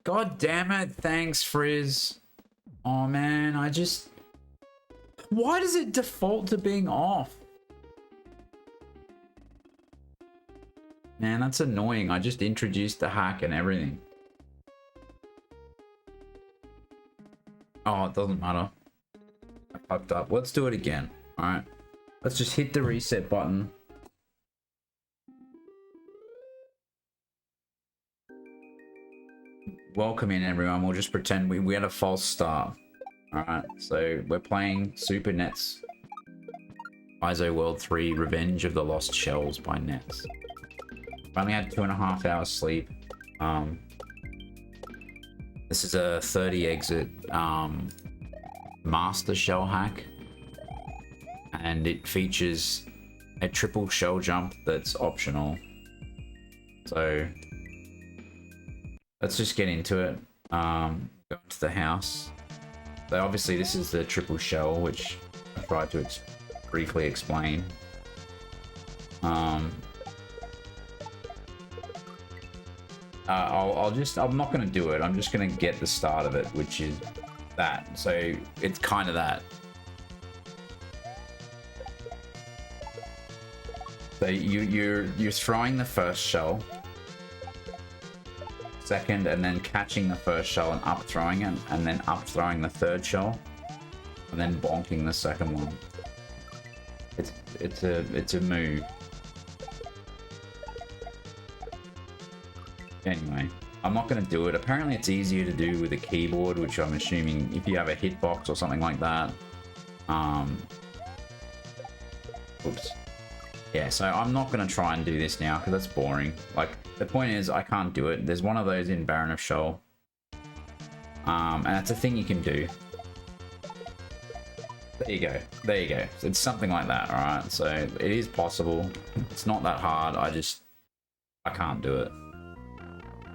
God damn it. Thanks, Frizz. Oh, man. I just... Why does it default to being off? Man, that's annoying. I just introduced the hack and everything. Oh, it doesn't matter. I fucked up. Let's do it again. Alright. Let's just hit the reset button. Welcome in, everyone. We'll just pretend we had a false start. Alright, so we're playing Super Nets Kaizo World 3 Revenge of the Lost Shells by Nets. I only had 2.5 hours sleep. This is a 30 exit master shell hack, and it features a triple shell jump that's optional. So let's just get into it. Go into the house. So obviously this is the triple shell, which I tried to briefly explain. I'm not going to do it. I'm just going to get the start of it, which is that. So it's kind of that. So you're throwing the first shell, second, and then catching the first shell and up throwing it, and then up throwing the third shell, and then bonking the second one. It's a move. Anyway, I'm not going to do it. Apparently it's easier to do with a keyboard, which I'm assuming if you have a hitbox or something like that. Oops. Yeah, so I'm not going to try and do this now because that's boring. Like, the point is I can't do it. There's one of those in Baron of Shoal. And that's a thing you can do. There you go. There you go. It's something like that, alright? So it is possible. It's not that hard. I can't do it.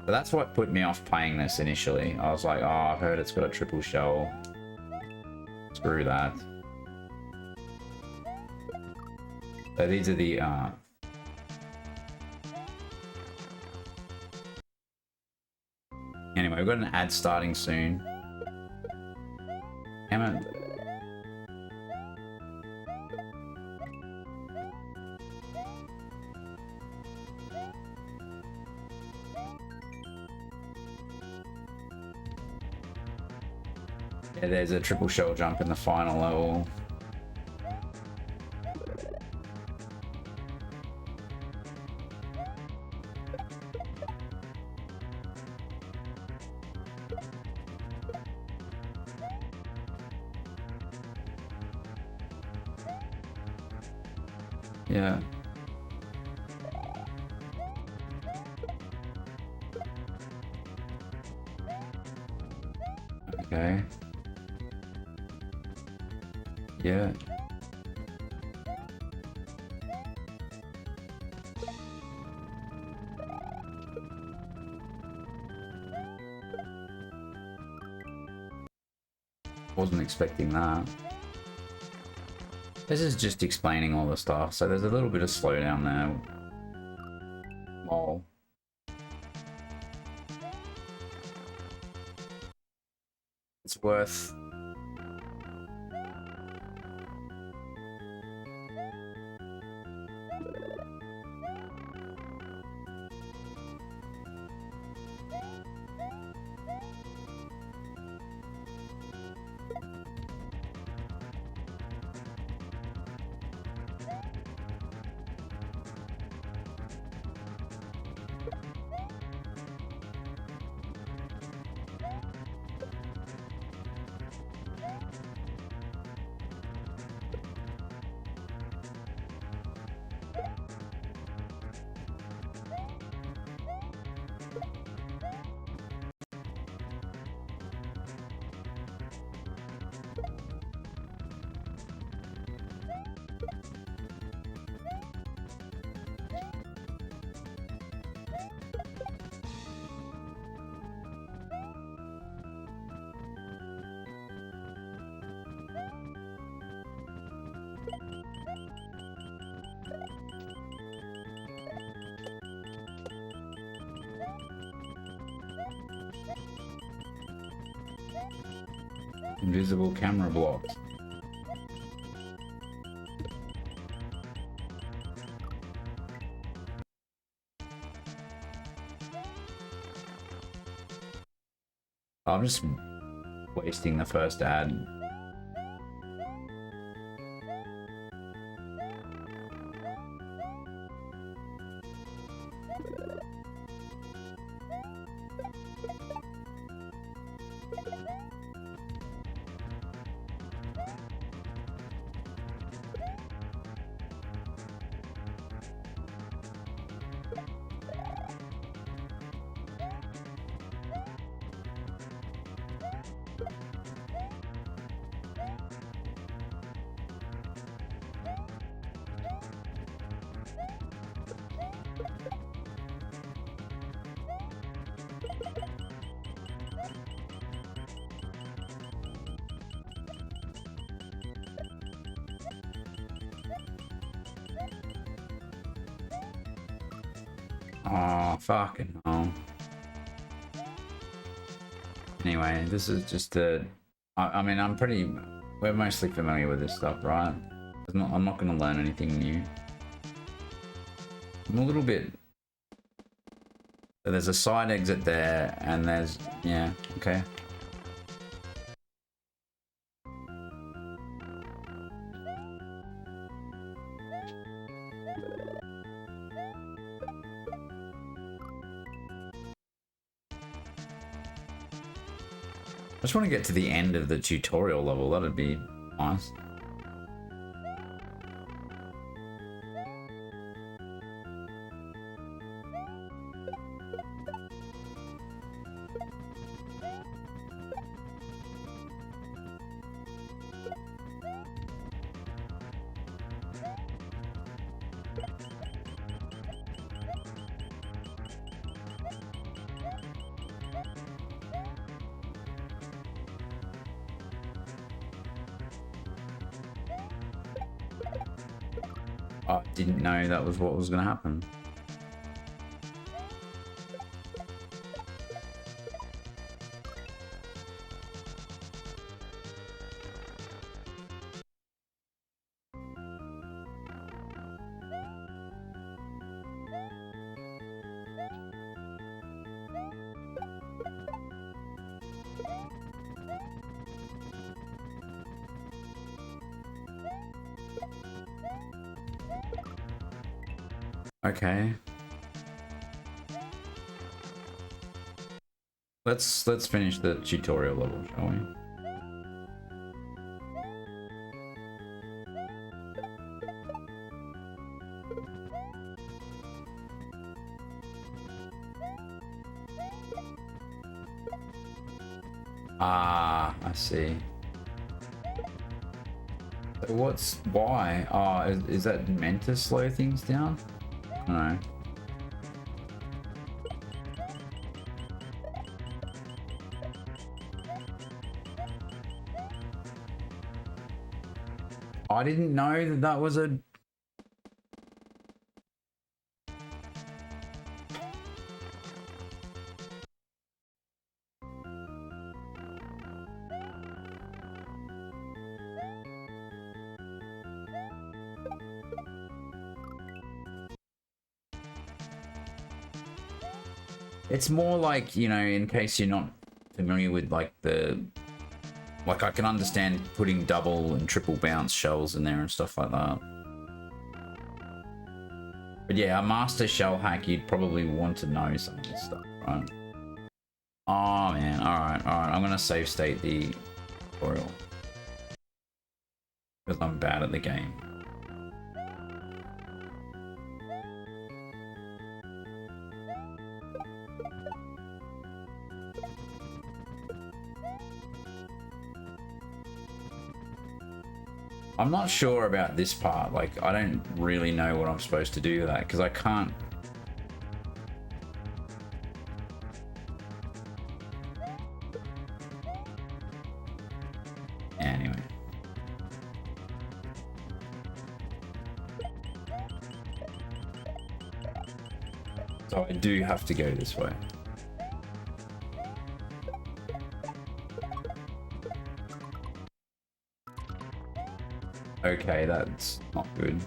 So that's what put me off playing this initially. I was like, oh, I've heard it's got a triple shell. Screw that. So these are the anyway, we've got an ad starting soon. Damn it. Yeah, there's a triple shell jump in the final level. Yeah. Okay. Yeah. Wasn't expecting that. This is just explaining all the stuff, so there's a little bit of slowdown there. Lol. It's worth... Invisible camera blocks. I'm just wasting the first ad. Oh, fucking hell. Anyway, this is just a... I mean, we're mostly familiar with this stuff, right? I'm not going to learn anything new. I'm a little bit... There's a side exit there, and there's... Yeah, okay. I just want to get to the end of the tutorial level. That'd be nice. I didn't know that was what was going to happen. Okay. Let's finish the tutorial level, shall we? Ah, I see. So why? Oh, is that meant to slow things down? No. I didn't know that that was a... It's more like, you know, in case you're not familiar with like like I can understand putting double and triple bounce shells in there and stuff like that. But yeah, a master shell hack, you'd probably want to know some of this stuff, right? Oh man, alright, I'm gonna save state the tutorial. Because I'm bad at the game. I'm not sure about this part, like I don't really know what I'm supposed to do with that because I can't. Anyway. So I do have to go this way. Okay, that's not good.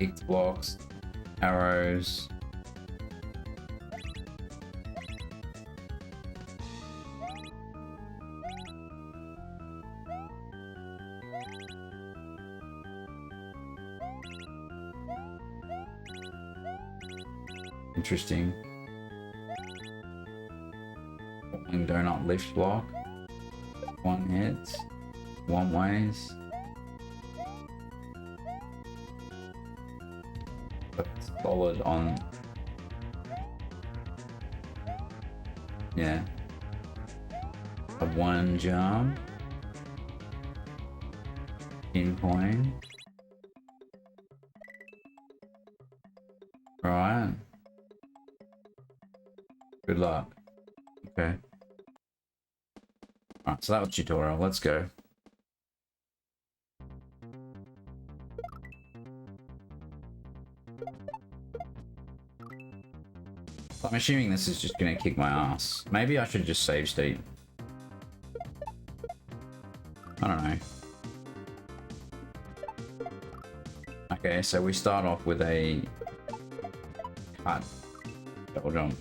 X blocks, arrows. Interesting. And donut lift block. One hit. One ways. That's solid on. Yeah. A one jump. Pinpoint. Right. Good luck. Okay. Alright, so that was tutorial. Let's go. I'm assuming this is just gonna kick my ass. Maybe I should just save state. I don't know. Okay, so we start off with a cut. Double jump.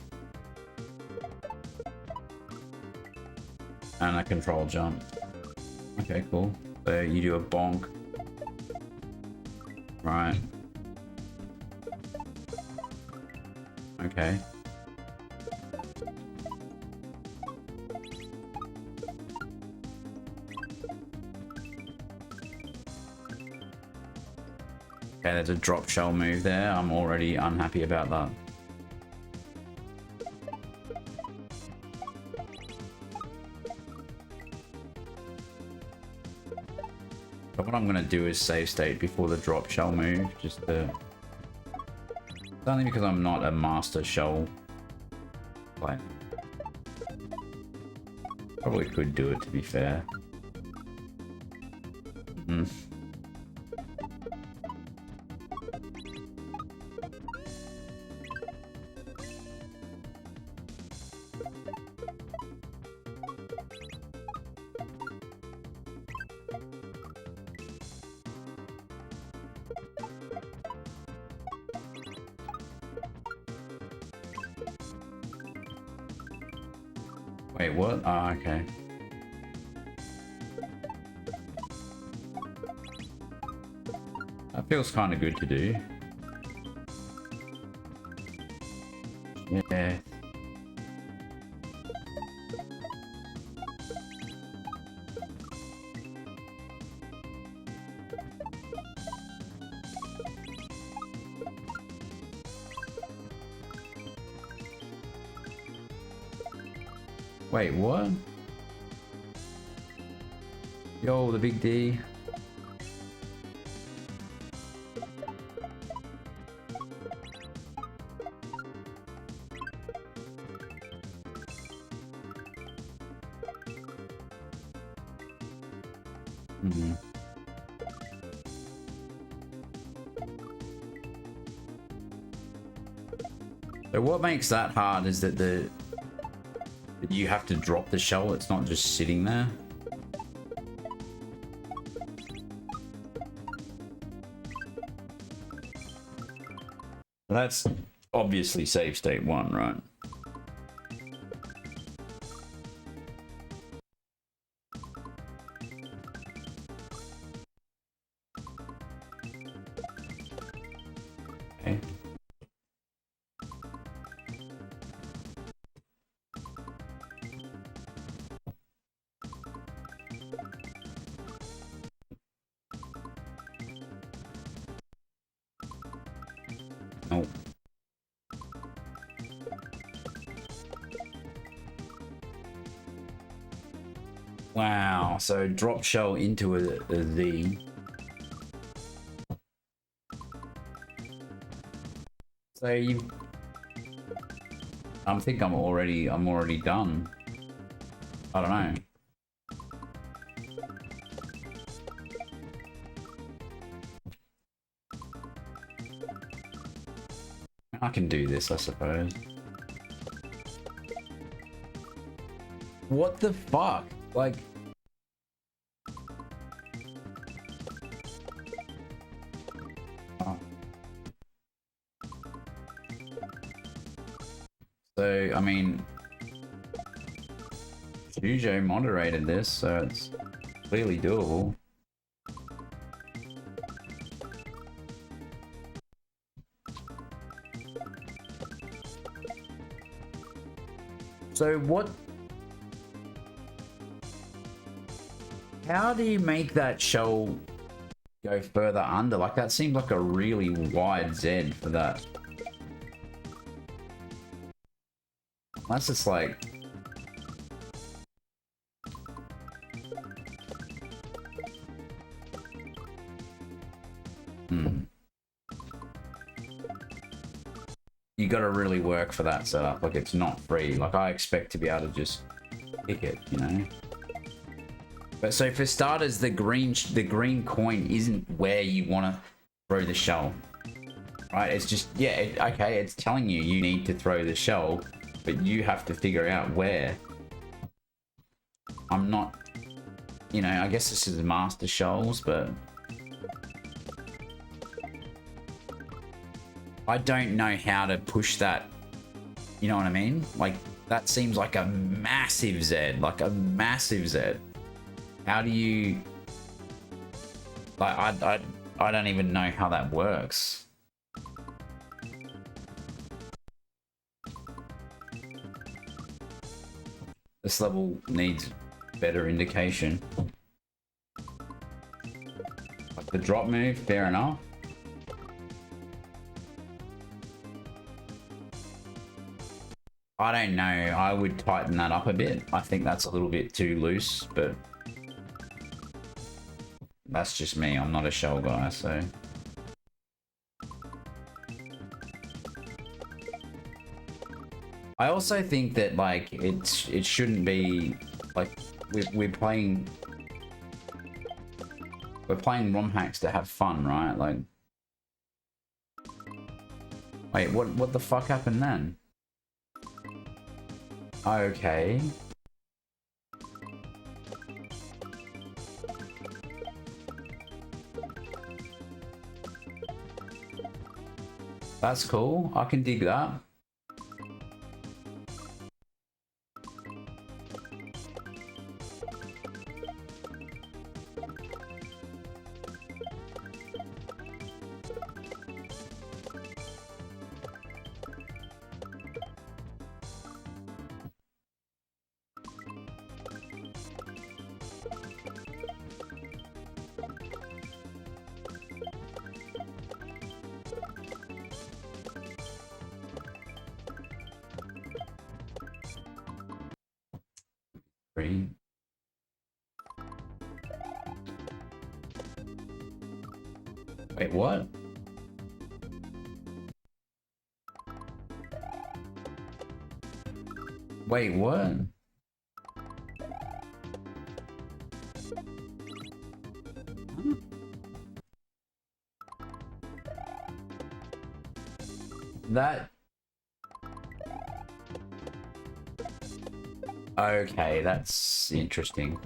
And a control jump. Okay, cool. So you do a bonk. Right. Okay. Okay, there's a drop shell move there. I'm already unhappy about that. But what I'm going to do is save state before the drop shell move, just to... It's only because I'm not a master shell player. Probably could do it, to be fair. Wait, what? Ah, okay. That feels kind of good to do. Yeah. Wait, what? Yo, the big D. So what makes that hard is that you have to drop the shell, it's not just sitting there. That's obviously save state 1, right? Okay. Nope. Wow, so drop shell into a Z. So you... I think I'm already done. I don't know. I can do this, I suppose. What the fuck? Like... So, I mean, Shujo moderated this, so it's clearly doable. So what... How do you make that shell go further under? Like, that seems like a really wide Z for that. Unless it's like... You gotta really work for that setup. Like, it's not free. Like, I expect to be able to just pick it, you know? But so for starters, the green coin isn't where you want to throw the shell, right? It's just, yeah, okay, it's telling you you need to throw the shell, but you have to figure out where. I'm not, you know, I guess this is master shells, but I don't know how to push that. You know what I mean? Like, that seems like a massive Z, like a massive Z. How do you... Like, I don't even know how that works. This level needs better indication. Like, the drop move, fair enough. I don't know, I would tighten that up a bit. I think that's a little bit too loose, but... That's just me, I'm not a shell guy, so... I also think that, like, it shouldn't be... Like, we're playing ROM hacks to have fun, right? Like... Wait, what the fuck happened then? Okay. That's cool. I can dig that. Wait, what? Wait, what? That... Okay, that's interesting.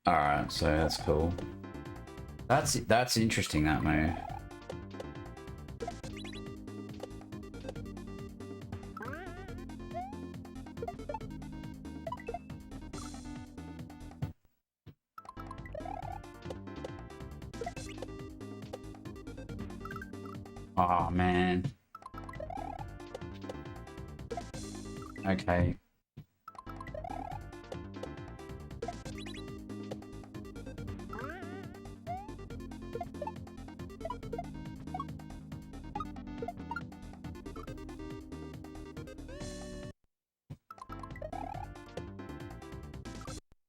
Alright, so that's cool. That's interesting, that move. Oh man. Okay.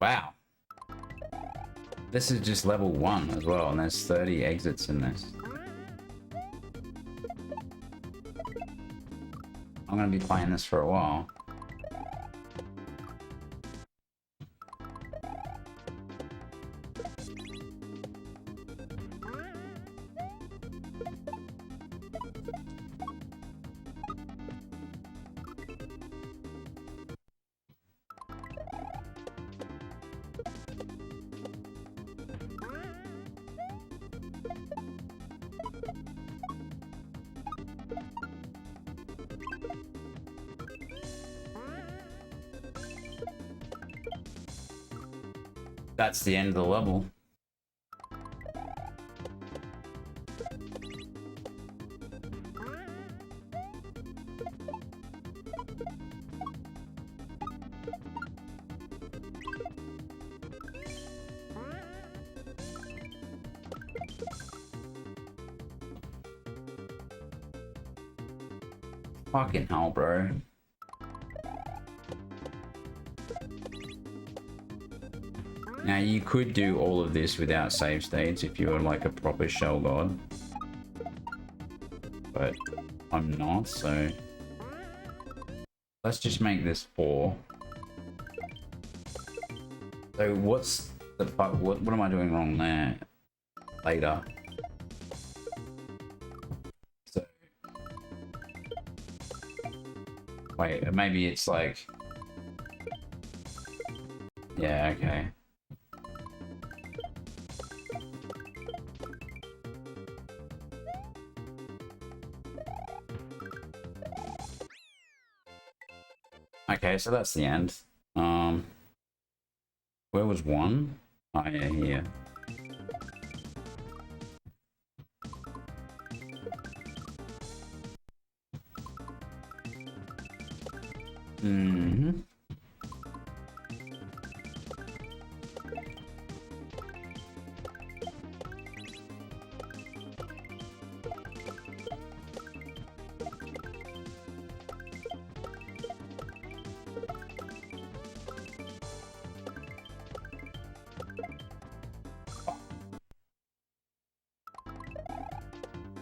Wow. This is just level 1 as well, and there's 30 exits in this. I'm gonna be playing this for a while. That's the end of the level. Fucking hell, bro. Now, you could do all of this without save states if you were like a proper shell god. But I'm not, so... Let's just make this 4. So what's the fuck? What am I doing wrong there? Later. So... Wait, maybe it's like... Yeah, okay. Okay, so that's the end. Where was 1? Oh yeah, here. Mm-hmm.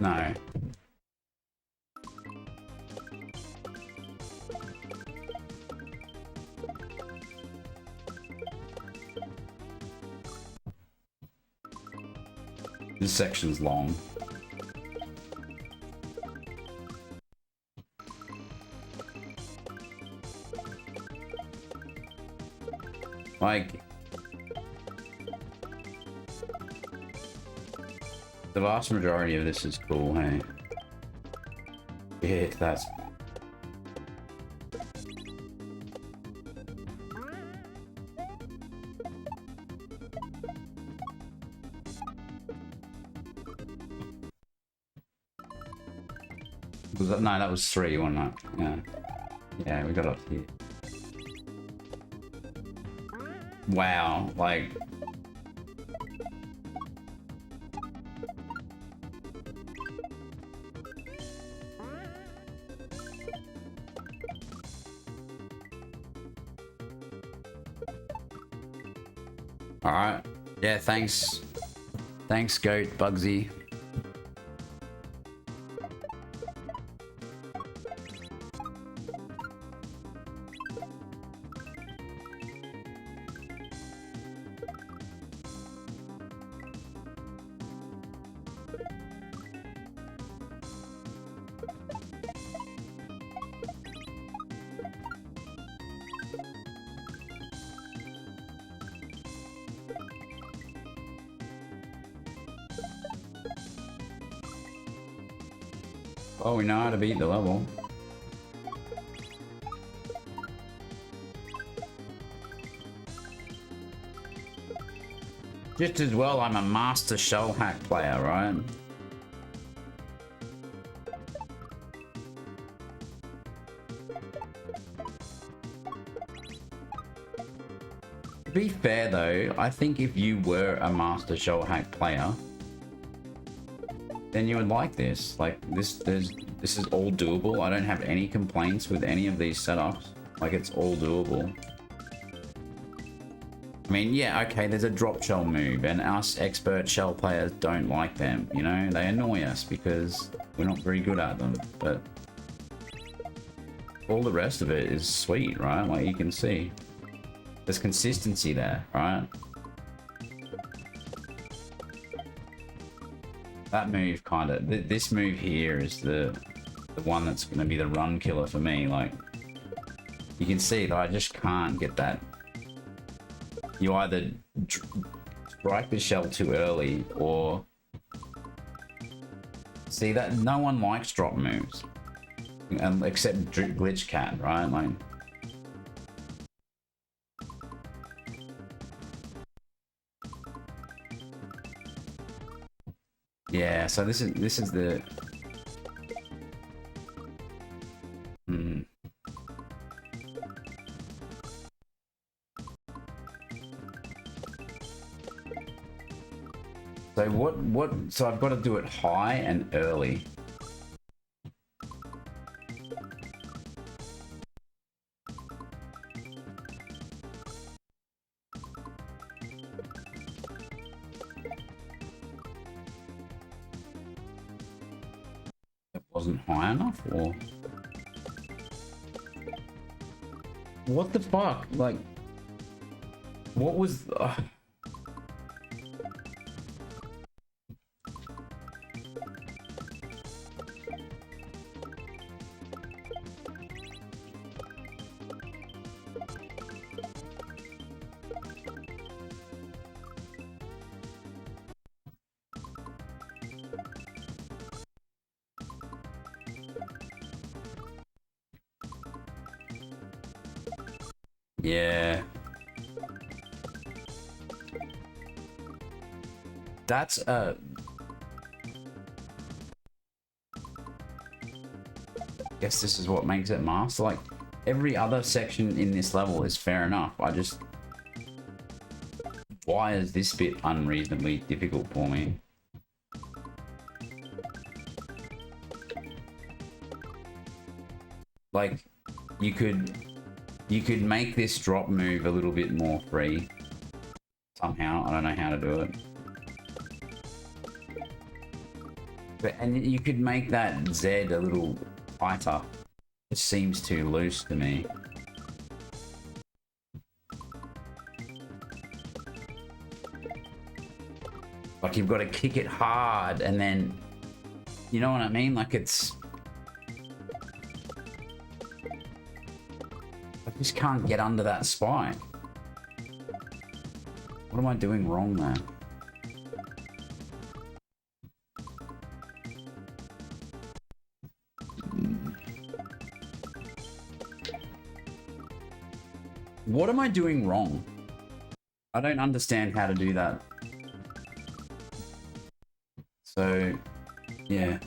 No. This section's long. Like... The vast majority of this is cool, hey? Yeah, that's... Was that, no, that was 3, wasn't it? Yeah. Yeah, we got up here. Wow, like... Alright. Yeah, thanks. Thanks, Goat, Bugsy. Oh, we know how to beat the level. Just as well, I'm a master shell hack player, right? To be fair though, I think if you were a master shell hack player, then you would like this. Like this is all doable. I don't have any complaints with any of these setups. Like it's all doable. I mean, yeah, okay, there's a drop shell move, and us expert shell players don't like them, you know? They annoy us because we're not very good at them, but all the rest of it is sweet, right? Like you can see. There's consistency there, right? That move kind of... This move here is the one that's going to be the run killer for me. Like, you can see that I just can't get that. You either strike the shell too early or... See, that no one likes drop moves. Except Glitch Cat, right? Like... Yeah, so this is the So so I've got to do it high and early. It wasn't high enough, or what the fuck? Like, what was? Yeah. That's guess this is what makes it master. Like every other section in this level is fair enough. Why is this bit unreasonably difficult for me? Like you could make this drop move a little bit more free somehow. I don't know how to do it. And you could make that Z a little tighter. It seems too loose to me. Like you've got to kick it hard and then, you know what I mean? Like it's... I just can't get under that spike. What am I doing wrong there? What am I doing wrong? I don't understand how to do that. So, yeah.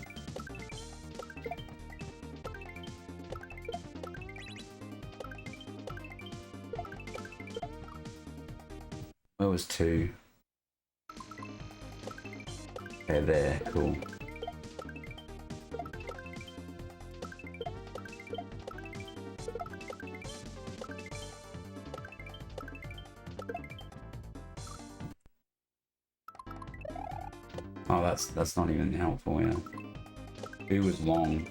Where was 2? Okay, there, cool. Oh, that's not even helpful, yeah. 2 was long.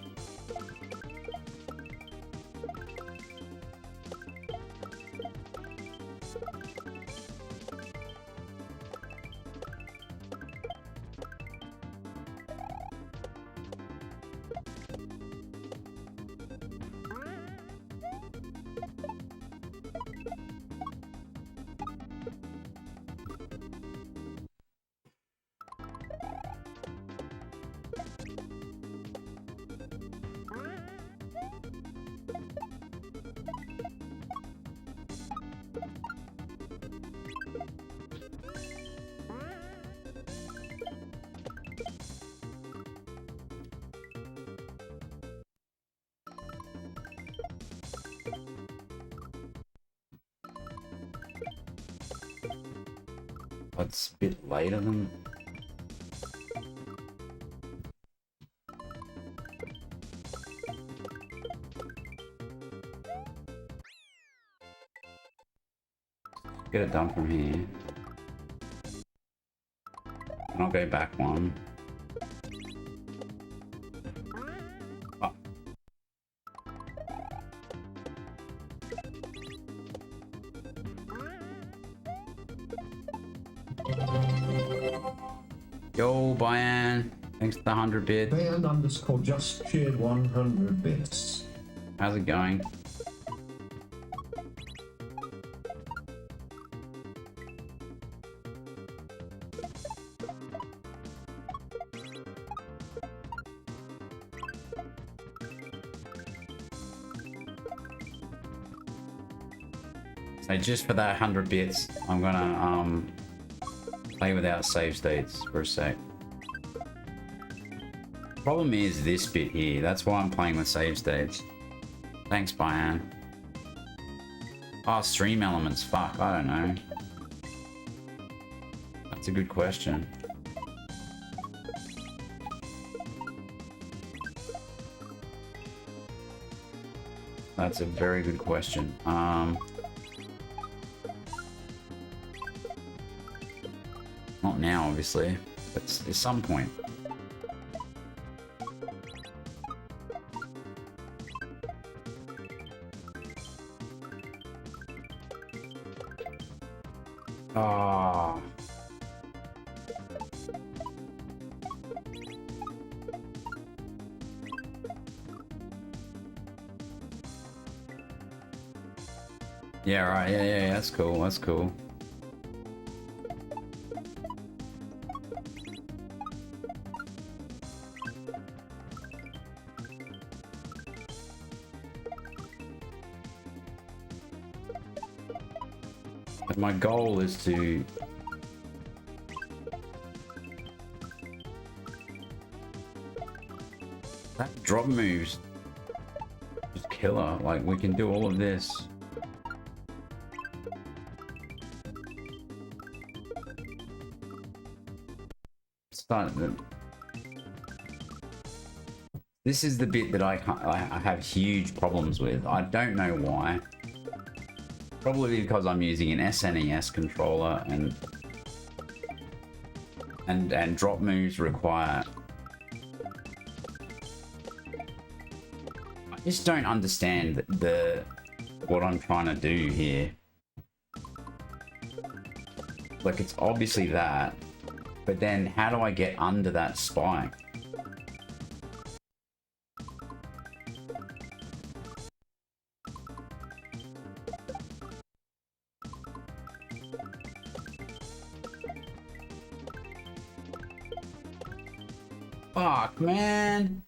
That's a bit later than... Get it done from here. And I'll go back one. Oh. Yo, Bayan. Thanks for the 100 bit. Bayan underscore just cheered 100 bits. How's it going? So just for that 100 bits, I'm gonna play without save states for a sec. Problem is this bit here. That's why I'm playing with save states. Thanks, Bayan. Oh, stream elements. Fuck, I don't know. That's a good question. That's a very good question. Not now, obviously, but at some point. Ah. Yeah, right. Yeah, that's cool. That's cool. But my goal is to that drop moves just killer. Like we can do all of this. This is the bit that I have huge problems with. I don't know why. Probably because I'm using an SNES controller and drop moves require. I just don't understand what I'm trying to do here. Like it's obviously that. But then how do I get under that spike? Fuck, man.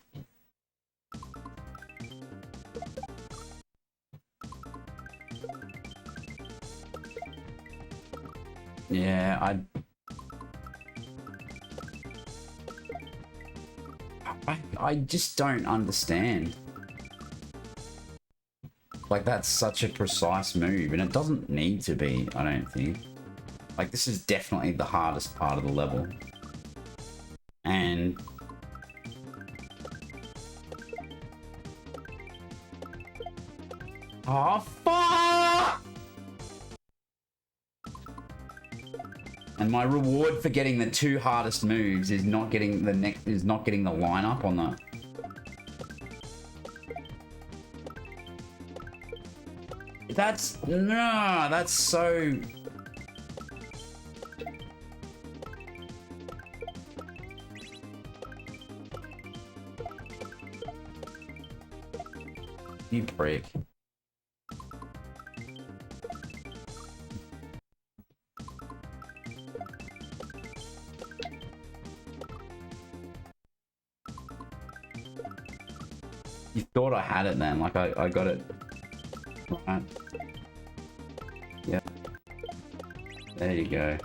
Yeah, I just don't understand. Like, that's such a precise move, and it doesn't need to be, I don't think. Like, this is definitely the hardest part of the level. And... oh, fuck! And my reward for getting the two hardest moves is not getting the lineup on the. That's so. You prick. You thought I had it then, like I got it. Right. Yeah. There you go.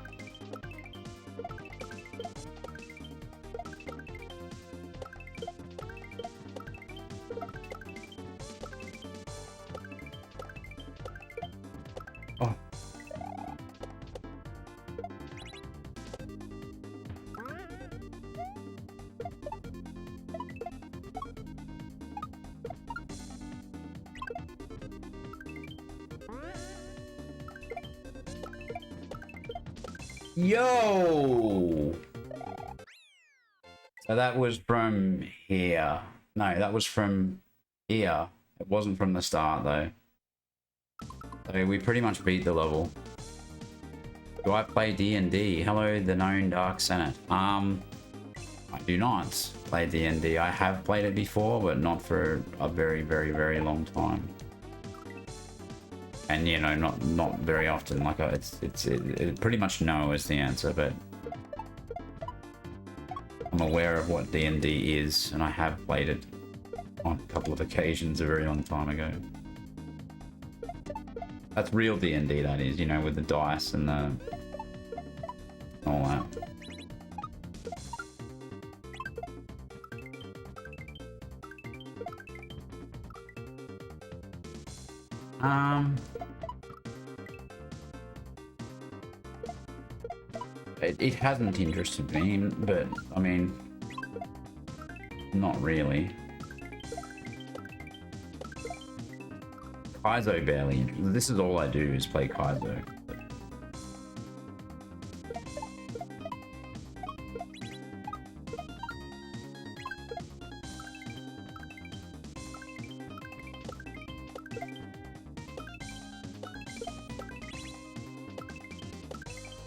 Oh. Yo! So that was from here. No, that was from here. It wasn't from the start though. So we pretty much beat the level. Do I play D&D? Hello, the known Dark Senate. I do not play D&D. I have played it before, but not for a very, very, very long time. And you know, not very often. Like it pretty much no is the answer, but I'm aware of what D&D is, and I have played it on a couple of occasions a very long time ago. That's real D&D, that is, you know, with the dice and the all that. Um, it hasn't interested me, but I mean, not really. Kaizo barely. This is all I do is play Kaizo.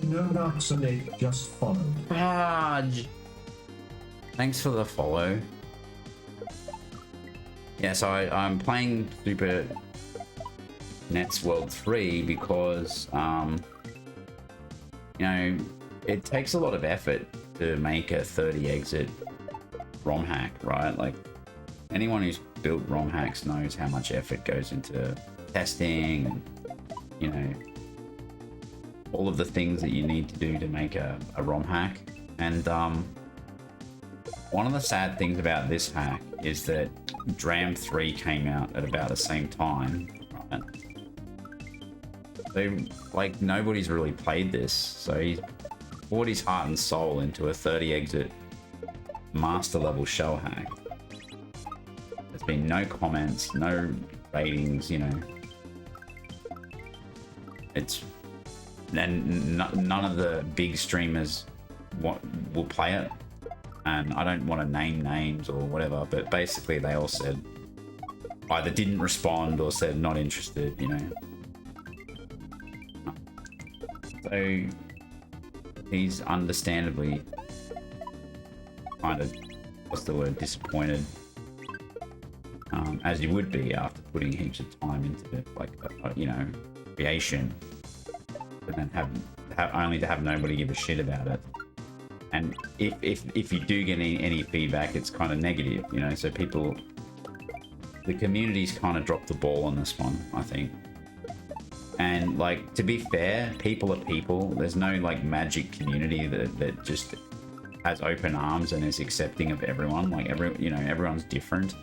No nuts and it just followed. Fudge. Thanks for the follow. Yeah, so I'm playing Super Nets World 3 because, you know, it takes a lot of effort to make a 30 exit ROM hack, right? Like, anyone who's built ROM hacks knows how much effort goes into testing and, you know, all of the things that you need to do to make a ROM hack. And one of the sad things about this hack is that Dram 3 came out at about the same time, right? So, like, nobody's really played this, so he poured his heart and soul into a 30 exit master level shell hack. There's been no comments, no ratings, you know. It's... and none of the big streamers will play it. And I don't want to name names or whatever, but basically they all said either didn't respond or said not interested, you know. So he's understandably kind of, what's the word, disappointed, as you would be after putting heaps of time into like you know, creation, and then only to have nobody give a shit about it. And if you do get any feedback, it's kind of negative, you know. So people, the community's kind of dropped the ball on this one, I think. And like, to be fair, people are people. There's no like magic community that just has open arms and is accepting of everyone. Like you know, everyone's different,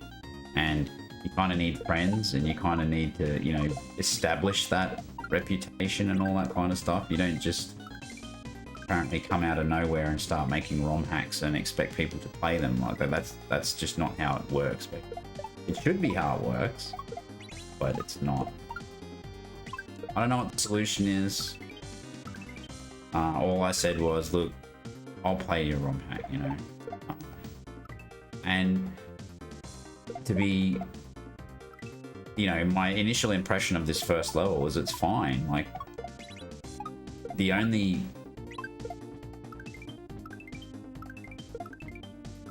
and you kind of need friends, and you kind of need to, you know, establish that reputation and all that kind of stuff. You don't just apparently come out of nowhere and start making ROM hacks and expect people to play them like that. That's just not how it works. But it should be how it works, but it's not. I don't know what the solution is. All I said was, look, I'll play your ROM hack, you know. And to be, you know, my initial impression of this first level was it's fine. Like, the only,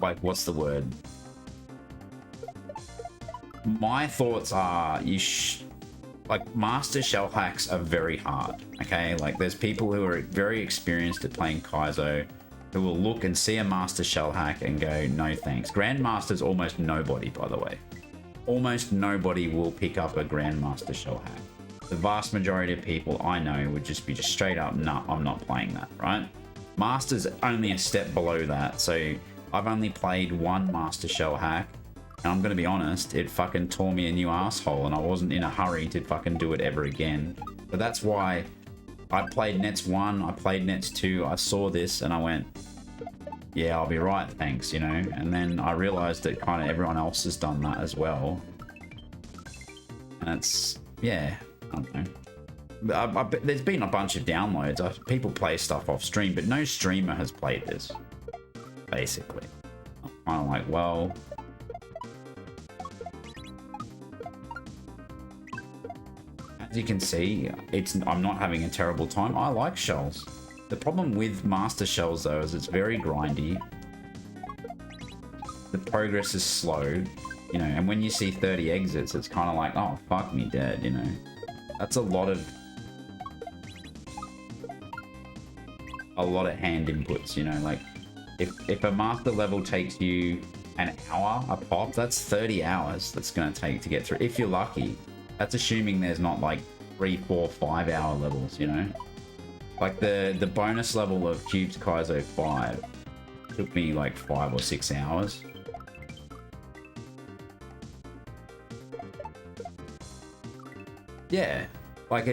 like, what's the word? My thoughts are, like, master shell hacks are very hard, okay? Like, there's people who are very experienced at playing Kaizo who will look and see a master shell hack and go, no thanks. Grandmaster's almost nobody, by the way. Almost nobody will pick up a Grandmaster shell hack. The vast majority of people I know would just be straight up, nah, I'm not playing that, right? Master's only a step below that, so I've only played one master shell hack, and I'm gonna be honest, it fucking tore me a new asshole, and I wasn't in a hurry to fucking do it ever again. But that's why I played Nets 1, I played Nets 2, I saw this, and I went, yeah, I'll be right, thanks, you know? And then I realized that kind of everyone else has done that as well. And it's, yeah, I don't know. There's been a bunch of downloads. People play stuff off stream, but no streamer has played this, basically. I'm kind of like, well, as you can see, I'm not having a terrible time. I like shells. The problem with master shells, though, is it's very grindy. The progress is slow, you know, and when you see 30 exits, it's kind of like, oh, fuck me dead, you know. That's a lot of hand inputs, you know, like, if a master level takes you an hour a pop, that's 30 hours that's going to take to get through, if you're lucky. That's assuming there's not, like, 3, 4, 5 hour levels, you know. Like the bonus level of Cubes Kaizo 5 took me like 5 or 6 hours. Yeah, like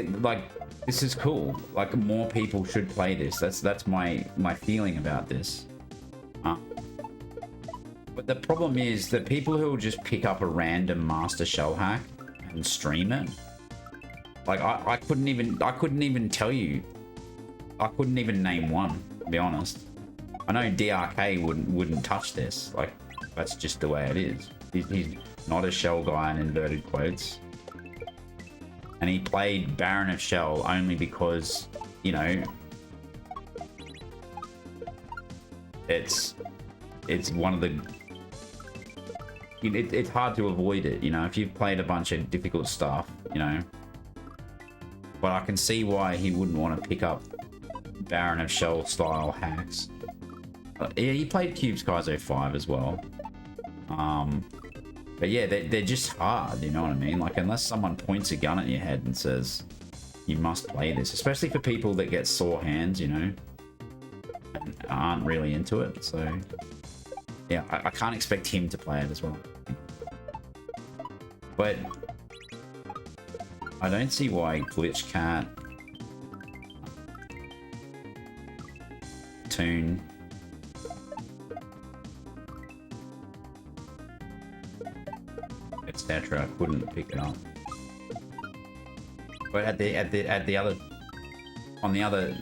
this is cool. Like more people should play this. That's my feeling about this. But the problem is that people who will just pick up a random master shell hack and stream it. Like I couldn't even tell you. I couldn't even name one, to be honest. I know DRK wouldn't touch this. Like that's just the way it is. He's not a shell guy in inverted quotes. And he played Baron of Shell only because, you know, it's one of the... It's hard to avoid it, you know, if you've played a bunch of difficult stuff, you know. But I can see why he wouldn't want to pick up Baron of Shell style hacks. Yeah, he played Cubes Kaizo 5 as well. But yeah, they're just hard, you know what I mean? Like, unless someone points a gun at your head and says, you must play this, especially for people that get sore hands, you know, and aren't really into it. So, yeah, I can't expect him to play it as well. But I don't see why Glitch Cat, Toon, etc. couldn't pick it up. But on the other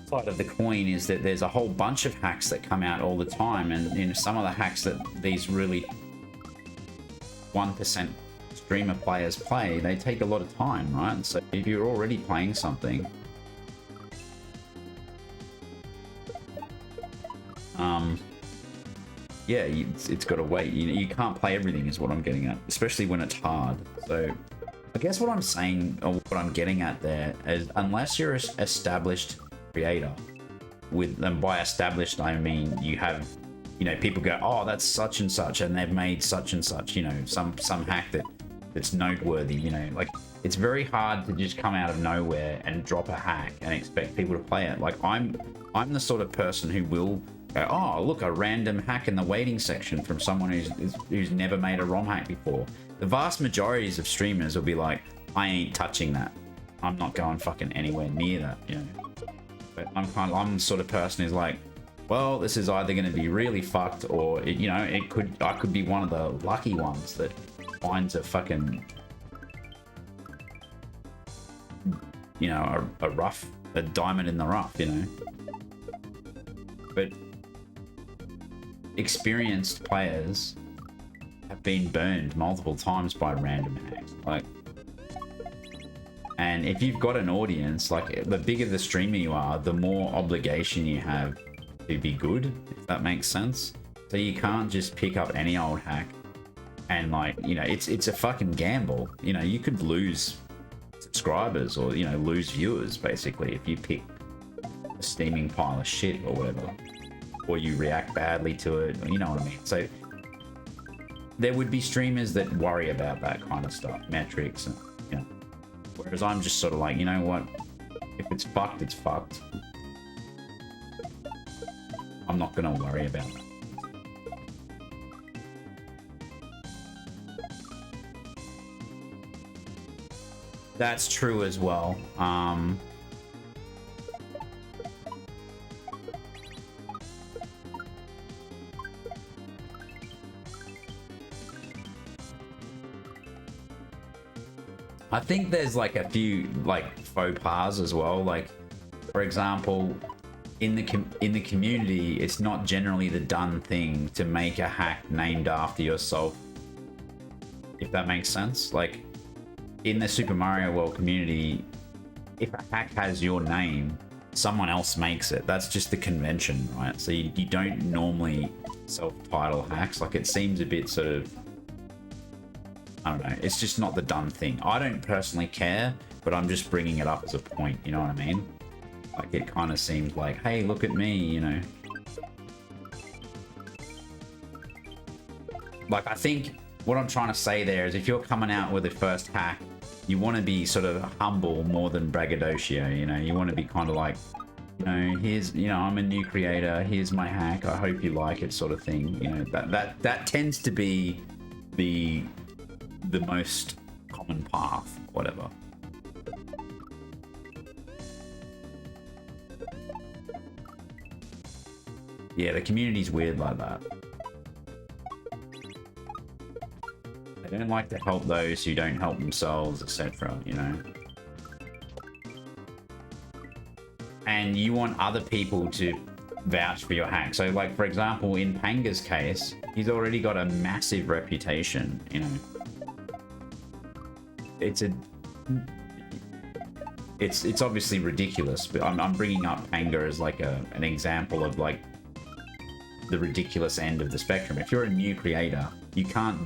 side of the coin is that there's a whole bunch of hacks that come out all the time, and you know, some of the hacks that these really 1% streamer players play, they take a lot of time, right? So if you're already playing something, yeah, it's got to wait. You can't play everything is what I'm getting at, especially when it's hard. So I guess what I'm saying, or what I'm getting at there, is unless you're an established creator, and by established I mean you have, you know, people go, oh, that's such and such, and they've made such and such, you know, some hack that's noteworthy, you know, like it's very hard to just come out of nowhere and drop a hack and expect people to play it. Like I'm the sort of person who will go, oh, look, a random hack in the waiting section from someone who's never made a ROM hack before. The vast majorities of streamers will be like, I ain't touching that. I'm not going fucking anywhere near that, you know. But I'm the sort of person who's like, well, this is either going to be really fucked, or you know, I could be one of the lucky ones that finds a fucking, you know, a diamond in the rough, you know. But experienced players have been burned multiple times by random hacks, like. And if you've got an audience, like the bigger the streamer you are, the more obligation you have to be good, if that makes sense. So you can't just pick up any old hack and, like, you know, it's a fucking gamble. You know, you could lose subscribers or, you know, lose viewers basically if you pick a steaming pile of shit or whatever, or you react badly to it, you know what I mean. So there would be streamers that worry about that kind of stuff, metrics, and, you know. Whereas I'm just sort of like, you know what, if it's fucked, it's fucked. I'm not gonna worry about it. That's true as well. I think there's like a few like faux pas as well. Like, for example, in the community, it's not generally the done thing to make a hack named after yourself, if that makes sense. Like in the Super Mario World community, if a hack has your name, someone else makes it. That's just the convention, right? So you don't normally self-title hacks. Like, it seems a bit sort of, I don't know, it's just not the done thing. I don't personally care, but I'm just bringing it up as a point, you know what I mean? Like, it kind of seems like, hey, look at me, you know. Like, I think what I'm trying to say there is if you're coming out with a first hack, you want to be sort of humble more than braggadocio, you know. You want to be kind of like, you know, here's, you know, I'm a new creator, here's my hack, I hope you like it, sort of thing. You know, that tends to be the most common path, whatever. Yeah, the community's weird like that. They don't like to help those who don't help themselves, etc., you know? And you want other people to vouch for your hack. So, like, for example, in Panga's case, he's already got a massive reputation, you know? It's obviously ridiculous, but I'm bringing up Panga as, like, an example of, like, the ridiculous end of the spectrum. If you're a new creator, you can't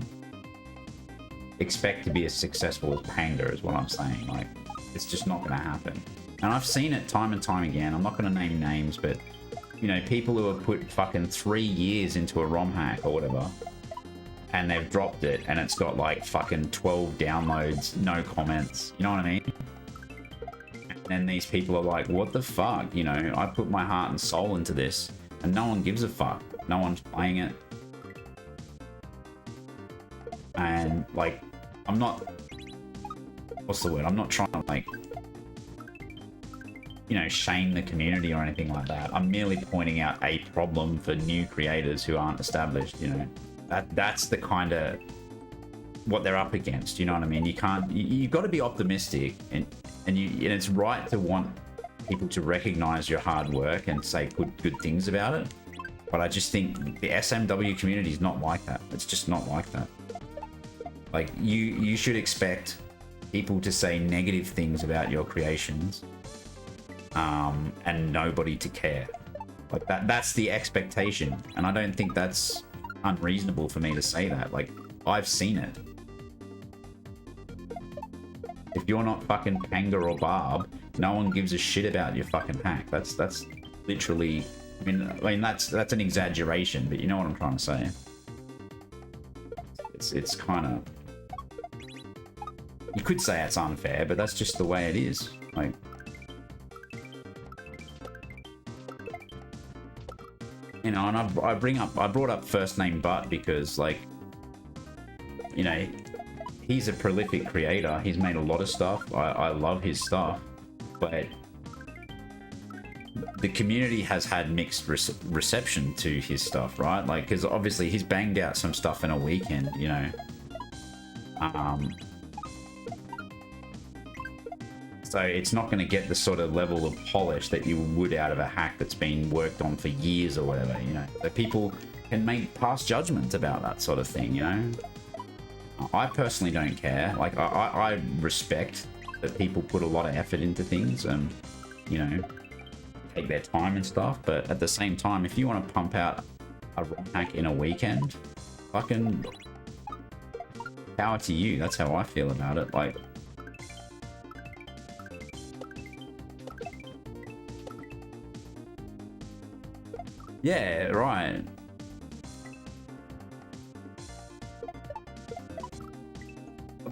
expect to be as successful as Panga, is what I'm saying. Like, it's just not going to happen. And I've seen it time and time again. I'm not going to name names, but, you know, people who have put fucking 3 years into a ROM hack or whatever, and they've dropped it, and it's got like fucking 12 downloads, no comments. You know what I mean? And then these people are like, what the fuck? You know, I put my heart and soul into this, and no one gives a fuck. No one's playing it. And, like, I'm not... What's the word? I'm not trying to, like, you know, shame the community or anything like that. I'm merely pointing out a problem for new creators who aren't established, you know. That's the kind of... what they're up against, you know what I mean? You can't... You've got to be optimistic, and it's right to want people to recognize your hard work and say good things about it. But I just think the SMW community is not like that. It's just not like that. Like, you should expect people to say negative things about your creations, and nobody to care. Like, that's the expectation. And I don't think that's unreasonable for me to say that. Like, I've seen it. If you're not fucking Panga or Barb, no one gives a shit about your fucking hack. That's literally... I mean that's an exaggeration, but you know what I'm trying to say. It's kind of... You could say it's unfair, but that's just the way it is. Like... You know, and I brought up First Name Butt because, like, you know, he's a prolific creator. He's made a lot of stuff. I love his stuff, but the community has had mixed reception to his stuff, right? Like, because obviously he's banged out some stuff in a weekend, you know. So it's not going to get the sort of level of polish that you would out of a hack that's been worked on for years or whatever, you know. So people can make past judgments about that sort of thing, you know. I personally don't care. Like, I respect that people put a lot of effort into things and, you know, take their time and stuff, but at the same time, if you want to pump out a ROM hack in a weekend, fucking power to you. That's how I feel about it. Like, yeah, right.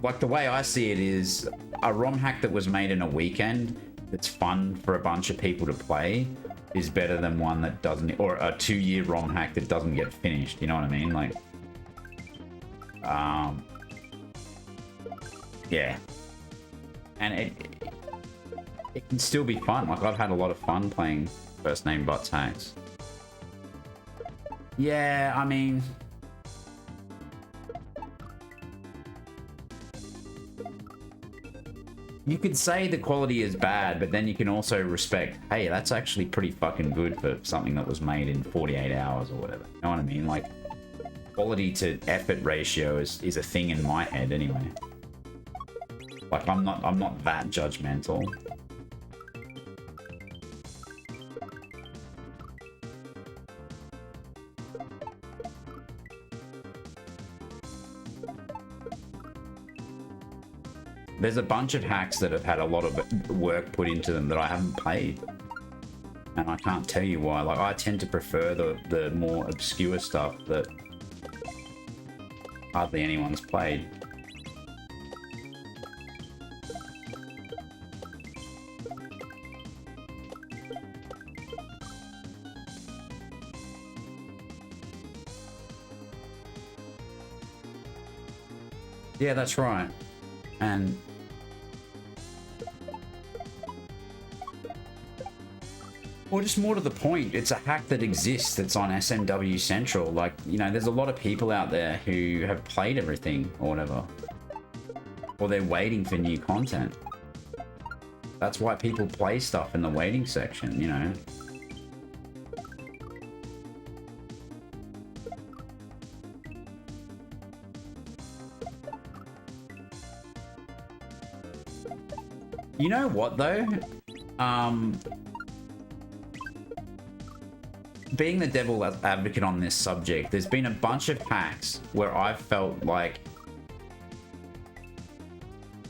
Like, the way I see it is a ROM hack that was made in a weekend that's fun for a bunch of people to play is better than one that doesn't, or a 2-year ROM hack that doesn't get finished, you know what I mean? Like, yeah. And it can still be fun. Like, I've had a lot of fun playing First Name Butt hacks. Yeah, I mean... You could say the quality is bad, but then you can also respect, hey, that's actually pretty fucking good for something that was made in 48 hours or whatever. You know what I mean? Like, quality to effort ratio is a thing in my head anyway. Like, I'm not that judgmental. There's a bunch of hacks that have had a lot of work put into them that I haven't played. And I can't tell you why. Like, I tend to prefer the more obscure stuff that hardly anyone's played. Yeah, that's right. And well, just more to the point, it's a hack that exists that's on SMW Central. Like, you know, there's a lot of people out there who have played everything or whatever. Or they're waiting for new content. That's why people play stuff in the waiting section, you know. You know what though? Being the devil advocate on this subject, there's been a bunch of hacks where I've felt like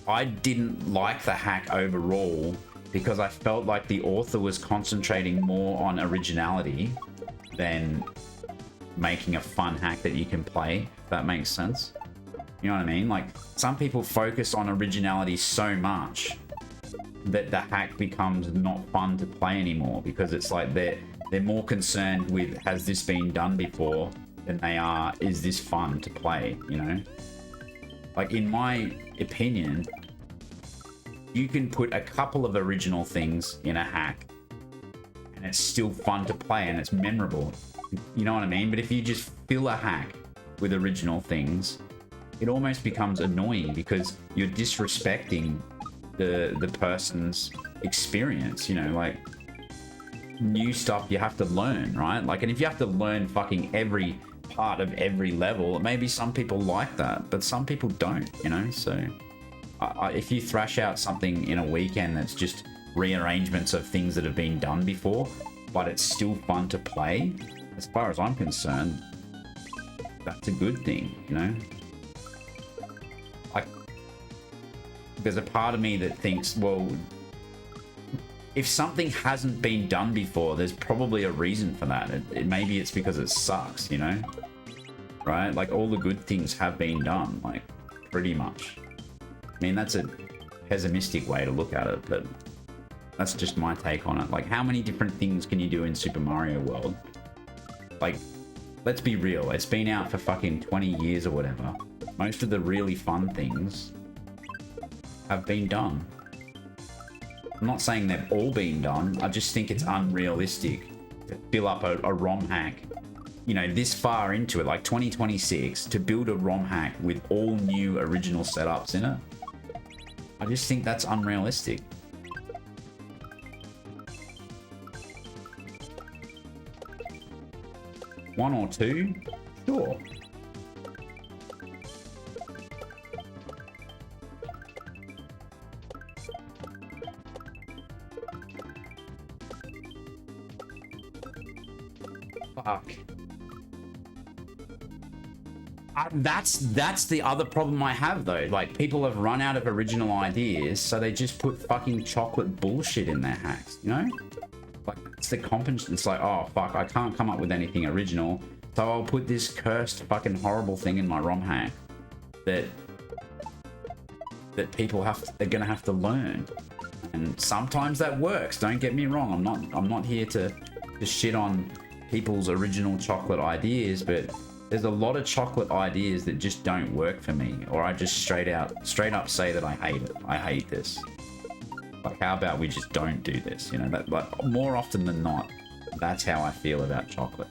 I didn't like the hack overall because I felt like the author was concentrating more on originality than making a fun hack that you can play, if that makes sense. You know what I mean? Like, some people focus on originality so much that the hack becomes not fun to play anymore, because it's like they're more concerned with, has this been done before, than they are, is this fun to play, you know? Like, in my opinion, you can put a couple of original things in a hack and it's still fun to play and it's memorable. You know what I mean? But if you just fill a hack with original things, it almost becomes annoying because you're disrespecting the person's experience, you know, like new stuff you have to learn, right? Like, and if you have to learn fucking every part of every level, maybe some people like that, but some people don't, you know? So if you thrash out something in a weekend that's just rearrangements of things that have been done before, but it's still fun to play, as far as I'm concerned, that's a good thing, you know? Like, there's a part of me that thinks, well, if something hasn't been done before, there's probably a reason for that. Maybe it's because it sucks, you know? Right? Like, all the good things have been done, like, pretty much. I mean, that's a pessimistic way to look at it, but that's just my take on it. Like, how many different things can you do in Super Mario World? Like, let's be real. It's been out for fucking 20 years or whatever. Most of the really fun things have been done. I'm not saying they've all been done. I just think it's unrealistic to fill up a ROM hack, you know, this far into it, like 2026, to build a ROM hack with all new original setups in it. I just think that's unrealistic. One or two? Sure. Fuck. That's the other problem I have though. Like, people have run out of original ideas, so they just put fucking chocolate bullshit in their hacks, you know? Like, it's the compensation. It's like, oh fuck, I can't come up with anything original, so I'll put this cursed fucking horrible thing in my ROM hack that people they're gonna have to learn. And sometimes that works, don't get me wrong. I'm not here to shit on people's original chocolate ideas, but there's a lot of chocolate ideas that just don't work for me, or I just straight up say that I hate it. I hate this. Like, how about we just don't do this? You know, that, like, more often than not, that's how I feel about chocolate.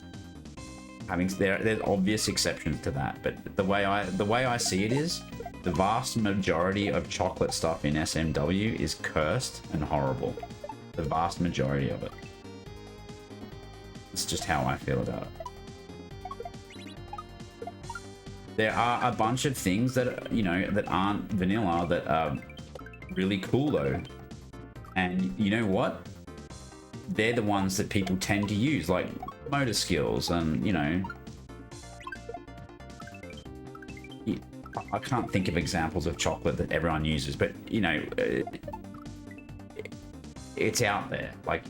There's obvious exceptions to that, but the way I see it is, the vast majority of chocolate stuff in SMW is cursed and horrible. The vast majority of it. It's just how I feel about it. There are a bunch of things that, you know, that aren't vanilla that are really cool though. And you know what? They're the ones that people tend to use, like motor skills and, you know... I can't think of examples of chocolate that everyone uses, but, you know, it's out there. Like,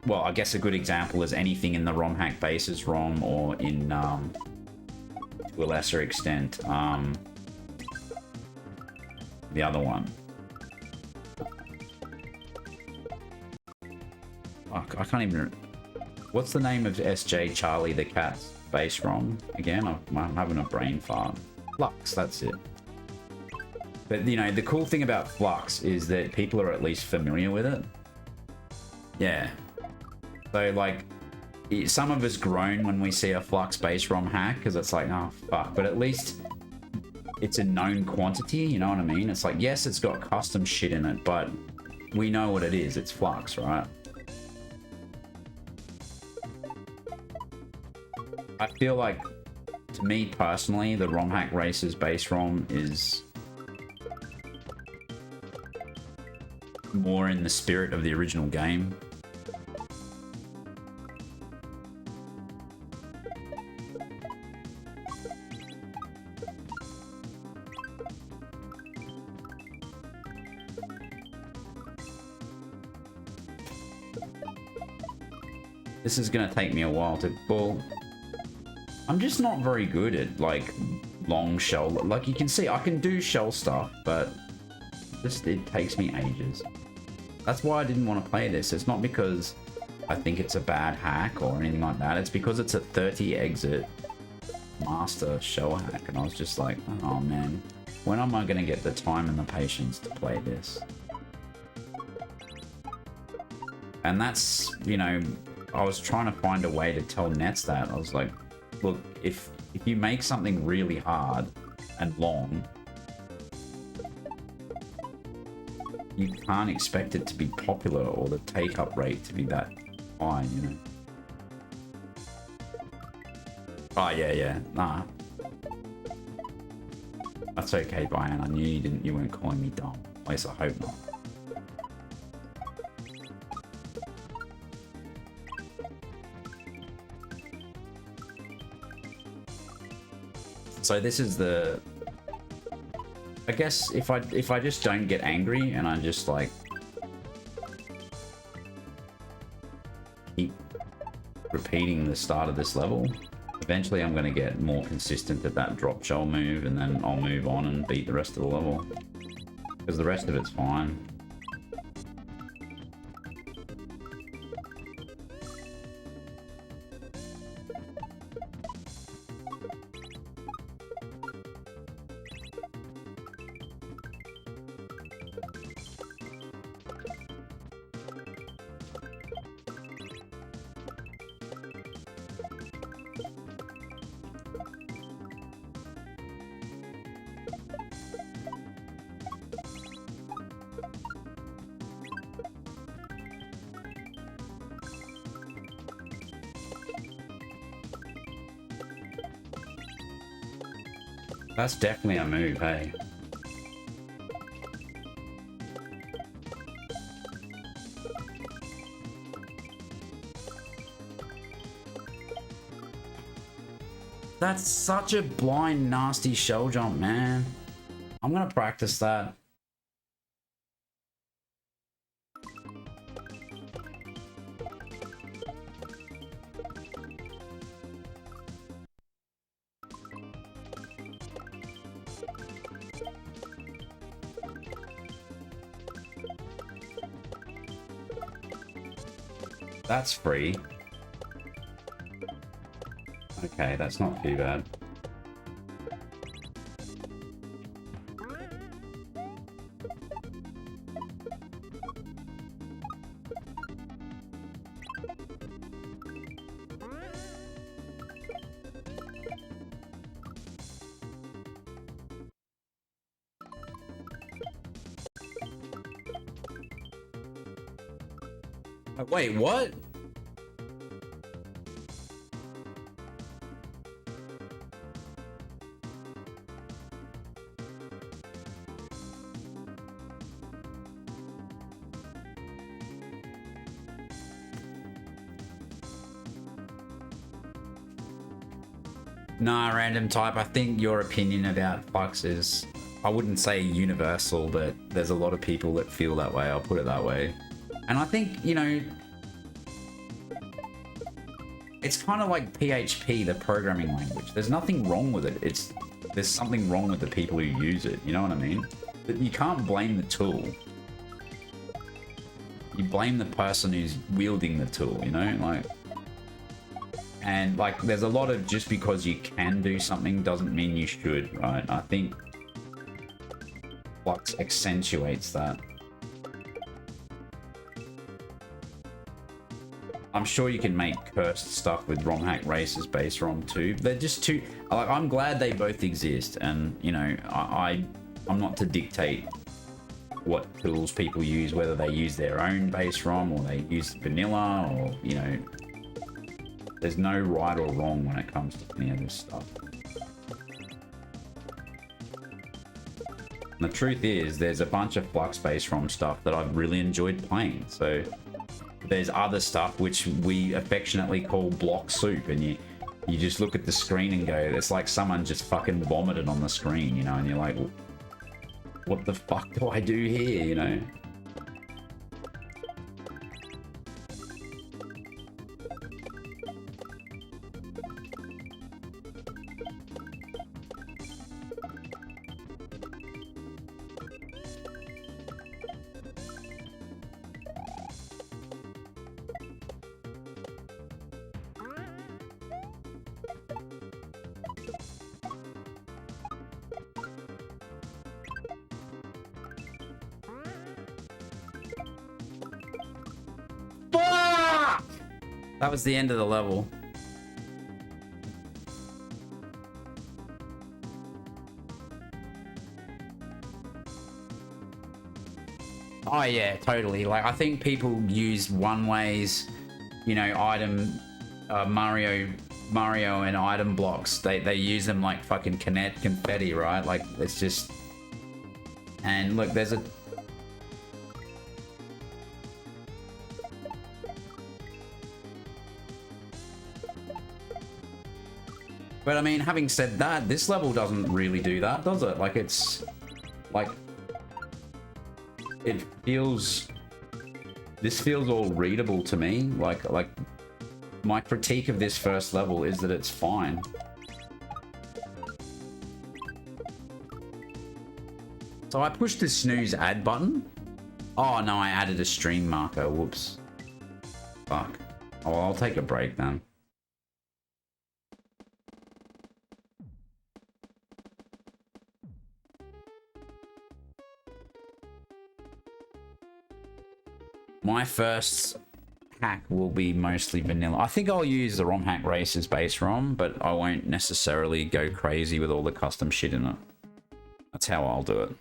well, I guess a good example is anything in the ROM hack basis ROM, or in, to a lesser extent, the other one. Fuck, I can't even... What's the name of SJ Charlie the Cat's base ROM? Again, I'm having a brain fart. Flux, that's it. But, you know, the cool thing about Flux is that people are at least familiar with it. Yeah. So, like, some of us groan when we see a Flux base ROM hack, because it's like, oh, fuck. But at least it's a known quantity, you know what I mean? It's like, yes, it's got custom shit in it, but we know what it is. It's Flux, right? I feel like, to me personally, the ROM hack races base ROM is more in the spirit of the original game. This is gonna take me a while to... Well, I'm just not very good at, like, long shell... Like, you can see, I can do shell stuff, but just it takes me ages. That's why I didn't want to play this. It's not because I think it's a bad hack or anything like that. It's because it's a 30 exit master shell hack, and I was just like, oh man, when am I gonna get the time and the patience to play this? And that's, you know, I was trying to find a way to tell Nets that. I was like, look, if you make something really hard and long, you can't expect it to be popular or the take-up rate to be that high, you know? Oh, yeah, nah. That's okay, Brian. I knew you weren't calling me dumb. At least I hope not. So this is the... I guess if I just don't get angry and I just like keep repeating the start of this level, eventually I'm going to get more consistent at that drop shell move, and then I'll move on and beat the rest of the level, because the rest of it's fine. That's definitely a move, hey. That's such a blind, nasty shell jump, man. I'm gonna practice that. That's free. Okay, that's not too bad. Wait, what? Nah, random type. I think your opinion about Flux is, I wouldn't say universal, but there's a lot of people that feel that way. I'll put it that way. And I think, you know, it's kind of like PHP, the programming language. There's nothing wrong with it. There's something wrong with the people who use it. You know what I mean? But you can't blame the tool. You blame the person who's wielding the tool, you know? Like, and like, there's a lot of just because you can do something doesn't mean you should, right? I think flux accentuates that. I'm sure you can make cursed stuff with ROM hack races base ROM too. They're just too. Like, I'm glad they both exist, and you know, I'm not to dictate what tools people use, whether they use their own base ROM or they use vanilla, or you know, there's no right or wrong when it comes to any of this stuff. And the truth is, there's a bunch of flux base ROM stuff that I've really enjoyed playing. So there's other stuff which we affectionately call block soup, and you just look at the screen and go, it's like someone just fucking vomited on the screen, you know, and you're like, what the fuck do I do here, you know? That was the end of the level. Oh yeah, totally. Like, I think people use one ways, you know, item Mario and item blocks. They use them like fucking confetti, right? Like, it's just. And look, there's a. But I mean, having said that, this level doesn't really do that, does it? Like, it's like, it feels, this feels all readable to me. Like my critique of this first level is that it's fine. So I pushed the snooze add button. Oh no, I added a stream marker. Whoops. Fuck. Oh, I'll take a break then. My first hack will be mostly vanilla. I think I'll use the ROM hack races base ROM, but I won't necessarily go crazy with all the custom shit in it. That's how I'll do it.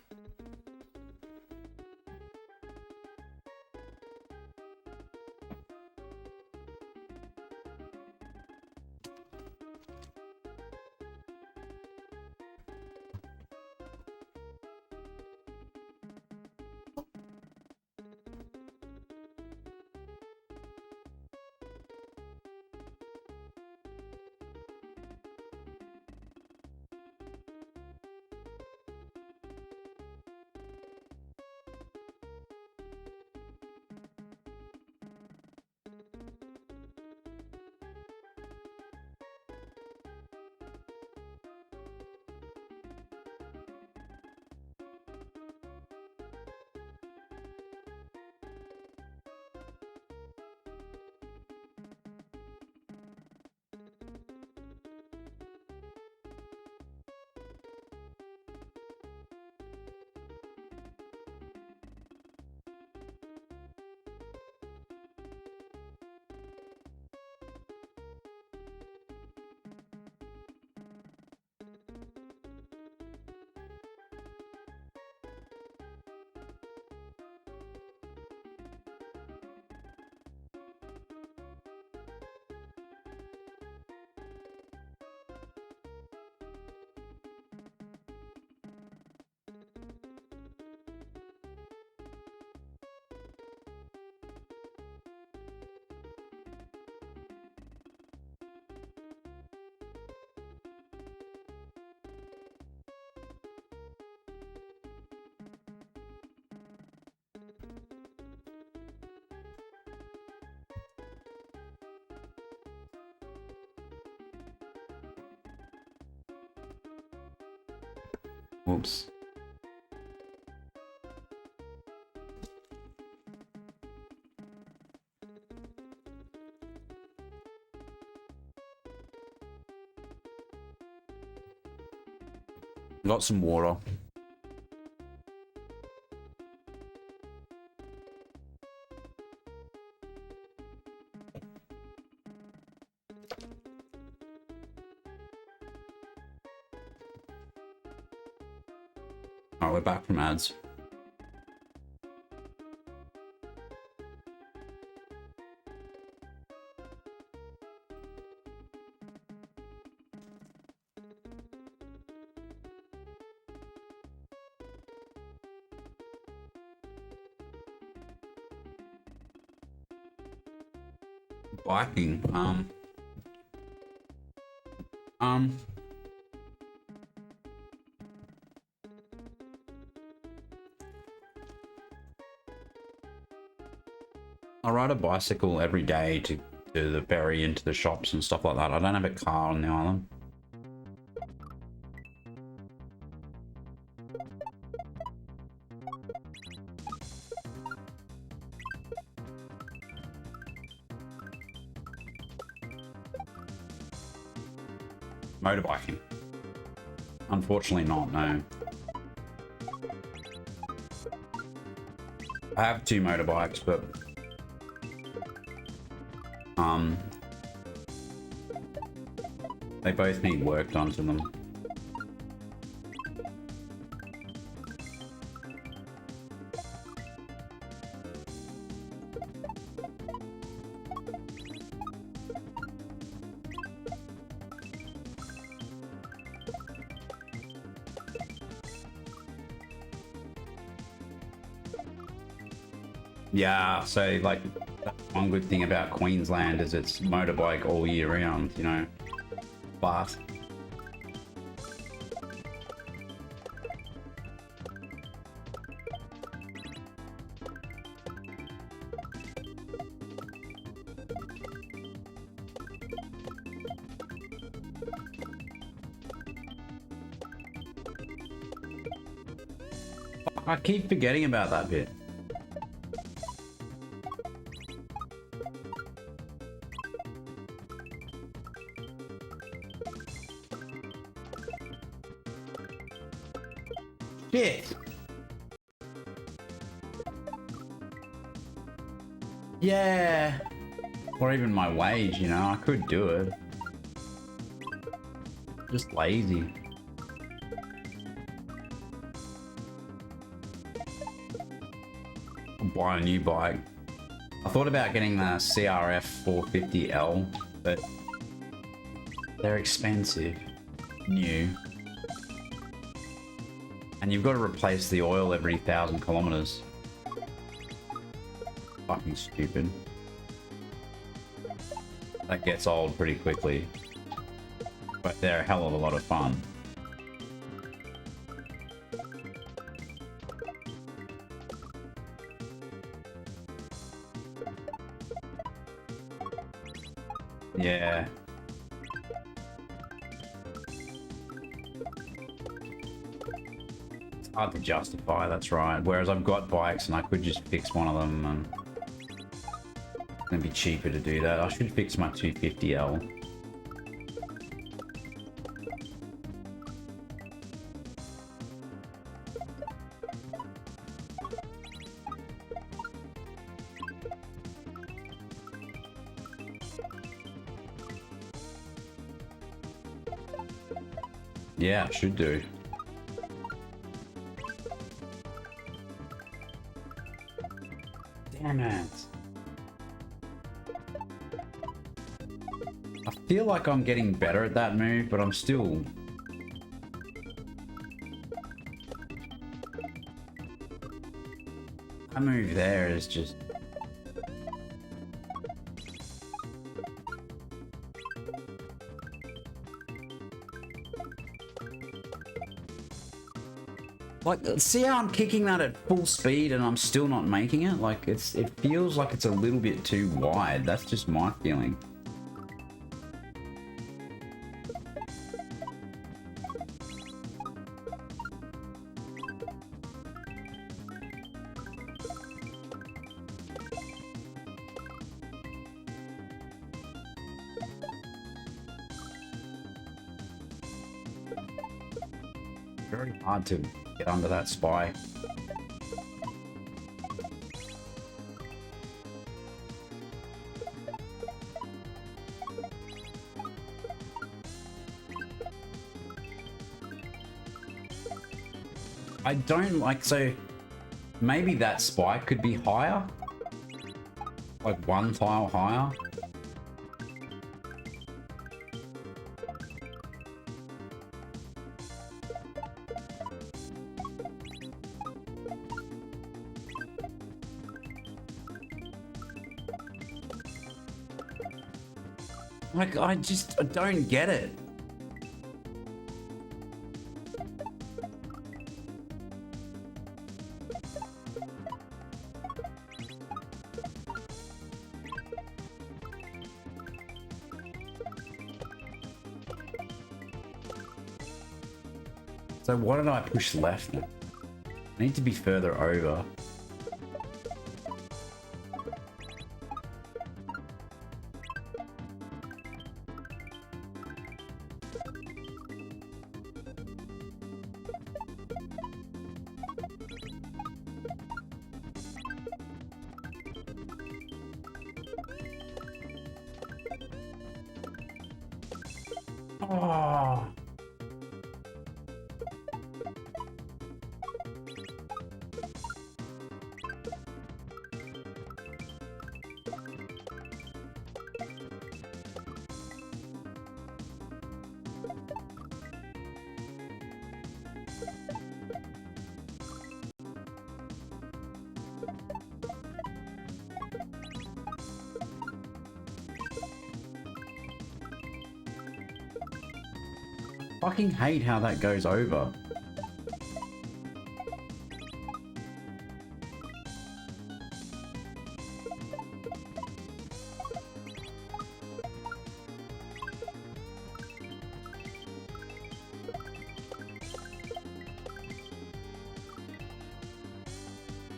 Whoops. Got some water. Oh, we're back from ads. Biking, I ride a bicycle every day to the ferry into the shops and stuff like that. I don't have a car on the island. Motorbiking. Unfortunately not, no. I have 2 motorbikes, but they both need work done to them. Yeah, so like one good thing about Queensland is it's motorbike all year round, you know. But I keep forgetting about that bit. Shit. Yeah. Or even my wage, you know, I could do it. Just lazy. I'll buy a new bike. I thought about getting the CRF 450L, but they're expensive. New. And you've got to replace the oil every 1,000 kilometers. Fucking stupid. That gets old pretty quickly. But they're a hell of a lot of fun. Yeah. It's hard to justify, that's right. Whereas I've got bikes and I could just fix one of them and it's gonna be cheaper to do that. I should fix my 250L. Yeah, should do. Damn it. I feel like I'm getting better at that move, but I'm still... That move there is just... Like, see how I'm kicking that at full speed and I'm still not making it? Like, it feels like it's a little bit too wide. That's just my feeling. Very hard to get under that spike. I don't like, so maybe that spike could be higher, like one tile higher. Like, I don't get it. So what did I push left now? I need to be further over. Oh. Fucking hate how that goes over.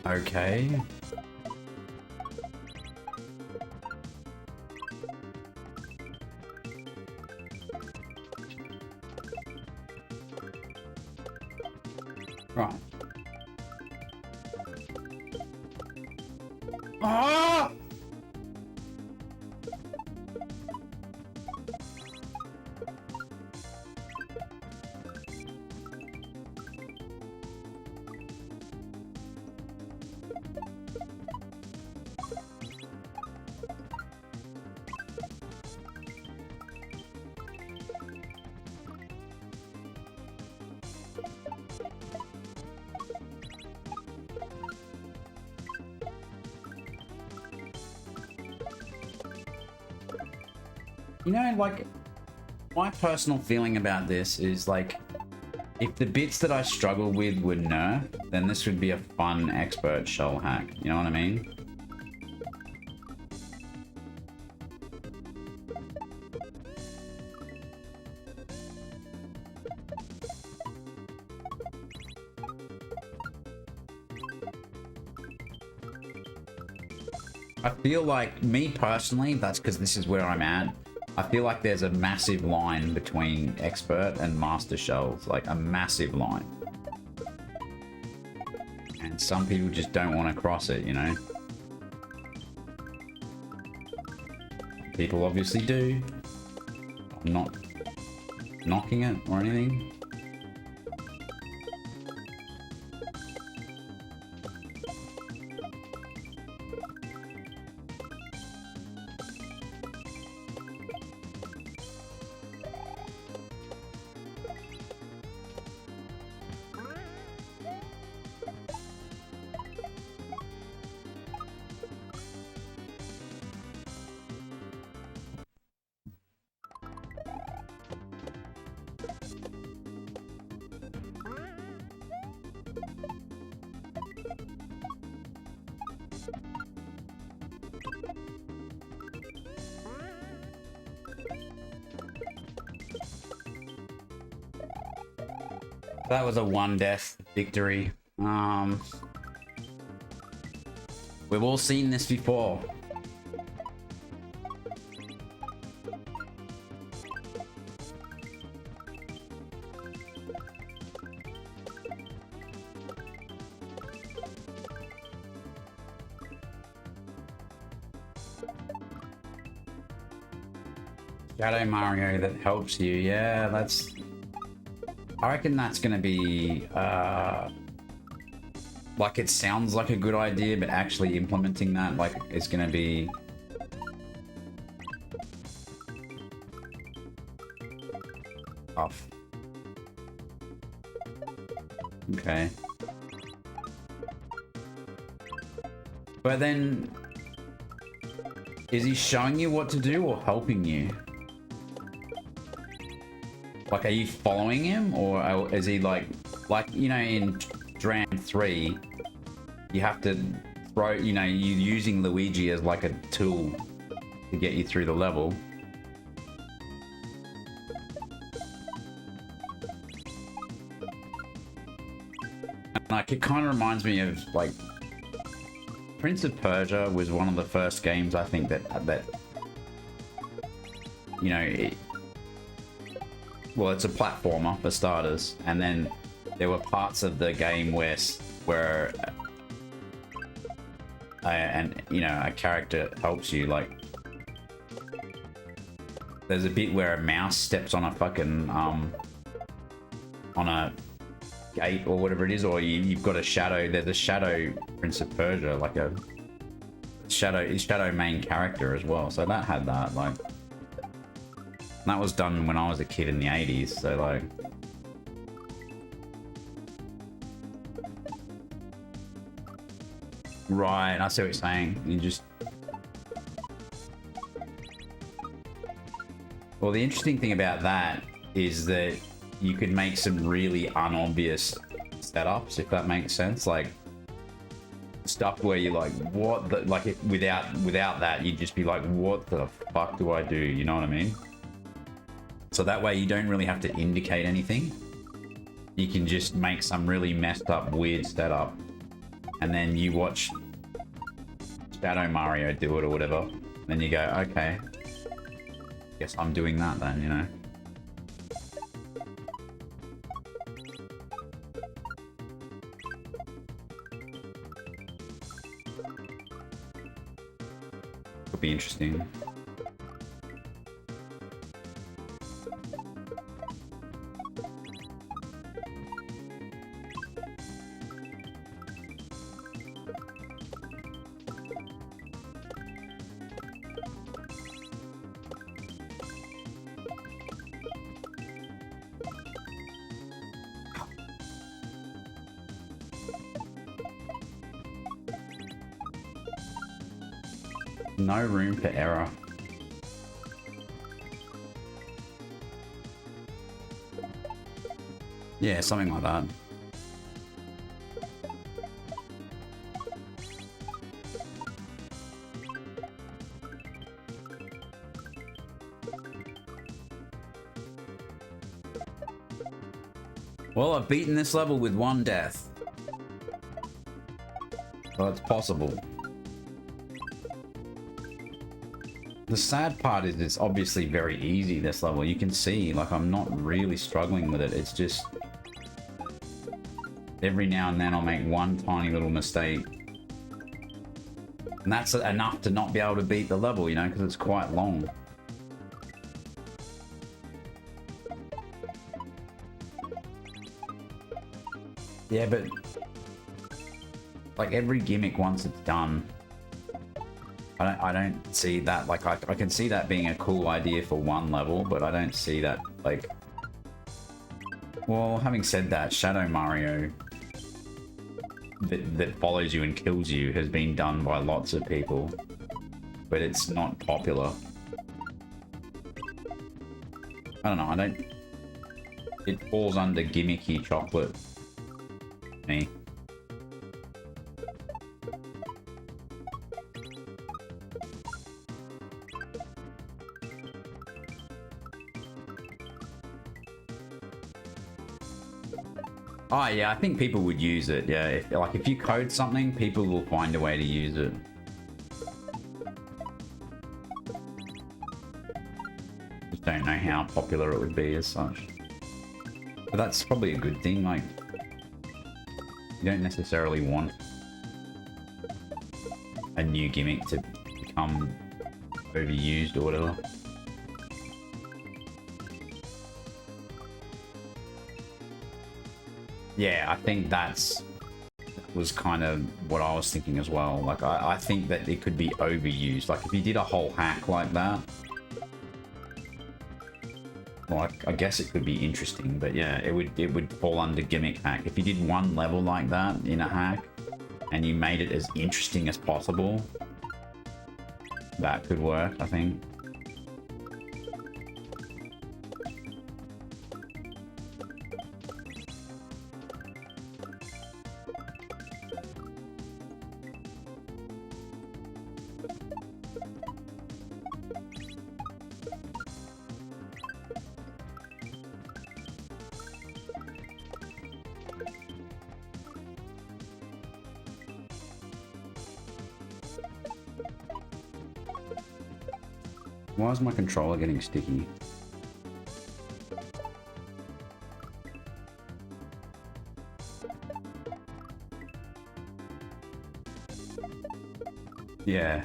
Okay. Right. Ah! You know, like, my personal feeling about this is, like, if the bits that I struggle with were nerfed, then this would be a fun expert shell hack. You know what I mean? I feel like, me personally, that's because this is where I'm at. I feel like there's a massive line between expert and master shells, like a massive line. And some people just don't want to cross it, you know? People obviously do. I'm not knocking it or anything. That was a one death victory. We've all seen this before. Shadow Mario that helps you. Yeah, that's... I reckon that's gonna be like it sounds like a good idea, but actually implementing that like is gonna be tough. Okay. But then, is he showing you what to do or helping you? Like, are you following him, or is he like, you know, in Dram 3, you have to throw, you know, you're using Luigi as like a tool to get you through the level. And, like, it kind of reminds me of, like, Prince of Persia was one of the first games I think that you know, well, it's a platformer for starters, and then there were parts of the game where and you know, a character helps you. Like, there's a bit where a mouse steps on a fucking on a gate or whatever it is, or you've got a shadow. There's a shadow Prince of Persia, like a shadow main character as well. So that had that, like, that was done when I was a kid in the 80s. So like, right, I see what you're saying. You just, well, the interesting thing about that is that you could make some really unobvious setups, if that makes sense. Like, stuff where you're like, what the, like, without that, you'd just be like, what the fuck do I do? You know what I mean? So that way you don't really have to indicate anything. You can just make some really messed up, weird setup, and then you watch Shadow Mario do it or whatever. Then you go, okay, guess I'm doing that then, you know? Could be interesting. No room for error. Yeah, something like that. Well, I've beaten this level with one death. Well, it's possible. The sad part is it's obviously very easy, this level. You can see, like, I'm not really struggling with it. It's just every now and then I'll make one tiny little mistake. And that's enough to not be able to beat the level, you know, because it's quite long. Yeah, but like every gimmick, once it's done, I don't see that, like, I can see that being a cool idea for one level, but I don't see that, like, well, having said that, Shadow Mario that follows you and kills you has been done by lots of people, but it's not popular. I don't know, it falls under gimmicky chocolate. Me. Oh yeah, I think people would use it. Yeah, if you code something, people will find a way to use it. Just don't know how popular it would be as such. But that's probably a good thing. Like, you don't necessarily want a new gimmick to become overused or whatever. Yeah, I think that's was kind of what I was thinking as well. Like, I think that it could be overused. Like, if you did a whole hack like that, well, I guess it could be interesting, but yeah, it would fall under gimmick hack. If you did one level like that in a hack, and you made it as interesting as possible, that could work, I think. Why is my controller getting sticky? Yeah.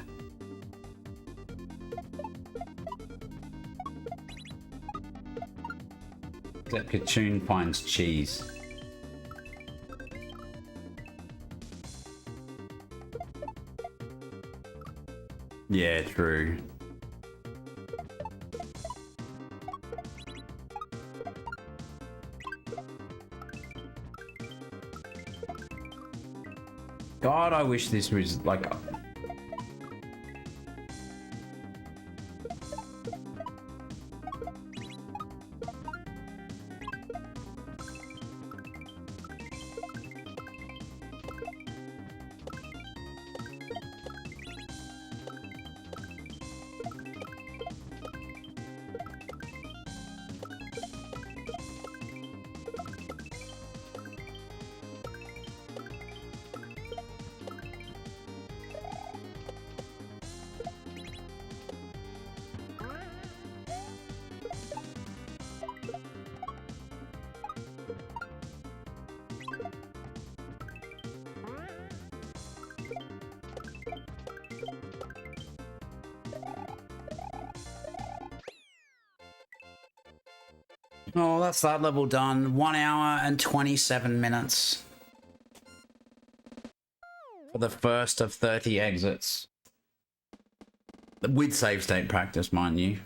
That cartoon finds cheese. Yeah, true. God, I wish this was like... Oh, that's that level done. 1 hour and 27 minutes. For the first of 30 exits. With save state practice, mind you.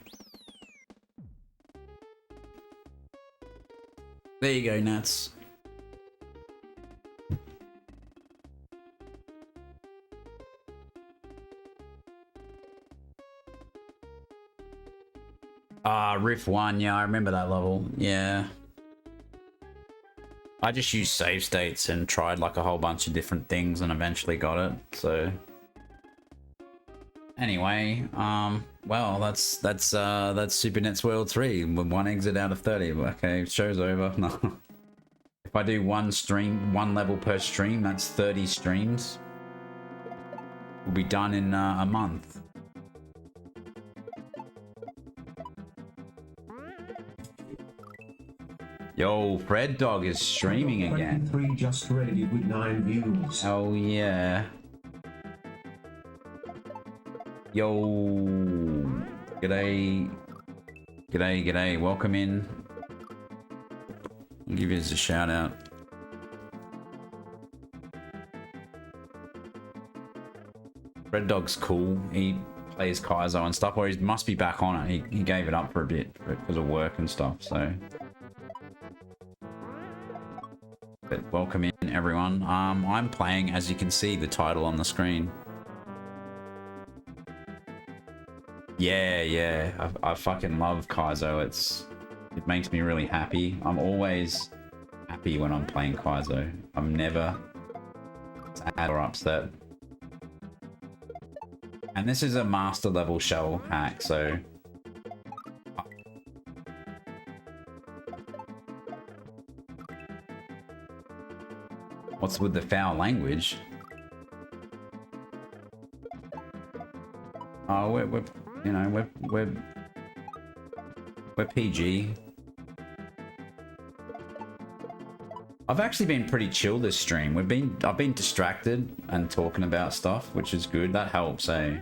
There you go, Nats. Ah, Rift 1, yeah, I remember that level. Yeah. I just used save states and tried like a whole bunch of different things and eventually got it, so... Anyway, well, that's Super Nets World 3 with 1 exit out of 30. Okay, show's over. No. If I do one level per stream, that's 30 streams. We'll be done in a month. Yo, Fred Dog is streaming again. N3 just raided with 9 views. Oh yeah. Yo, g'day, g'day, welcome in. I'll give you a shout out. Red Dog's cool. He plays Kaizo and stuff, or he must be back on it. He gave it up for a bit because of work and stuff, so. But welcome in, everyone. I'm playing, as you can see, the title on the screen. Yeah, I fucking love Kaizo. It makes me really happy. I'm always happy when I'm playing Kaizo. I'm never sad or upset. And this is a master level shell hack, so... What's with the foul language? Oh, we're PG. I've actually been pretty chill this stream. I've been distracted and talking about stuff, which is good. That helps, eh?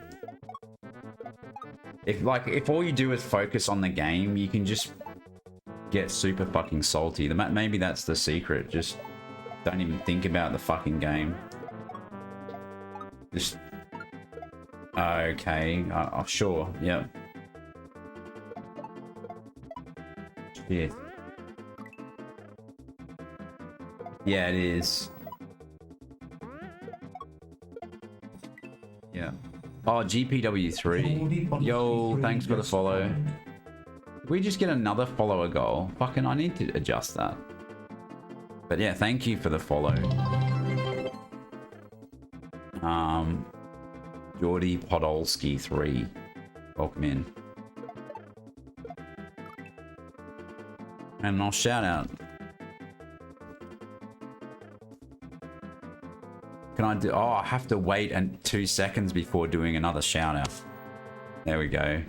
If all you do is focus on the game, you can just get super fucking salty. Maybe that's the secret. Just Don't even think about the fucking game. Just... Okay, sure, yep. Shit. Yeah, it is. Yeah. Oh, GPW3. Yo, thanks for the follow. Did we just get another follower goal? Fucking, I need to adjust that. But yeah, thank you for the follow. Jordy Podolsky 3. Welcome in. And I'll shout out. Can I do... Oh, I have to wait 2 seconds before doing another shout out. There we go.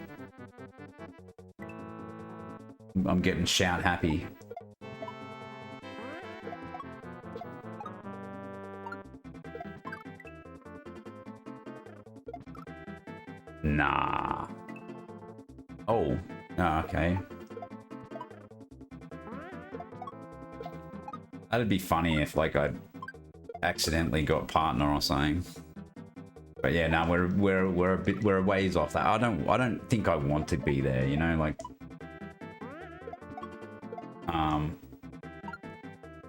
I'm getting shout happy. Nah. Oh. Oh, okay. That'd be funny if, like, I accidentally got partner or something. But yeah, no, we're a ways off that. I don't think I want to be there, you know, like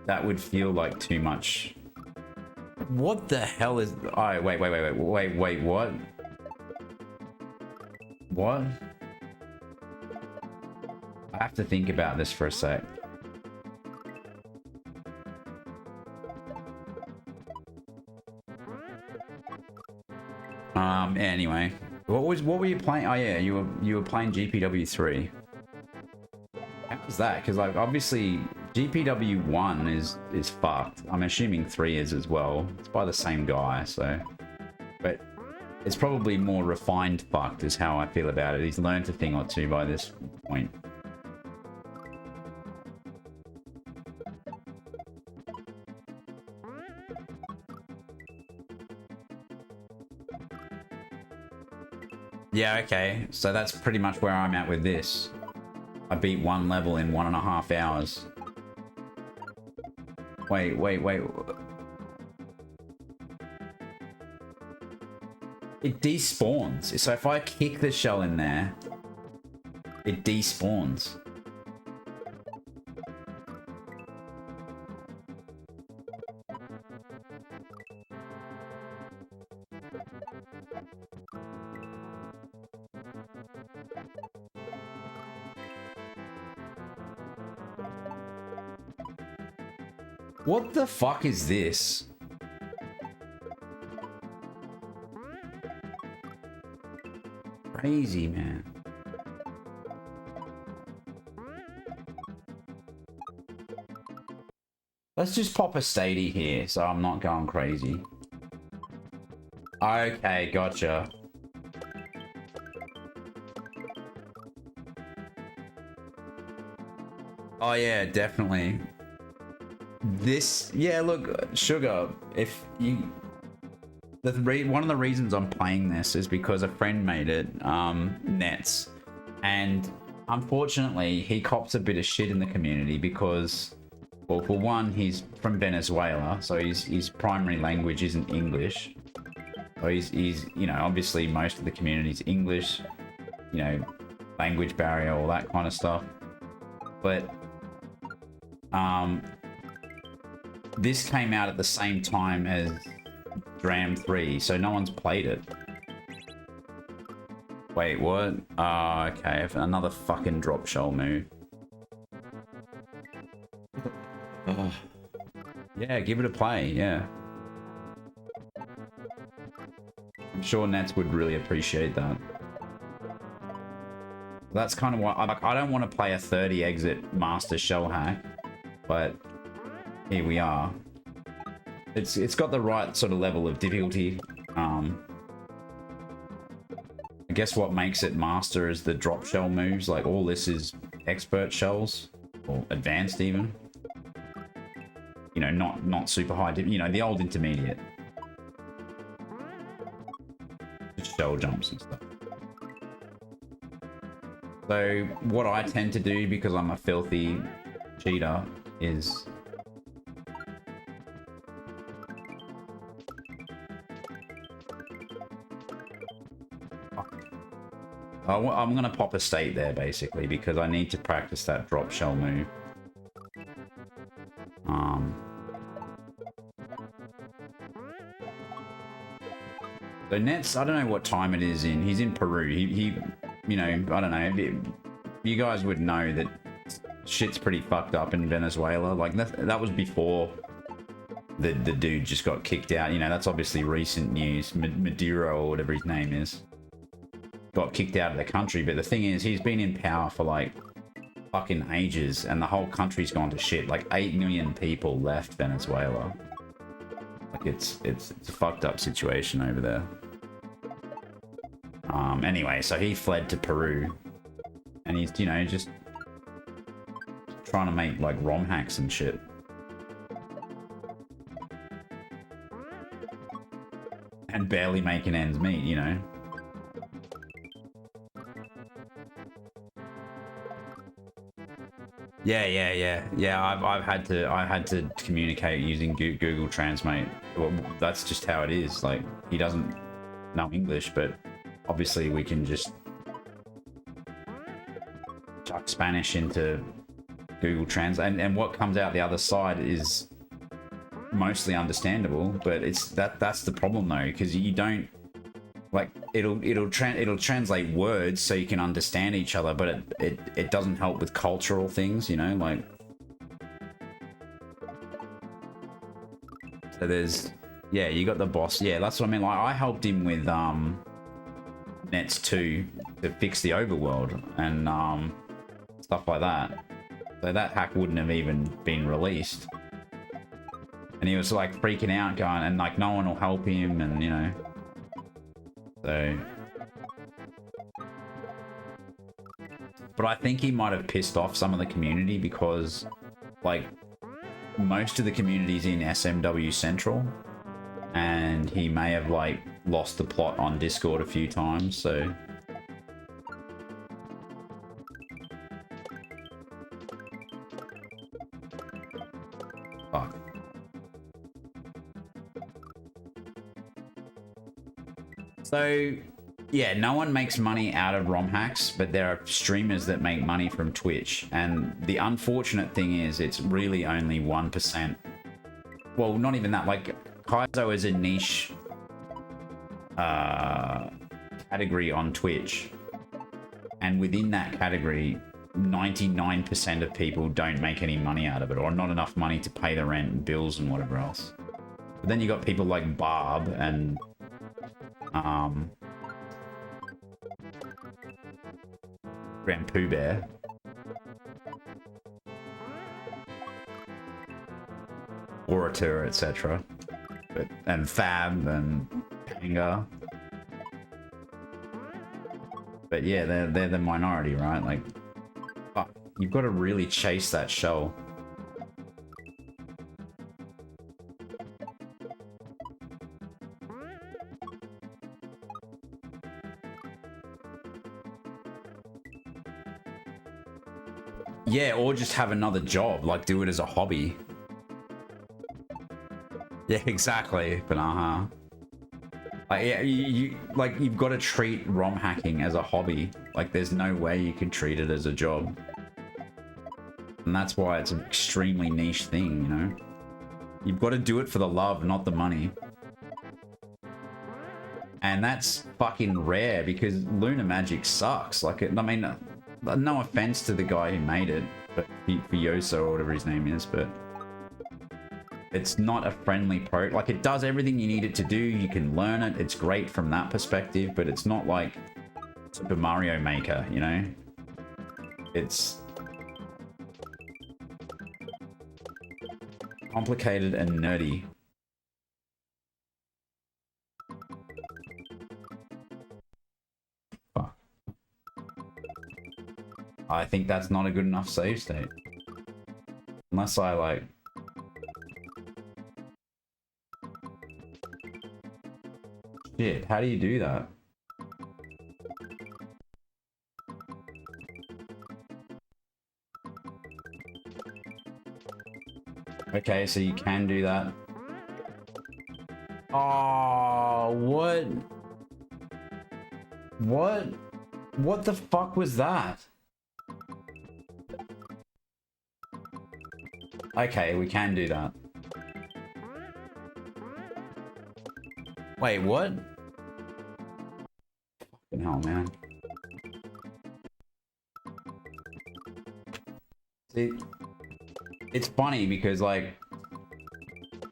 that would feel like too much. What the hell is... Oh, wait, what? What? I have to think about this for a sec. Anyway, what were you playing? Oh yeah, you were playing GPW3. How was that? Because like obviously GPW1 is fucked. I'm assuming 3 is as well. It's by the same guy, so. But it's probably more refined fucked is how I feel about it. He's learned a thing or two by this point. Yeah, okay. So that's pretty much where I'm at with this. I beat 1 level in 1.5 hours. Wait. It despawns. So if I kick the shell in there, it despawns. What the fuck is this? Crazy, man. Let's just pop a statey here so I'm not going crazy. Okay, gotcha. Oh yeah, definitely. This, yeah, look, Sugar, if you... one of the reasons I'm playing this is because a friend made it, Nets, and unfortunately he cops a bit of shit in the community because, well, for one, he's from Venezuela, so his primary language isn't English. So he's you know, obviously most of the community's English, you know, language barrier, all that kind of stuff. But this came out at the same time as Dram 3, so no one's played it. Wait, what? Okay, another fucking drop shell move. Ugh. Yeah, give it a play, yeah. I'm sure Nets would really appreciate that. That's kind of what I don't want to play a 30 exit master shell hack, but here we are. It's got the right sort of level of difficulty. I guess what makes it master is the drop shell moves. Like all this is expert shells or advanced even. You know, not super high. You know, the old intermediate. Just shell jumps and stuff. So what I tend to do, because I'm a filthy cheater, is I'm gonna pop a state there basically because I need to practice that drop shell move. So Nets, I don't know what time it is in. He's in Peru. He you know, I don't know. You guys would know that shit's pretty fucked up in Venezuela. Like that was before the dude just got kicked out. You know, that's obviously recent news. Maduro or whatever his name is got kicked out of the country. But the thing is, he's been in power for like fucking ages, and the whole country's gone to shit. Like 8 million people left Venezuela. Like it's a fucked up situation over there. Anyway, so he fled to Peru, and he's, you know, just trying to make like ROM hacks and shit. And barely making ends meet, you know. Yeah. I had to communicate using Google Translate. Well, that's just how it is. Like, he doesn't know English, but obviously we can just chuck Spanish into Google Translate, and what comes out the other side is mostly understandable. But that's the problem though, because you don't, like, it'll translate words so you can understand each other, but it doesn't help with cultural things, you know, like. So there's, yeah, you got the boss. Yeah, that's what I mean. Like, I helped him with Nets 2 to fix the overworld and stuff like that. So that hack wouldn't have even been released. And he was like freaking out, going, and like no one will help him, and you know. So, but I think he might have pissed off some of the community because, like, most of the community's in SMW Central, and he may have like lost the plot on Discord a few times. So, fuck. So, yeah, no one makes money out of ROM hacks, but there are streamers that make money from Twitch. And the unfortunate thing is, it's really only 1%. Well, not even that. Like, Kaizo is a niche category on Twitch. And within that category, 99% of people don't make any money out of it, or not enough money to pay the rent and bills and whatever else. But then you got people like Barb and Grand Pooh Bear. Orator, etc. And Fab and Panga. But yeah, they're the minority, right? Like, fuck, you've got to really chase that shell. Yeah, or just have another job, like do it as a hobby. Yeah, exactly. But like, yeah, you've got to treat ROM hacking as a hobby. Like, there's no way you can treat it as a job, and that's why it's an extremely niche thing. You know, you've got to do it for the love, not the money. And that's fucking rare because Lunar Magic sucks. Like, I mean, no offense to the guy who made it, but Fioso or whatever his name is, but it's not a friendly pro. Like, it does everything you need it to do. You can learn it. It's great from that perspective, but it's not like Super Mario Maker, you know? It's complicated and nerdy. Fuck. I think that's not a good enough save state. Unless I, like... Shit, how do you do that? Okay, so you can do that. Oh, what? What? What the fuck was that? Okay, we can do that. Wait, what? Fucking hell, man. See, it's funny because, like,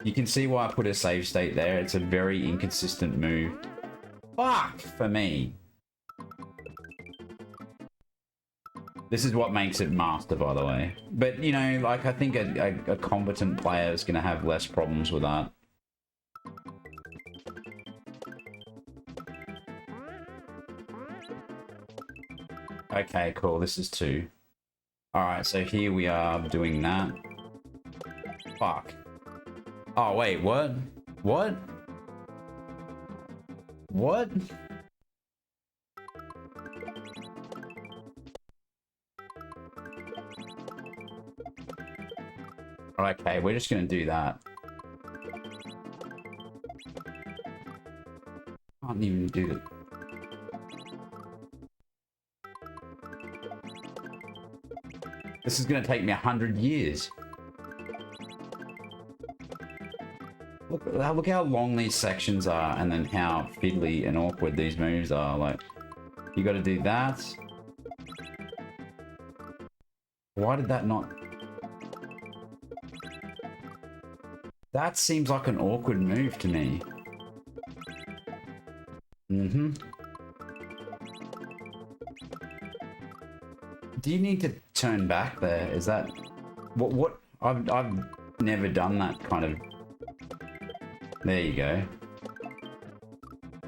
you can see why I put a save state there. It's a very inconsistent move. Fuck for me. This is what makes it master, by the way. But, you know, like, I think a competent player is going to have less problems with that. Okay, cool. This is 2. Alright, so here we are doing that. Fuck. Oh, wait, what? What? What? Okay, we're just gonna do that. Can't even do it. This is gonna take me 100 years. Look how long these sections are, and then how fiddly and awkward these moves are. Like, you gotta do that. Why did that not... That seems like an awkward move to me. Do you need to turn back there? Is that... What? I've never done that kind of... There you go.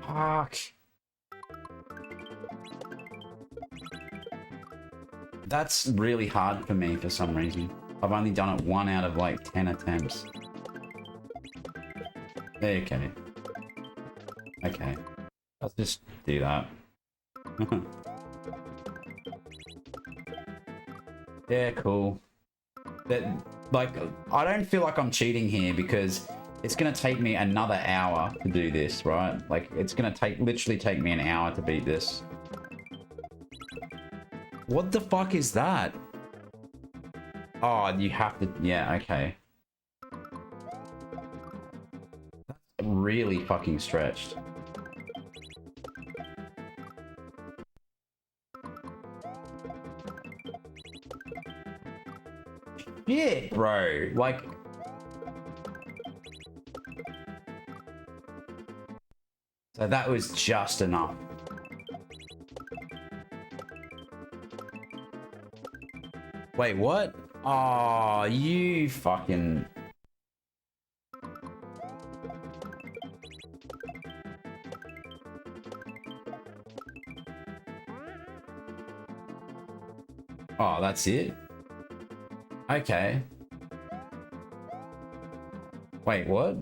Fuck. That's really hard for me for some reason. I've only done it 1 out of like 10 attempts. Okay. Okay. Let's just do that. Yeah, cool. That, like, I don't feel like I'm cheating here because it's gonna take me another hour to do this, right? Like, it's gonna literally take me an hour to beat this. What the fuck is that? Oh, you have to... Yeah, okay. That's really fucking stretched. Shit, bro. Like... So that was just enough. Wait, what? Oh, you fucking... Oh, that's it? Okay. Wait, what?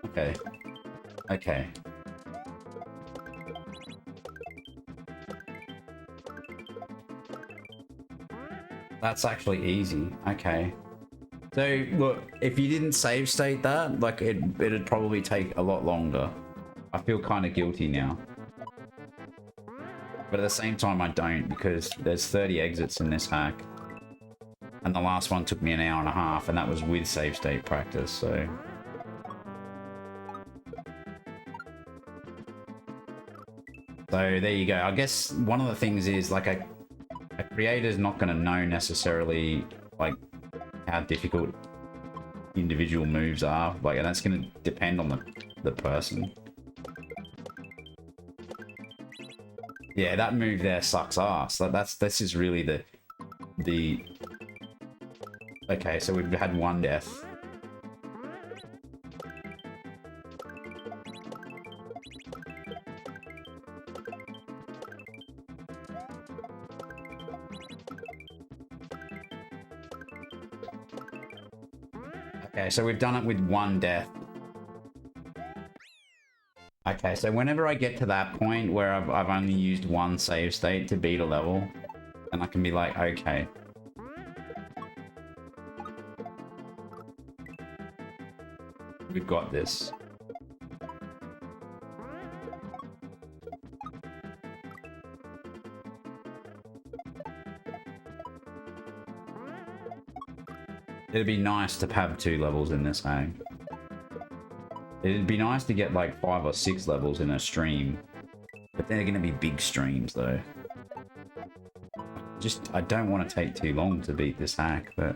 Okay. Okay. That's actually easy. Okay. So, look, if you didn't save state that, like, it'd probably take a lot longer. I feel kind of guilty now. But at the same time, I don't, because there's 30 exits in this hack. And the last one took me an hour and a half, and that was with save state practice, so... So there you go. I guess one of the things is, like, a creator's not going to know necessarily, like, how difficult individual moves are. Like, and that's going to depend on the person. Yeah, that move there sucks ass. This is really the... Okay, so we've had 1 death. Okay, so we've done it with 1 death. Okay, so whenever I get to that point where I've only used 1 save state to beat a level, then I can be like, okay. got this. It'd be nice to have 2 levels in this game. It'd be nice to get like 5 or 6 levels in a stream. But they're going to be big streams though. I don't want to take too long to beat this hack, but...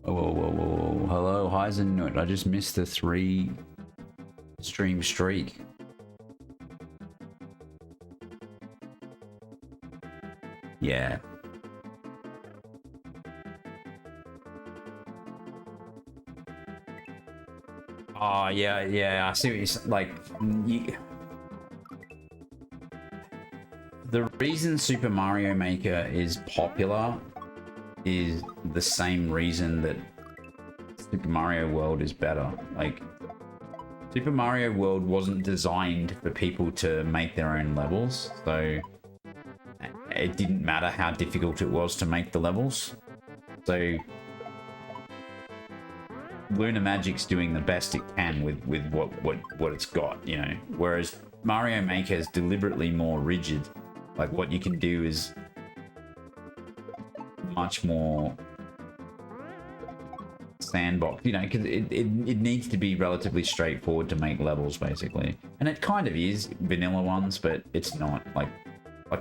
Whoa. Hello, Heisenut. I just missed the 3 stream streak. Yeah. Oh, yeah, I see what you're saying. Like, the reason Super Mario Maker is popular is the same reason that Super Mario World is better. Like, Super Mario World wasn't designed for people to make their own levels, so it didn't matter how difficult it was to make the levels. So Lunar Magic's doing the best it can with what it's got, you know. Whereas Mario Maker is deliberately more rigid. Like, what you can do is much more sandbox, you know, because it needs to be relatively straightforward to make levels, basically. And it kind of is vanilla ones, but it's not. Like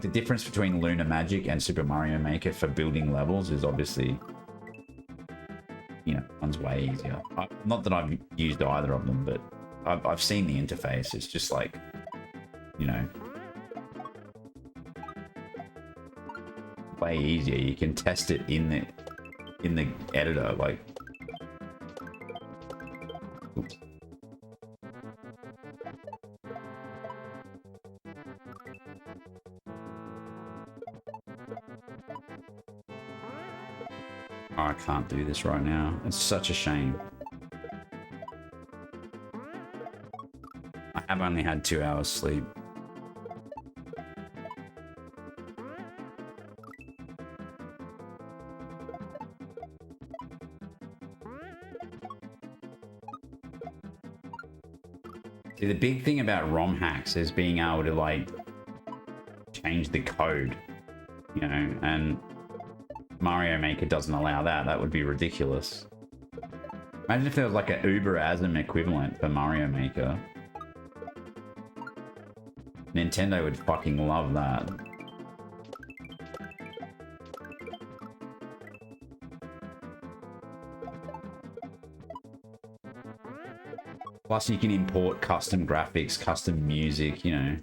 the difference between Lunar Magic and Super Mario Maker for building levels is obviously, you know, one's way easier. Not that I've used either of them, but I've seen the interface. It's just like, you know, way easier. You can test it in the editor, like. Oops. Oh, I can't do this right now. It's such a shame. I have only had 2 hours sleep. See, the big thing about ROM hacks is being able to, like, change the code, you know, and Mario Maker doesn't allow that. That would be ridiculous. Imagine if there was like an Uber Asm equivalent for Mario Maker. Nintendo would fucking love that. Plus you can import custom graphics, custom music, you know.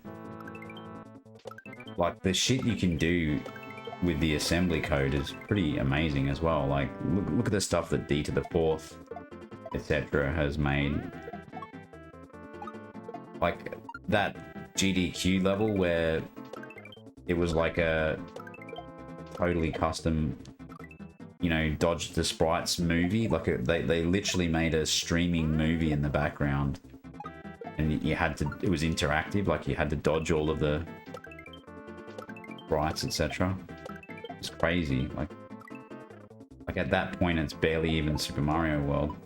Like, the shit you can do with the assembly code is pretty amazing as well. Like, look at the stuff that D to the 4th, etc. has made. Like, that GDQ level where it was like a totally custom, you know, dodge the sprites movie. Like, they literally made a streaming movie in the background, and you had to, it was interactive. Like, you had to dodge all of the sprites, etc. It's crazy. Like at that point, it's barely even Super Mario World.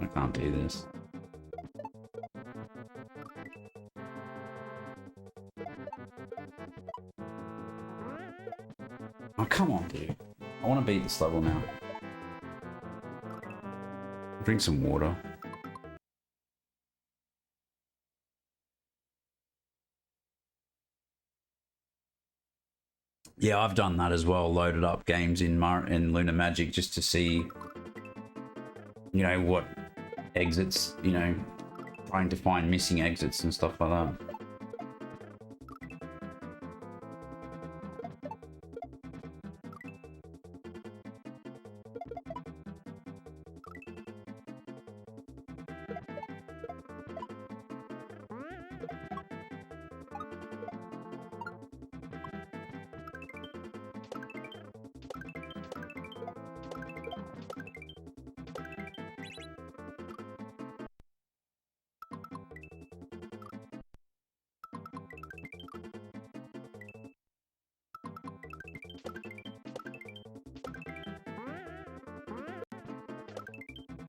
I can't do this. Oh, come on, dude. I want to beat this level now. Drink some water. Yeah, I've done that as well. Loaded up games in Lunar Magic just to see, you know, what exits, you know, trying to find missing exits and stuff like that.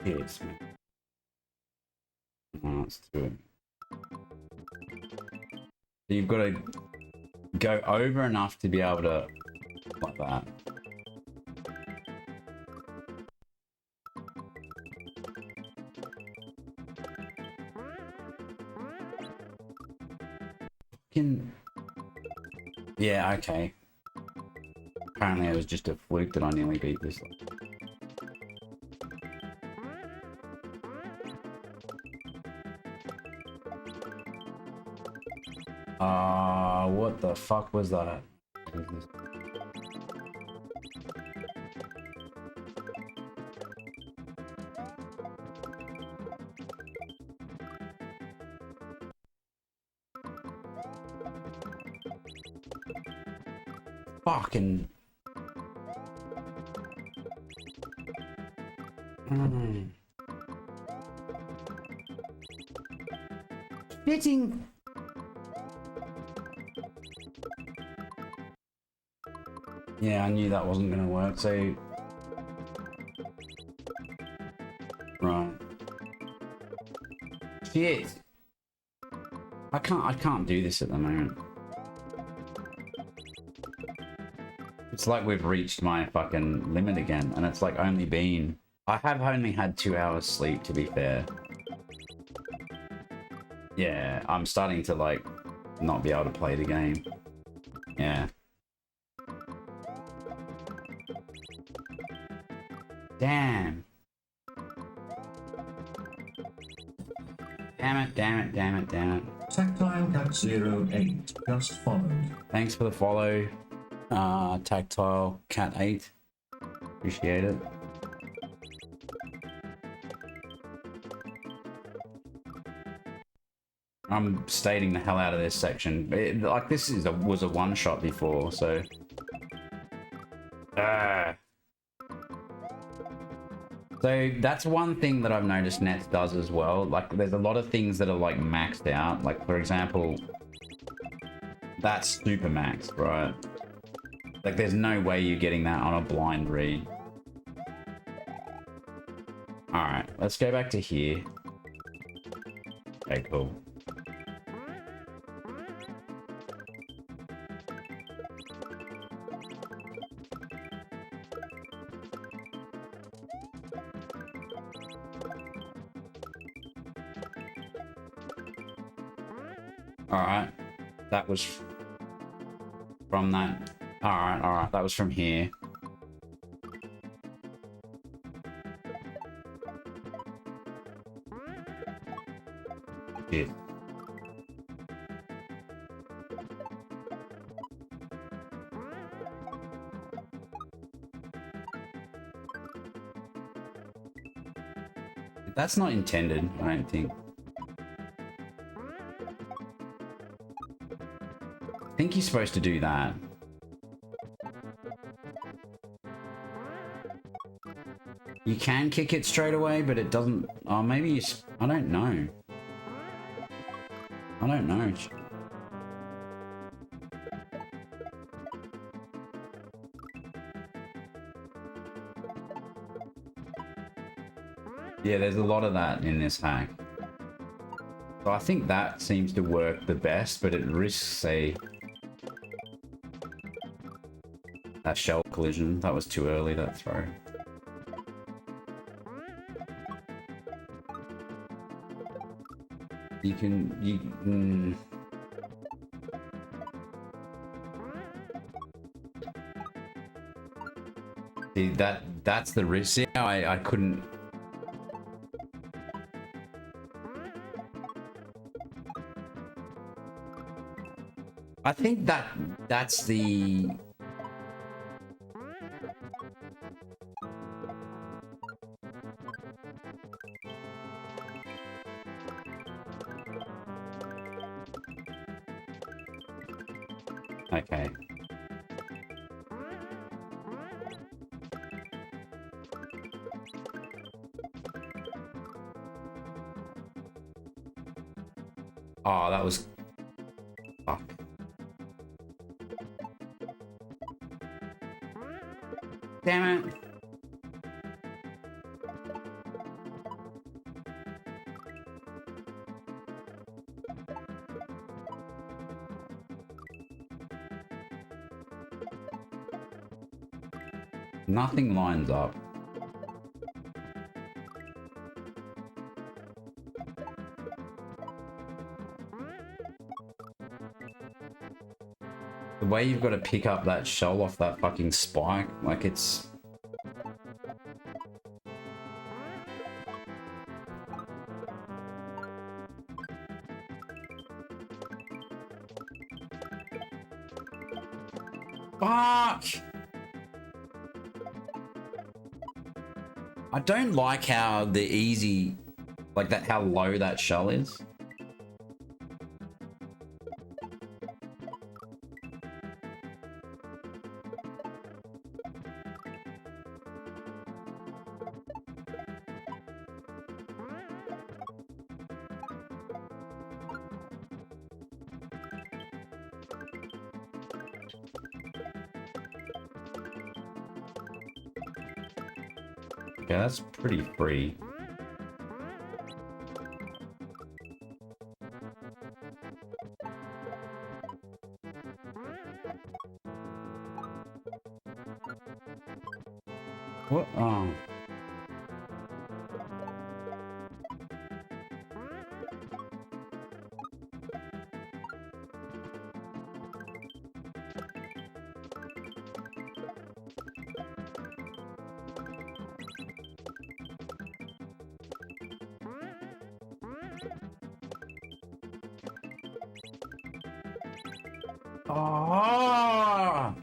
Yes, man. Oh, let's do it. So you've got to go over enough to be able to like that. Yeah, okay. Apparently it was just a fluke that I nearly beat this. What the fuck was that? Fucking... Fitting... Yeah, I knew that wasn't gonna work, so... Right. Shit! I can't do this at the moment. It's like we've reached my fucking limit again, and it's like only been... I have only had 2 hours sleep, to be fair. Yeah, I'm starting to, like, not be able to play the game. Yeah. Damn. Damn it, damn it, damn it, damn it. Tactile Cat 08 just followed. Thanks for the follow, Tactile Cat 8. Appreciate it. I'm stating the hell out of this section. Like, this was a one-shot before, so... So that's one thing that I've noticed Nets does as well. Like, there's a lot of things that are, like, maxed out. Like, for example, that's super maxed, right? Like, there's no way you're getting that on a blind read. Alright, let's go back to here. Okay, cool. Alright, that was from that. Alright, that was from here. Shit. That's not intended, I don't think. I think you're supposed to do that. You can kick it straight away, but it doesn't... Oh, maybe you... I don't know. I don't know. Yeah, there's a lot of that in this hack. So I think that seems to work the best, but it risks a shell collision. That was too early, that throw. You can... See, that's the risk. See how I couldn't... I think that's the... Okay. Oh, that was... Fuck. Damn it. Nothing lines up. The way you've got to pick up that shell off that fucking spike, like it's... Fuck! I don't like how the easy, like that, how low that shell is. Yeah, that's pretty free. What? Oh. Oh!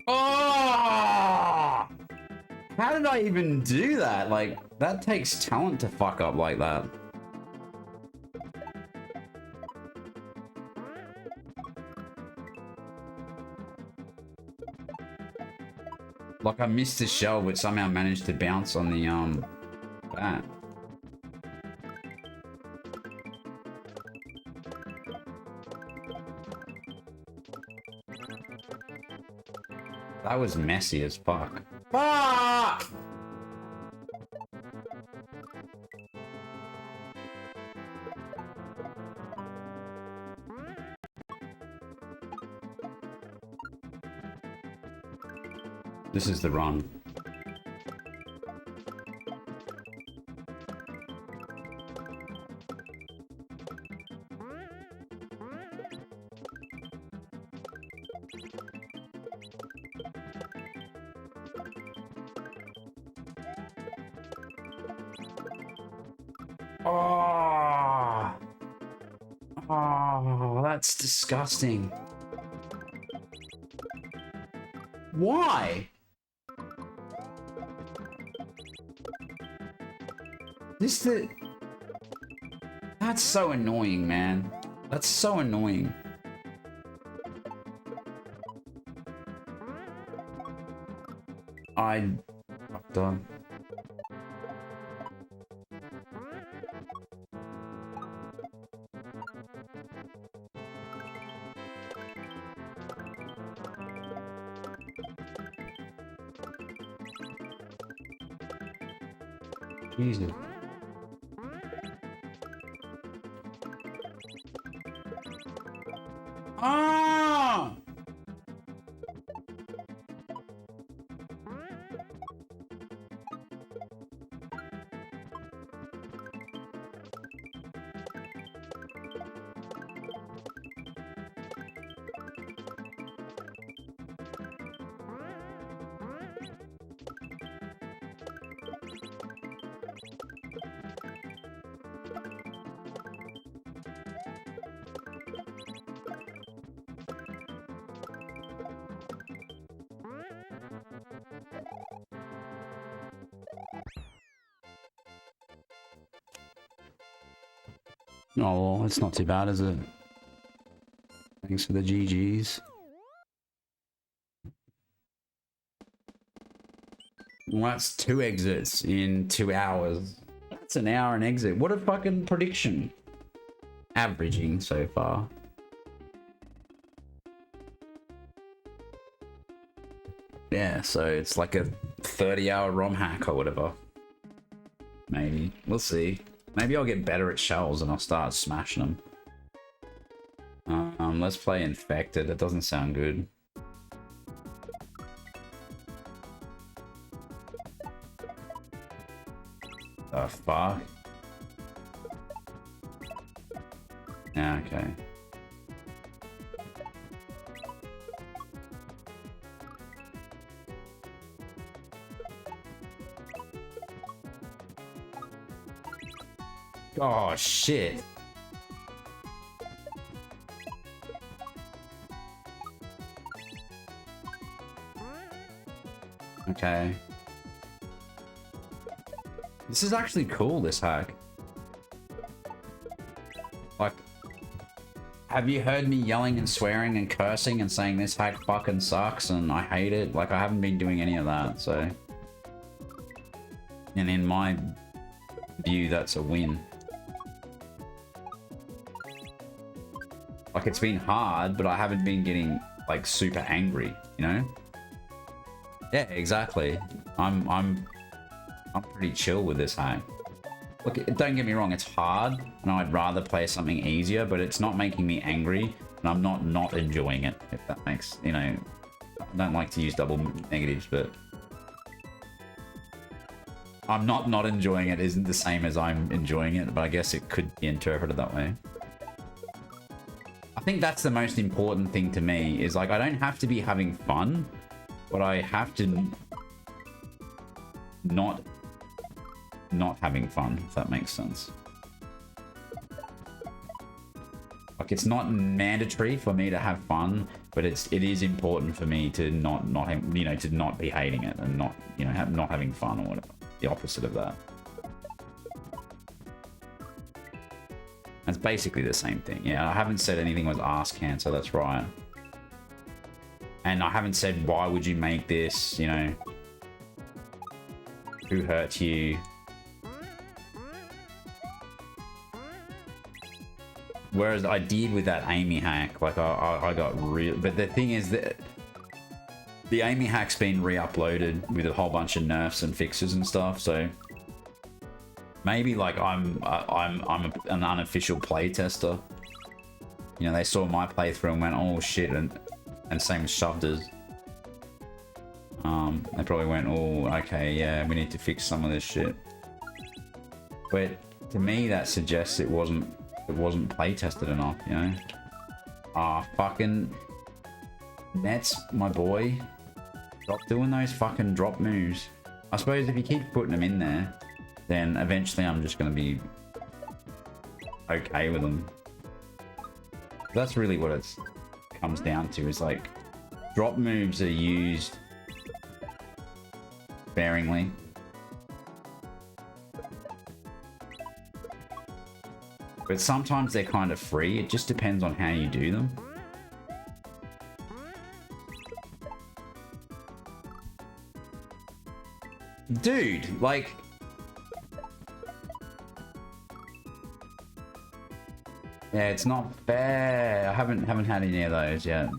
Oh! How did I even do that? Like, that takes talent to fuck up like that. Like, I missed the shell, but somehow managed to bounce on the, bat. That was messy as fuck. Fuck! This is the run. Oh, oh, that's disgusting. Why? That's so annoying, man. That's so annoying. I fucked up. Jesus. Ah! Oh, well, it's not too bad, is it? Thanks for the GGs. Well, that's 2 exits in 2 hours. That's an hour an exit. What a fucking prediction. Averaging so far. Yeah, so it's like a 30-hour ROM hack or whatever. Maybe. We'll see. Maybe I'll get better at shells and I'll start smashing them. Let's play Infected. It doesn't sound good. The fuck? Yeah, okay. Oh, shit. Okay. This is actually cool, this hack. Like, have you heard me yelling and swearing and cursing and saying this hack fucking sucks and I hate it? Like, I haven't been doing any of that, so... And in my view, that's a win. Like, it's been hard, but I haven't been getting, like, super angry, you know? Yeah, exactly. I'm pretty chill with this hack. Look, don't get me wrong, it's hard, and I'd rather play something easier, but it's not making me angry, and I'm not enjoying it, if that makes, you know... I don't like to use double negatives, but... I'm not enjoying it isn't the same as I'm enjoying it, but I guess it could be interpreted that way. I think that's the most important thing to me, is like, I don't have to be having fun, but I have to not having fun, if that makes sense. Like, it's not mandatory for me to have fun, but it is important for me to not have, you know, to not be hating it and not, you know, not having fun or whatever. The opposite of that. That's basically the same thing. Yeah, I haven't said anything was ass cancer, that's right. And I haven't said, why would you make this, you know? Who hurt you? Whereas I did with that Amy hack, like I got real... But the thing is that the Amy hack's been re-uploaded with a whole bunch of nerfs and fixes and stuff, so... Maybe, like, I'm an unofficial playtester. You know, they saw my playthrough and went, oh shit, and same with Shovders. They probably went, oh, okay, yeah, we need to fix some of this shit. But to me, that suggests it wasn't playtested enough, you know? Ah, fucking Nets, my boy. Stop doing those fucking drop moves. I suppose if you keep putting them in there, then eventually I'm just gonna be okay with them. That's really what it comes down to, is like, drop moves are used sparingly. But sometimes they're kind of free. It just depends on how you do them. Dude, like... Yeah, it's not fair. I haven't had any of those yet.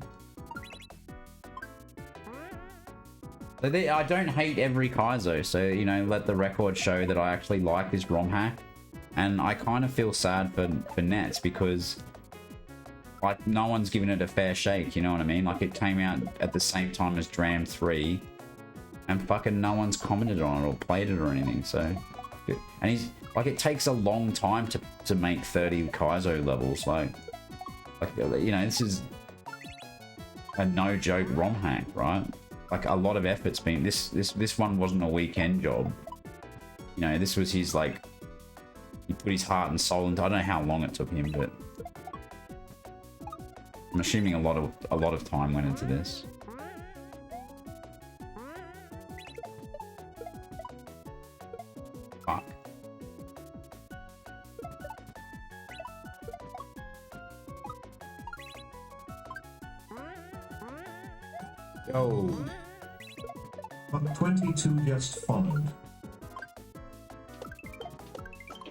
I don't hate every Kaizo, so, you know, let the record show that I actually like this ROM hack. And I kind of feel sad for Nets, because, like, no one's given it a fair shake, you know what I mean? Like, it came out at the same time as Dram 3, and fucking no one's commented on it or played it or anything, so... And he's... Like, it takes a long time to make 30 Kaizo levels, like, you know, this is a no-joke ROM hack, right? Like, a lot of effort's been... This one wasn't a weekend job. You know, this was his, like... He put his heart and soul into... I don't know how long it took him, but... I'm assuming a lot of time went into this. Fuck. Yo. But 22 just followed.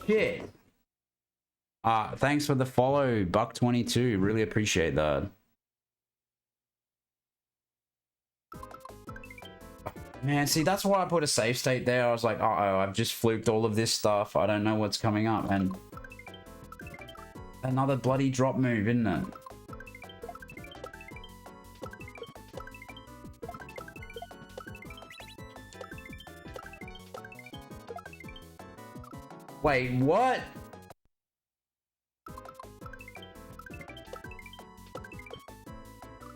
Shit. Thanks for the follow, Buck22. Really appreciate that. Man, see, that's why I put a save state there. I was like, uh-oh, I've just fluked all of this stuff. I don't know what's coming up. And another bloody drop move, isn't it? Wait, what?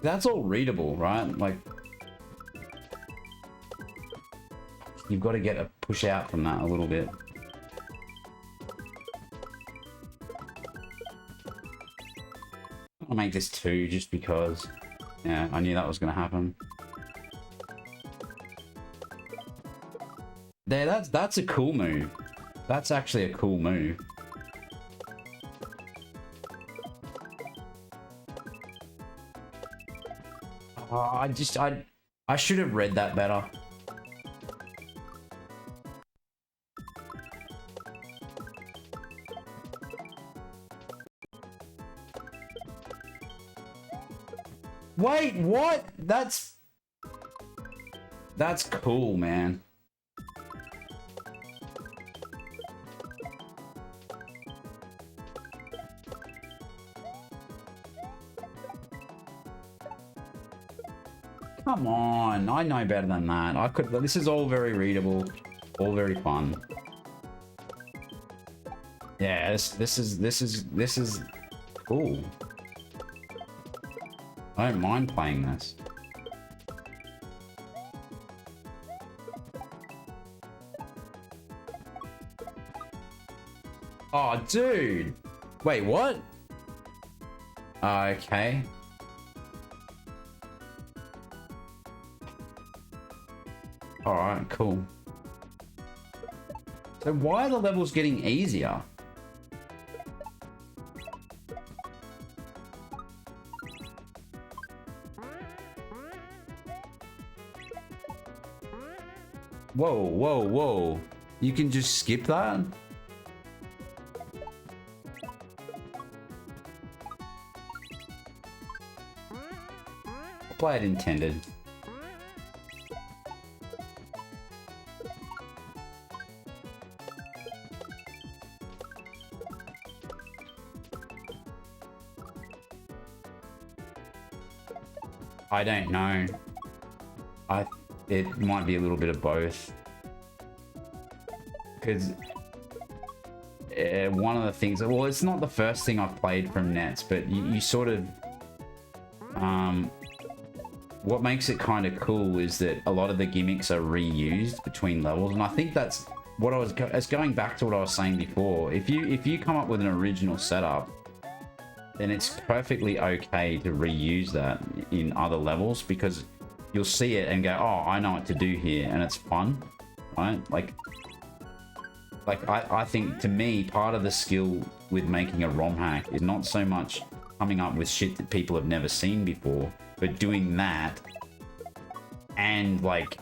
That's all readable, right? Like, you've got to get a push out from that a little bit. I'll make this 2 just because. Yeah, I knew that was going to happen. There, that's a cool move. That's actually a cool move. Oh, I should have read that better. Wait, what? That's cool, man. Come on, I know better than that. This is all very readable, all very fun. Yeah, this is cool. I don't mind playing this. Oh, dude. Wait, what? Okay. Alright, cool. So why are the levels getting easier? Whoa, whoa, whoa. You can just skip that? Play it intended. I don't know. It might be a little bit of both. Because one of the things, well, it's not the first thing I've played from Nets, but you sort of, what makes it kind of cool is that a lot of the gimmicks are reused between levels, and I think that's what it's going back to what I was saying before. If you come up with an original setup, then it's perfectly okay to reuse that in other levels, because you'll see it and go, oh, I know what to do here, and it's fun, right? Like I think, to me, part of the skill with making a ROM hack is not so much coming up with shit that people have never seen before, but doing that and like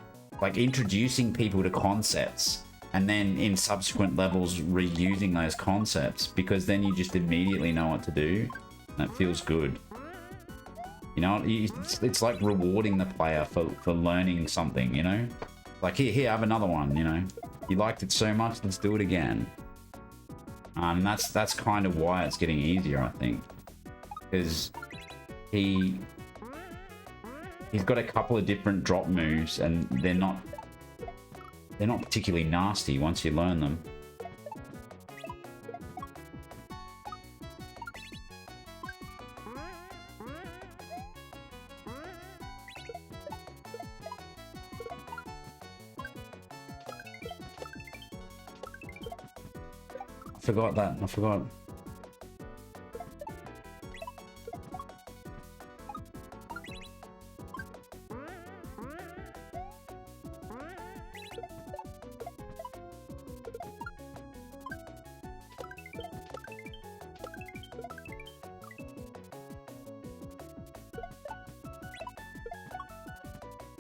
introducing people to concepts, and then in subsequent levels reusing those concepts, because then you just immediately know what to do. That feels good. You know, it's like rewarding the player for learning something, you know? Like, here, have another one, you know? You liked it so much, let's do it again. And that's kind of why it's getting easier, I think. Because he's got a couple of different drop moves, and they're not particularly nasty once you learn them. I forgot that. I forgot.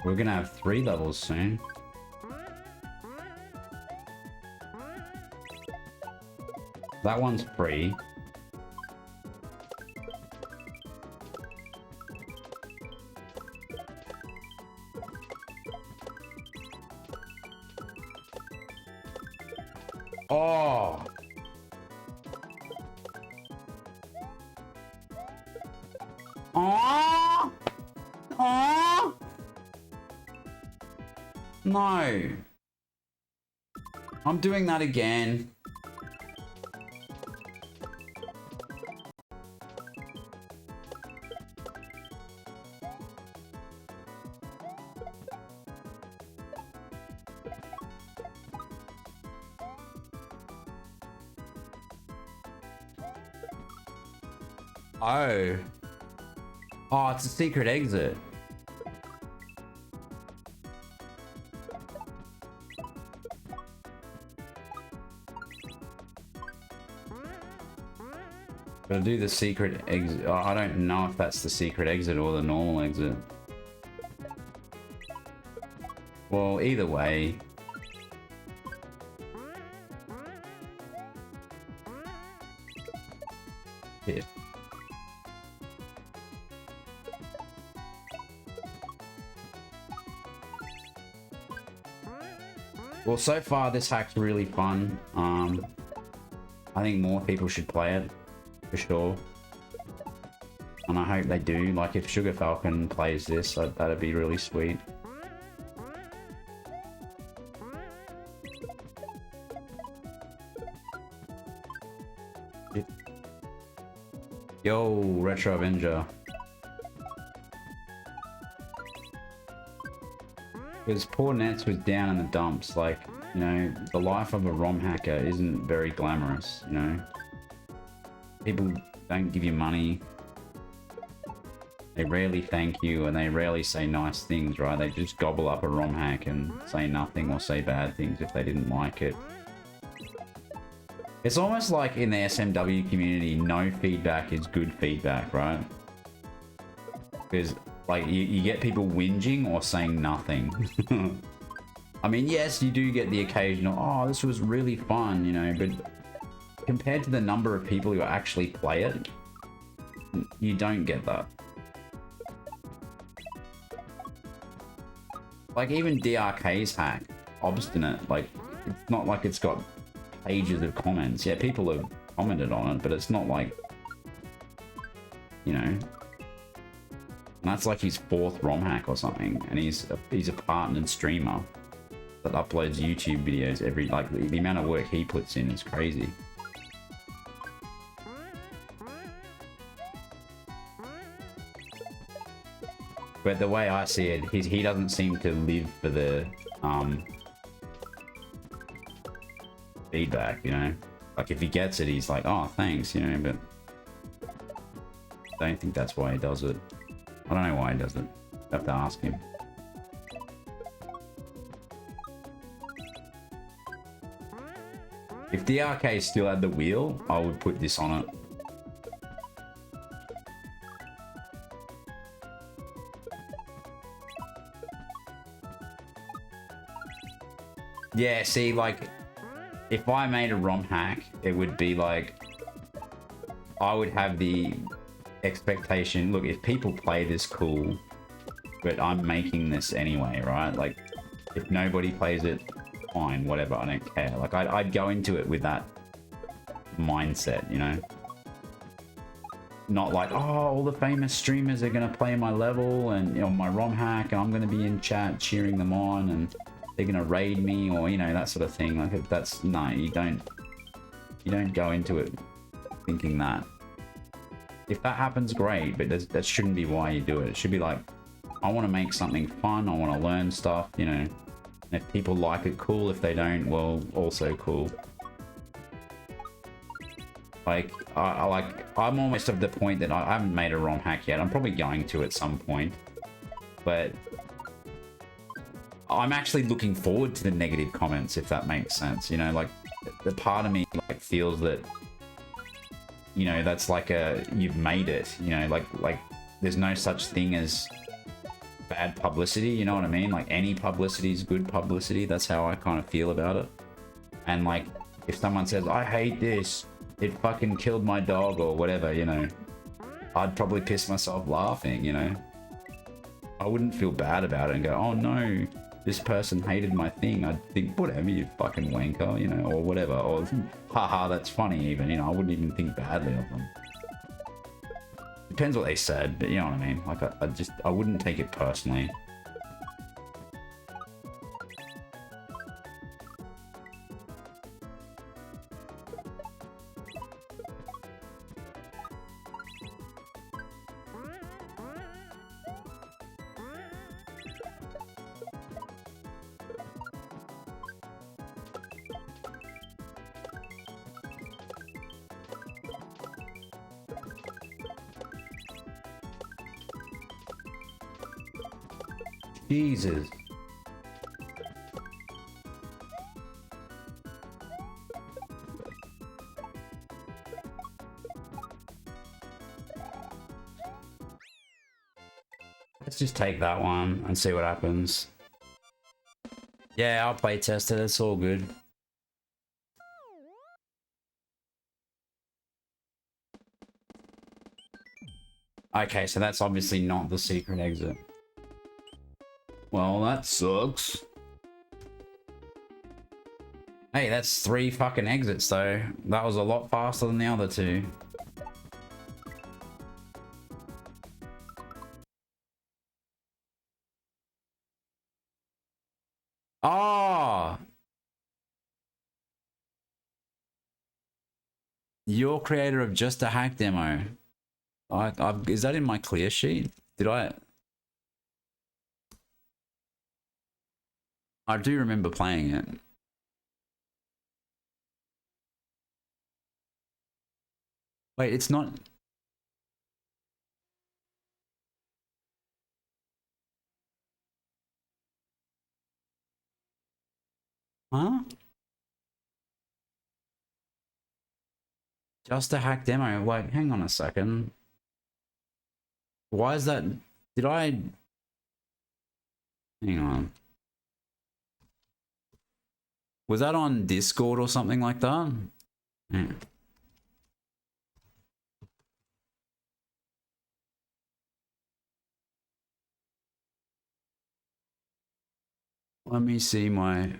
We're gonna have 3 levels soon. That one's free. Oh! Oh! Oh! No! I'm doing that again. Oh. Oh, it's a secret exit. Gotta do the secret exit. Oh, I don't know if that's the secret exit or the normal exit. Well, either way. Here. Well, so far this hack's really fun. I think more people should play it, for sure. And I hope they do. Like, if Sugar Falcon plays this, that'd be really sweet. Yo, Retro Avenger. Because poor Nets was down in the dumps. Like, you know, the life of a ROM hacker isn't very glamorous, you know? People don't give you money. They rarely thank you and they rarely say nice things, right? They just gobble up a ROM hack and say nothing or say bad things if they didn't like it. It's almost like in the SMW community, no feedback is good feedback, right? Because, like, you get people whinging or saying nothing. I mean, yes, you do get the occasional, oh, this was really fun, you know, but compared to the number of people who actually play it, you don't get that. Like, even DRK's hack, Obstinate, like, it's not like it's got pages of comments. Yeah, people have commented on it, but it's not like, you know, and that's like his 4th ROM hack or something, and he's a partnered streamer that uploads YouTube videos every, like, the amount of work he puts in is crazy. But the way I see it, he doesn't seem to live for the feedback, you know? Like, if he gets it, he's like, oh, thanks, you know, but I don't think that's why he does it. I don't know why he does it. I have to ask him. If DRK still had the wheel, I would put this on it. Yeah, see, like, if I made a ROM hack, it would be like, I would have the expectation, look, if people play this, cool, but I'm making this anyway, right? Like, if nobody plays it, fine, whatever, I don't care. Like, I'd go into it with that mindset, you know? Not like, oh, all the famous streamers are gonna play my level and, you know, my ROM hack, and I'm gonna be in chat cheering them on, and they're gonna raid me, or, you know, that sort of thing. Like, that's, no, you don't go into it thinking that. If that happens, great, but that shouldn't be why you do it. It should be like, I want to make something fun, I want to learn stuff, you know. If people like it, cool. If they don't, well, also cool. Like, I'm almost of the point that I haven't made a ROM hack yet. I'm probably going to at some point, but I'm actually looking forward to the negative comments, if that makes sense. You know, like, the part of me, like, feels that, you know, that's like you've made it, you know, like there's no such thing as bad publicity, you know what I mean? Like any publicity is good publicity. That's how I kind of feel about it. And like if someone says, I hate this, it fucking killed my dog or whatever, you know, I'd probably piss myself laughing, you know. I wouldn't feel bad about it and go, oh no, this person hated my thing. I'd think, whatever, you fucking wanker, you know, or whatever. Or haha, that's funny even, you know, I wouldn't even think badly of them. Depends what they said, but you know what I mean? Like, I wouldn't take it personally. Jesus. Let's just take that one and see what happens. Yeah, I'll play test it. It's all good. Okay, so that's obviously not the secret exit. Well, that sucks. Hey, that's 3 fucking exits though. That was a lot faster than the other 2. Oh! You're creator of Just a Hack demo. Is that in my clear sheet? Did I do remember playing it. Wait, it's not... Huh? Just a hack demo. Wait, hang on a second. Why is that? Did I... Hang on. Was that on Discord or something like that? Yeah. Let me see my...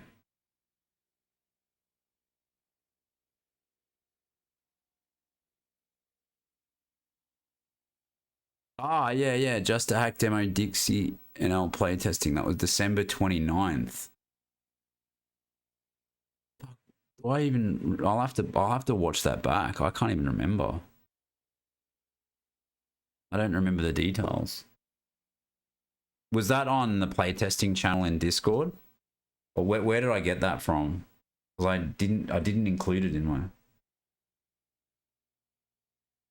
Ah, yeah. Just a hack demo Dixie NL playtesting. That was December 29th. Do I even... I'll have to watch that back. I can't even remember. I don't remember the details. Was that on the playtesting channel in Discord? Or where did I get that from? Because I didn't include it in my...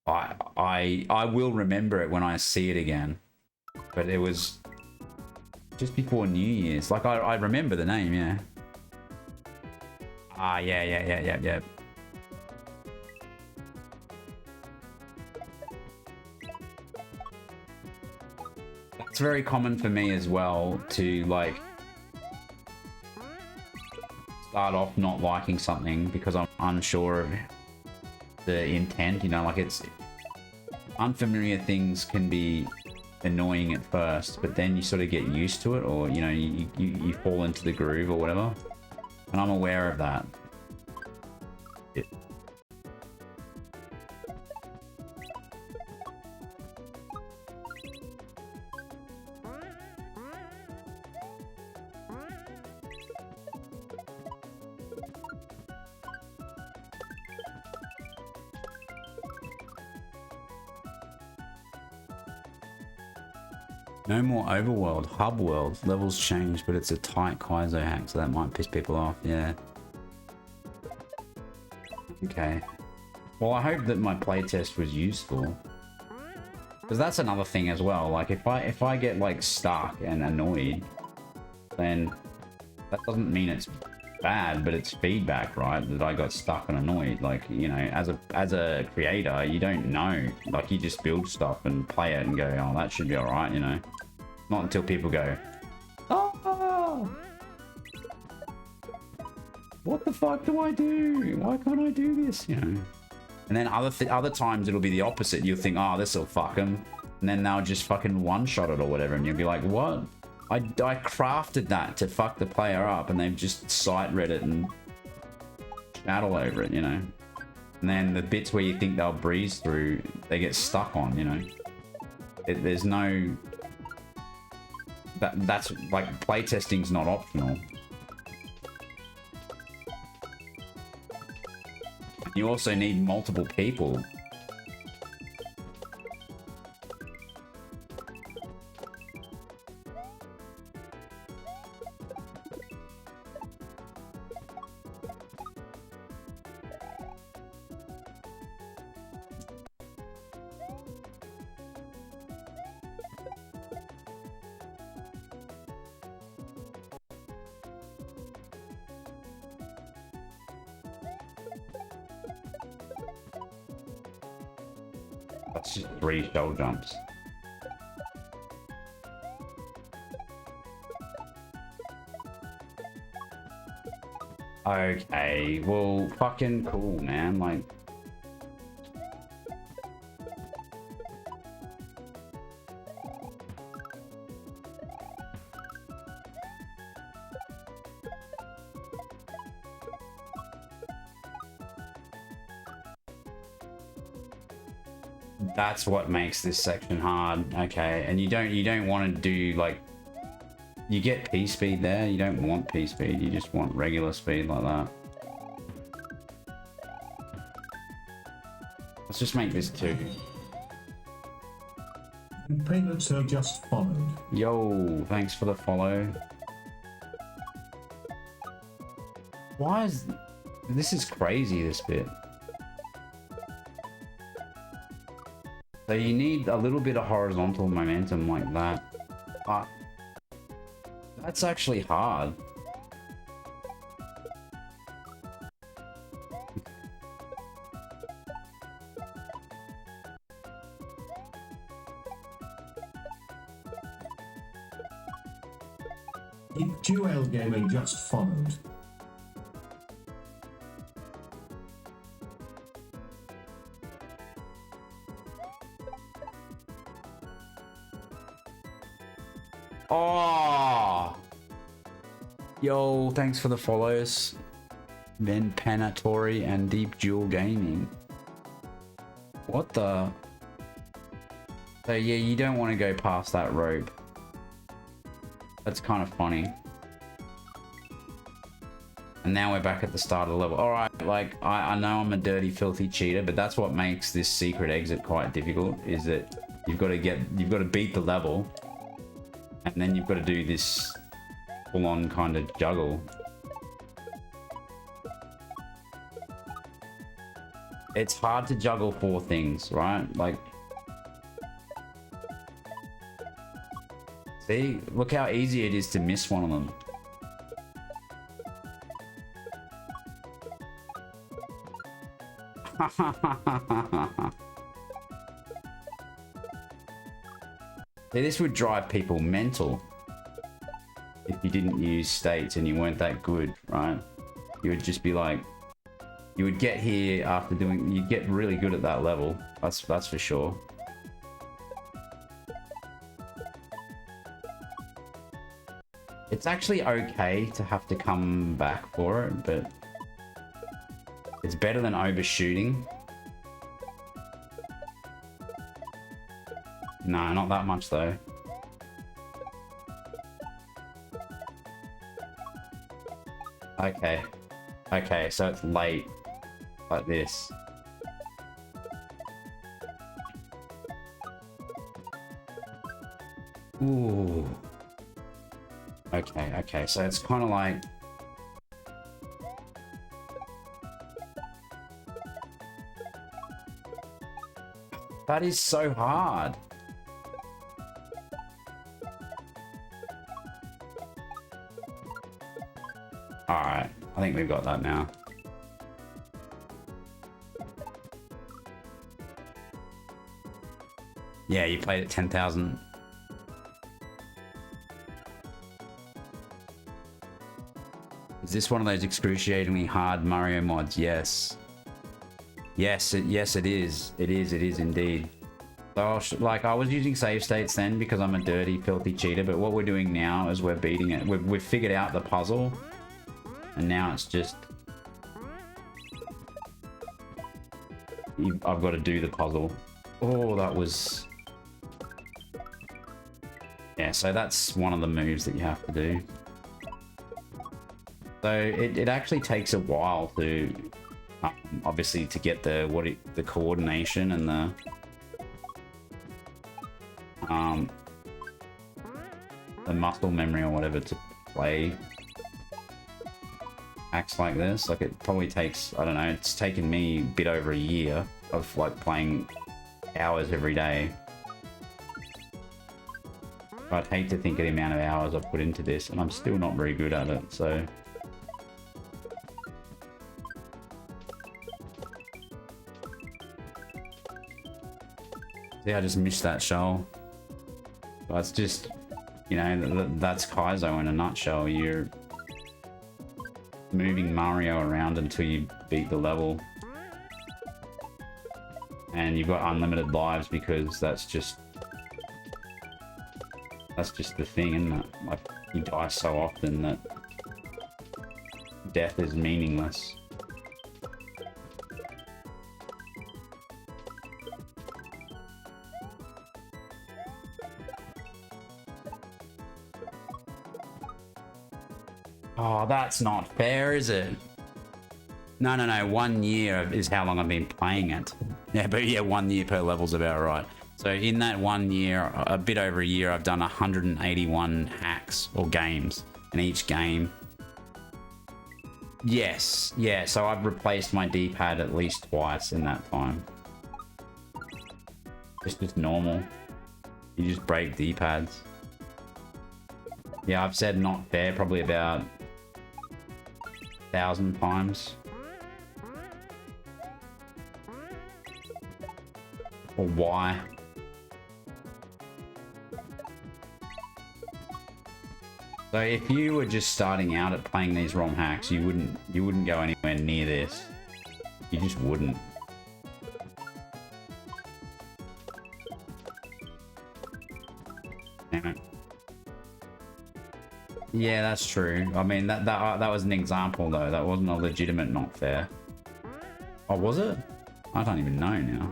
I will remember it when I see it again. But it was just before New Year's. Like I remember the name, yeah. Ah, yeah. It's very common for me as well to like start off not liking something because I'm unsure of the intent, you know, like it's unfamiliar things can be annoying at first, but then you sort of get used to it, or you know, you fall into the groove or whatever, and I'm aware of that. No more overworld, hub world. Levels changed, but it's a tight Kaizo hack, so that might piss people off, yeah. Okay. Well, I hope that my playtest was useful. Because that's another thing as well, like if I get like stuck and annoyed, then that doesn't mean it's bad, but it's feedback, right? That I got stuck and annoyed. Like, you know, as a creator, you don't know. Like you just build stuff and play it and go, oh, that should be alright, you know. Not until people go, oh, what the fuck do I do? Why can't I do this? You know. And then other times it'll be the opposite. You'll think, oh, this will fuck them. And then they'll just fucking one-shot it or whatever. And you'll be like, what? I crafted that to fuck the player up. And they've just sight-read it and chat all over it, you know. And then the bits where you think they'll breeze through, they get stuck on, you know. There's no... That's like, playtesting's not optional. You also need multiple people. That's just 3 shell jumps. Okay, well, fucking cool, man. Like, that's what makes this section hard. Okay, and you don't want to do like, you get P speed there. You don't want P speed. You just want regular speed like that. Let's just make this 2. Payments are just followed. Yo, thanks for the follow. Why is this is crazy, this bit. So you need a little bit of horizontal momentum like that. That's actually hard. Duel Gaming just followed. Oh, yo, thanks for the follows. Then Panatori and Deep Jewel Gaming. What the? So yeah, you don't want to go past that rope. That's kind of funny. And now we're back at the start of the level. All right, like I know I'm a dirty, filthy cheater, but that's what makes this secret exit quite difficult. Is that you've got to beat the level. And then you've got to do this full-on kind of juggle. It's hard to juggle 4 things, right? Like, see? Look how easy it is to miss one of them. See, this would drive people mental if you didn't use states and you weren't that good, right? You would just be like, you would get here after doing, you'd get really good at that level. That's for sure. It's actually okay to have to come back for it, but it's better than overshooting. No, not that much though. Okay. Okay, so it's late. Like this. Ooh. Okay, okay, so it's kind of like... That is so hard. Alright, I think we've got that now. Yeah, you played at 10,000. this one of those excruciatingly hard Mario mods? Yes. Yes, it is. It is indeed. So like I was using save states then because I'm a dirty, filthy cheater, but what we're doing now is we're beating it. We've figured out the puzzle, and now it's just I've got to do the puzzle. Oh, that was... Yeah, so that's one of the moves that you have to do. So it actually takes a while to, obviously, to get the coordination and the muscle memory or whatever to play acts like this. Like it probably takes, I don't know, it's taken me a bit over a year of like playing hours every day. I'd hate to think of the amount of hours I've put into this, and I'm still not very good at it, so... See, I just missed that shell. That's just, you know, that's Kaizo in a nutshell. You're moving Mario around until you beat the level. And you've got unlimited lives because that's just the thing, isn't it? Like, you die so often that death is meaningless. Oh, that's not fair, is it? No, 1 year is how long I've been playing it. Yeah, but yeah, 1 year per level's about right. So in that 1 year, a bit over a year, I've done 181 hacks or games. And each game... Yes, yeah, so I've replaced my D-pad at least twice in that time. It's just normal. You just break D-pads. Yeah, I've said not fair probably about 1,000 times. Or why? So if you were just starting out at playing these ROM hacks, you wouldn't go anywhere near this. You just wouldn't. Damn it. Yeah, that's true. I mean, that was an example though. That wasn't a legitimate not fair. Oh, was it? I don't even know now.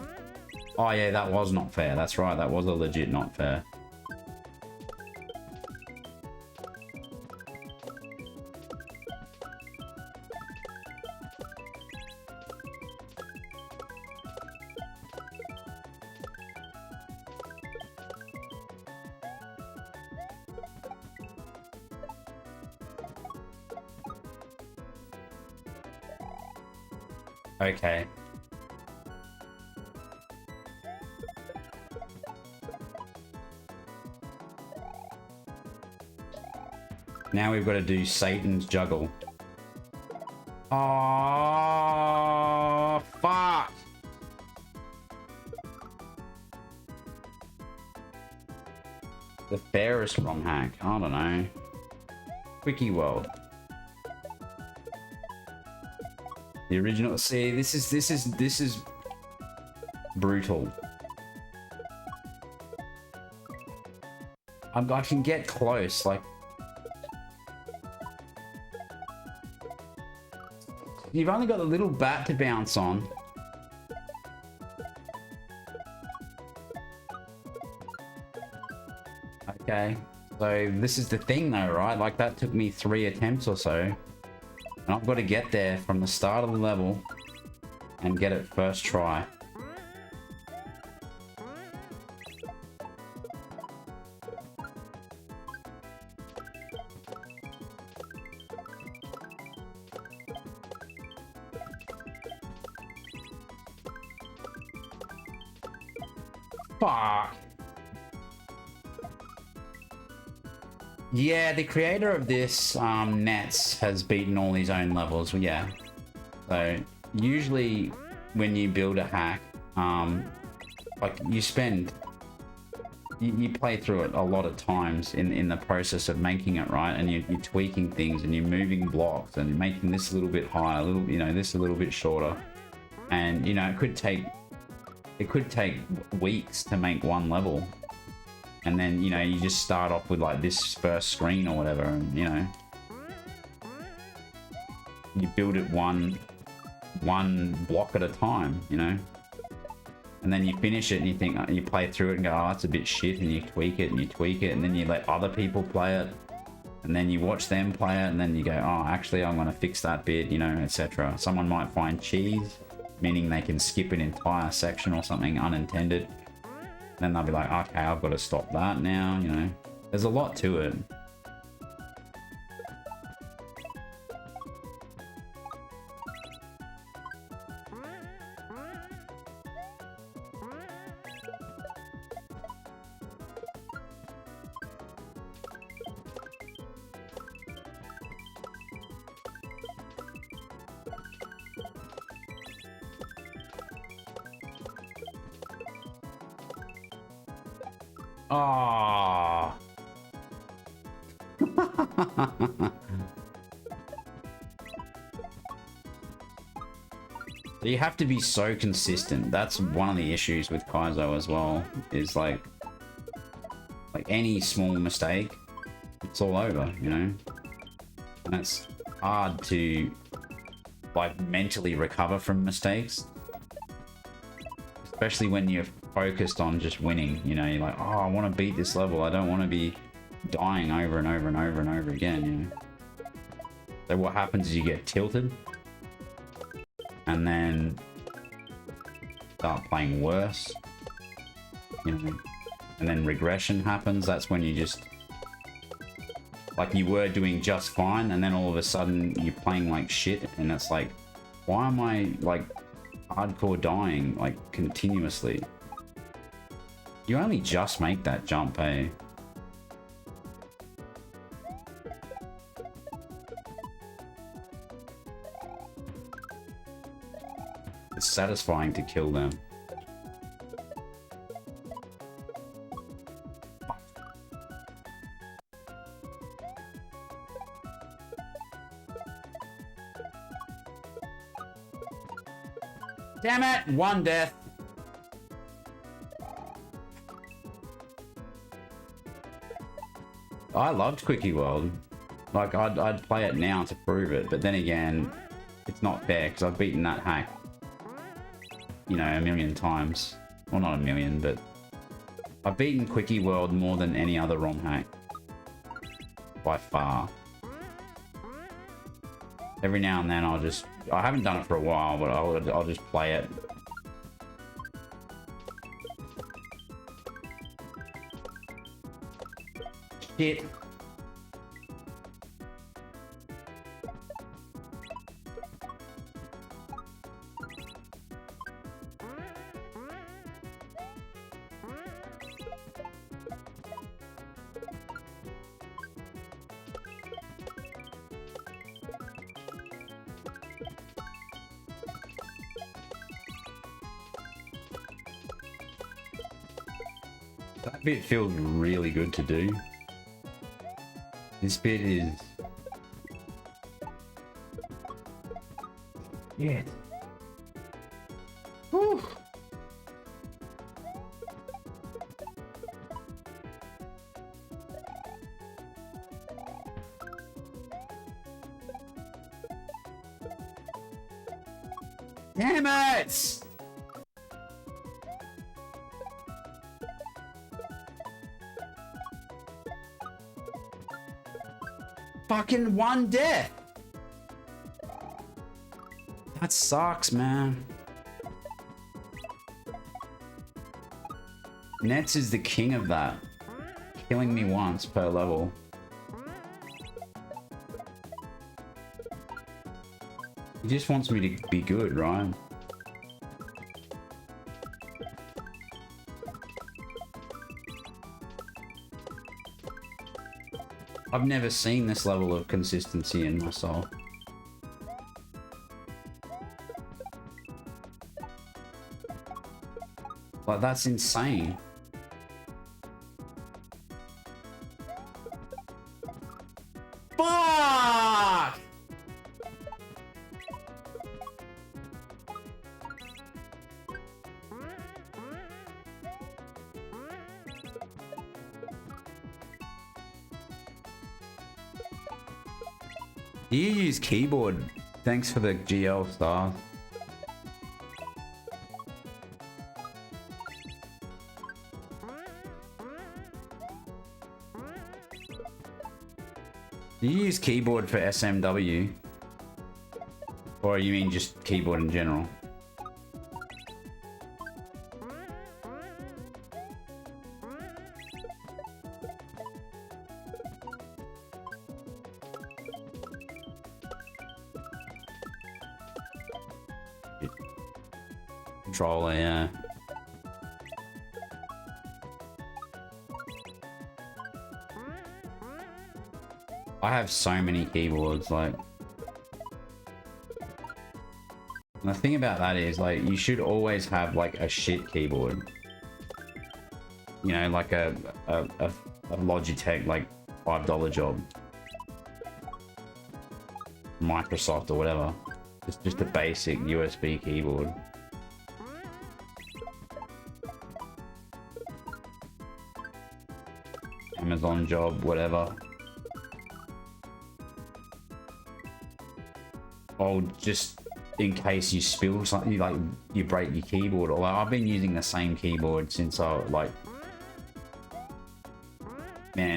Oh yeah, that was not fair. That's right. That was a legit not fair. Okay. Now we've got to do Satan's juggle. Oh, fuck. The fairest ROM hack. I don't know. Quickie World. The original. See, this is brutal. I can get close, like. You've only got a little bat to bounce on. Okay, so this is the thing though, right? Like that took me 3 attempts or so. And I've got to get there from the start of the level and get it first try. Fuck. Yeah, the creator of this, Nets, has beaten all his own levels. Well, yeah. So, usually when you build a hack, like you spend you play through it a lot of times in the process of making it, right? And you're tweaking things and you're moving blocks and you're making this a little bit higher, a little, you know, this a little bit shorter. And, you know, it could take weeks to make one level. And then, you know, you just start off with like this first screen or whatever, and, you know, you build it one block at a time, you know. And then you finish it and you think, you play through it and go, oh, that's a bit shit, and you tweak it and you tweak it, and then you let other people play it, and then you watch them play it, and then you go, oh, actually I'm going to fix that bit, you know, etc. Someone might find cheese, meaning they can skip an entire section or something unintended. Then they'll be like, okay, I've got to stop that now, you know. There's a lot to it. Ah. You have to be so consistent. That's one of the issues with Kaizo as well, is like any small mistake, it's all over, you know? And it's hard to like mentally recover from mistakes, especially when you're focused on just winning, you know. You're like, oh, I want to beat this level, I don't want to be dying over and over and over and over again, you know. So what happens is you get tilted and then start playing worse, you know, and then regression happens. That's when you just, like, you were doing just fine and then all of a sudden you're playing like shit, and it's like, why am I like hardcore dying like continuously? You only just make that jump, eh? It's satisfying to kill them. Damn it! One death. I loved Quickie World. Like, I'd play it now to prove it, but then again, it's not fair because I've beaten that hack, you know, a million times. Well, not a million, but I've beaten Quickie World more than any other ROM hack. By far. Every now and then I haven't done it for a while, but I'll just play it. Shit. That bit feels really good to do. This bit is... yeah. Whew. Damn it! Fucking one death. That sucks, man. Nets is the king of that. Killing me once per level. He just wants me to be good, right? I've never seen this level of consistency in myself. Like, that's insane. Do you use keyboard? Thanks for the GL stars. Do you use keyboard for SMW? Or you mean just keyboard in general? Controller, yeah. I have so many keyboards, like. And the thing about that is, like, you should always have, like, a shit keyboard. You know, like a Logitech, like, $5 job. Microsoft or whatever. Just a basic USB keyboard. Amazon job, whatever. Oh, just in case you spill something, like you break your keyboard. Although I've been using the same keyboard since man,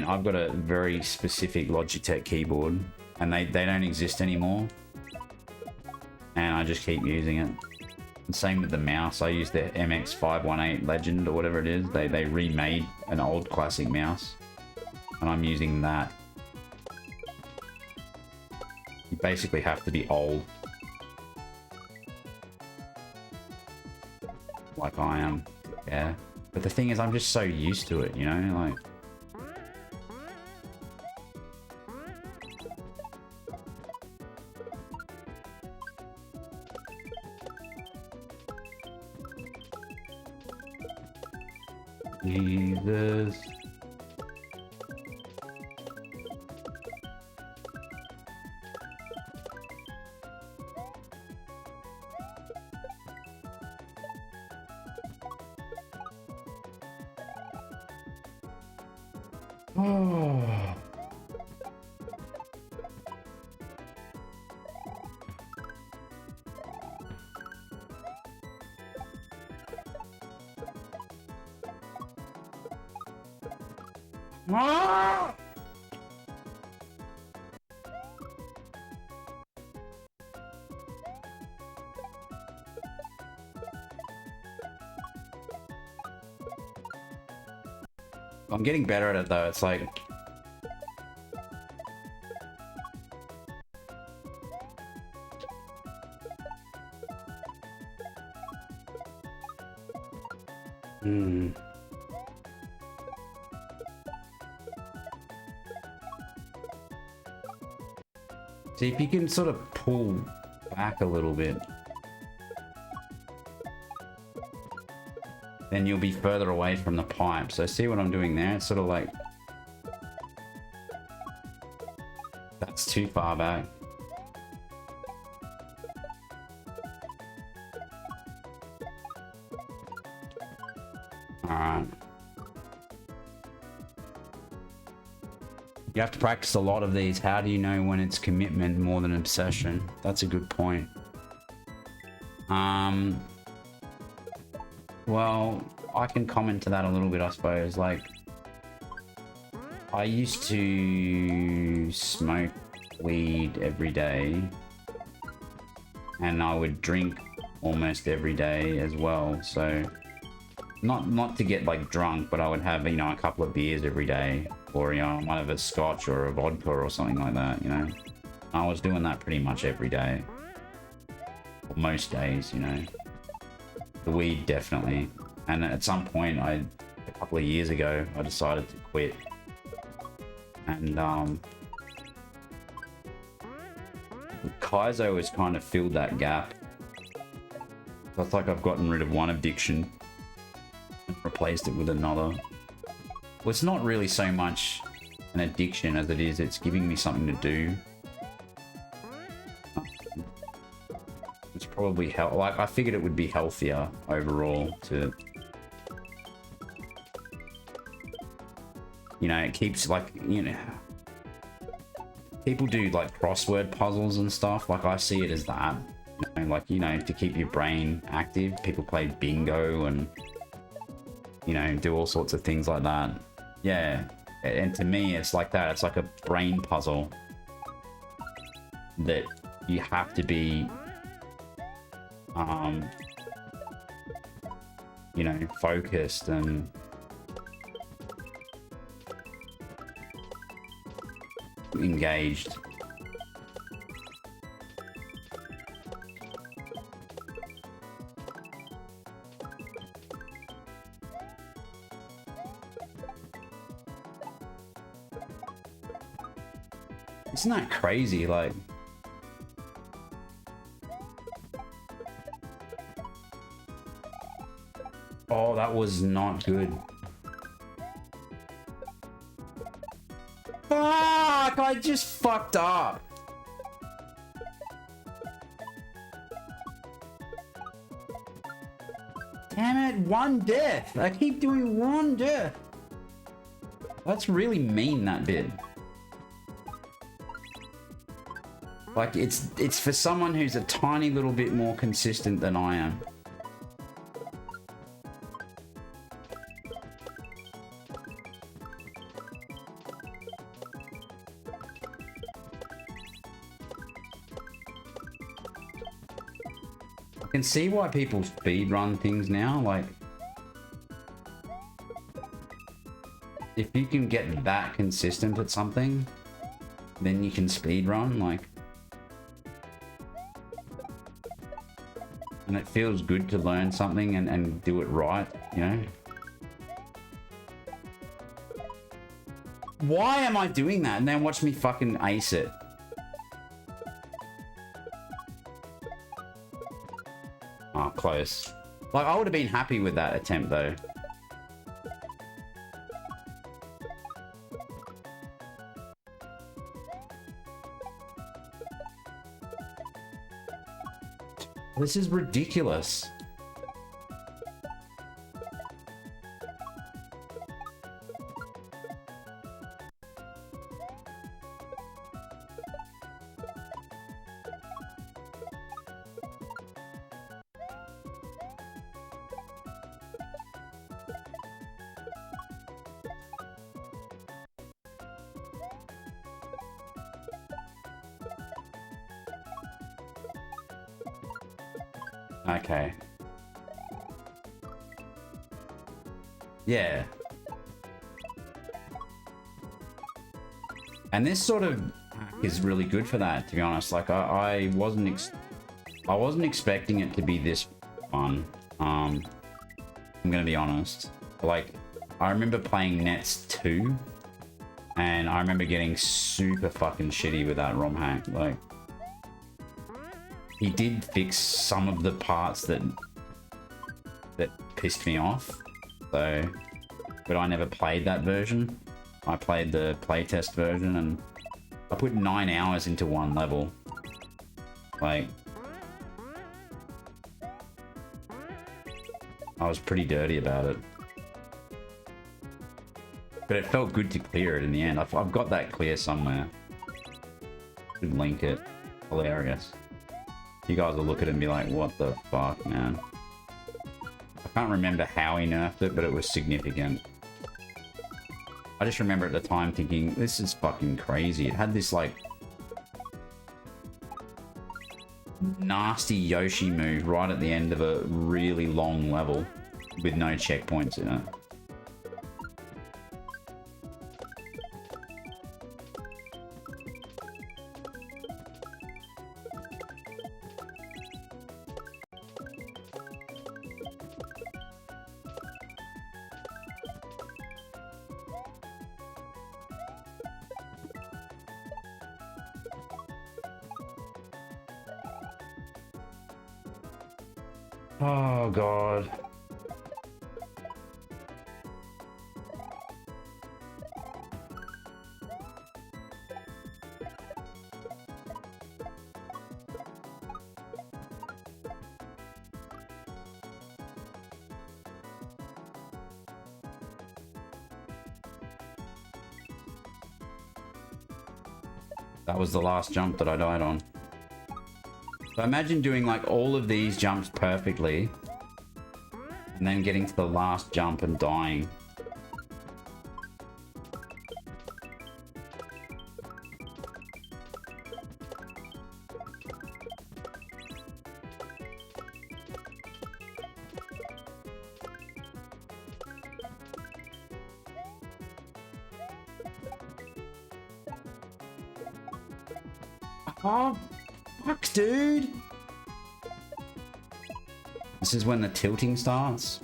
I've got a very specific Logitech keyboard, and they don't exist anymore. And I just keep using it. And same with the mouse. I use the MX518 Legend or whatever it is. They remade an old classic mouse, and I'm using that. You basically have to be old, like I am. Yeah, but the thing is, I'm just so used to it, you know, like. Jesus. Oh. Ah! I'm getting better at it though. It's like see if you can sort of pull back a little bit, then you'll be further away from the pipe. So see what I'm doing there? It's sort of like, that's too far back. Alright. You have to practice a lot of these. How do you know when it's commitment more than obsession? That's a good point. Well, I can comment to that a little bit, I suppose. Like, I used to smoke weed every day, and I would drink almost every day as well. So not to get like drunk, but I would have, you know, a couple of beers every day, or, you know, one of a scotch or a vodka or something like that, you know. I was doing that pretty much every day, or most days, you know. The weed, definitely. And at some point, a couple of years ago, I decided to quit. And Kaizo has kind of filled that gap. So it's like I've gotten rid of one addiction and replaced it with another. Well, it's not really so much an addiction as it is, it's giving me something to do. It's probably like, I figured it would be healthier overall to, you know, it keeps, like, you know, people do like crossword puzzles and stuff. Like I see it as that. You know, like, you know, to keep your brain active. People play bingo and, you know, do all sorts of things like that. Yeah. And to me, it's like that. It's like a brain puzzle that you have to be, you know, focused and engaged. Isn't that crazy? Like, oh, that was not good. Fuck! I just fucked up. Damn it, one death. I keep doing one death. That's really mean, that bit. Like, it's for someone who's a tiny little bit more consistent than I am. I can see why people speedrun things now, like... If you can get that consistent at something, then you can speedrun, like... And it feels good to learn something and do it right, you know? Why am I doing that? And then watch me fucking ace it. Oh, close. Like, I would have been happy with that attempt, though. This is ridiculous. Okay. Yeah. And this sort of is really good for that, to be honest. Like, I wasn't expecting it to be this fun. I'm gonna be honest. Like, I remember playing Nets 2, and I remember getting super fucking shitty with that ROM hack. Like, he did fix some of the parts that pissed me off, so, but I never played that version. I played the playtest version, and I put 9 hours into one level. Like, I was pretty dirty about it, but it felt good to clear it in the end. I've got that clear somewhere. Should link it. Hilarious. You guys will look at it and be like, what the fuck, man? I can't remember how he nerfed it, but it was significant. I just remember at the time thinking, this is fucking crazy. It had this, like, nasty Yoshi move right at the end of a really long level with no checkpoints in it. Oh, God. That was the last jump that I died on. So imagine doing like all of these jumps perfectly and then getting to the last jump and dying. Oh, fuck, dude. This is when the tilting starts.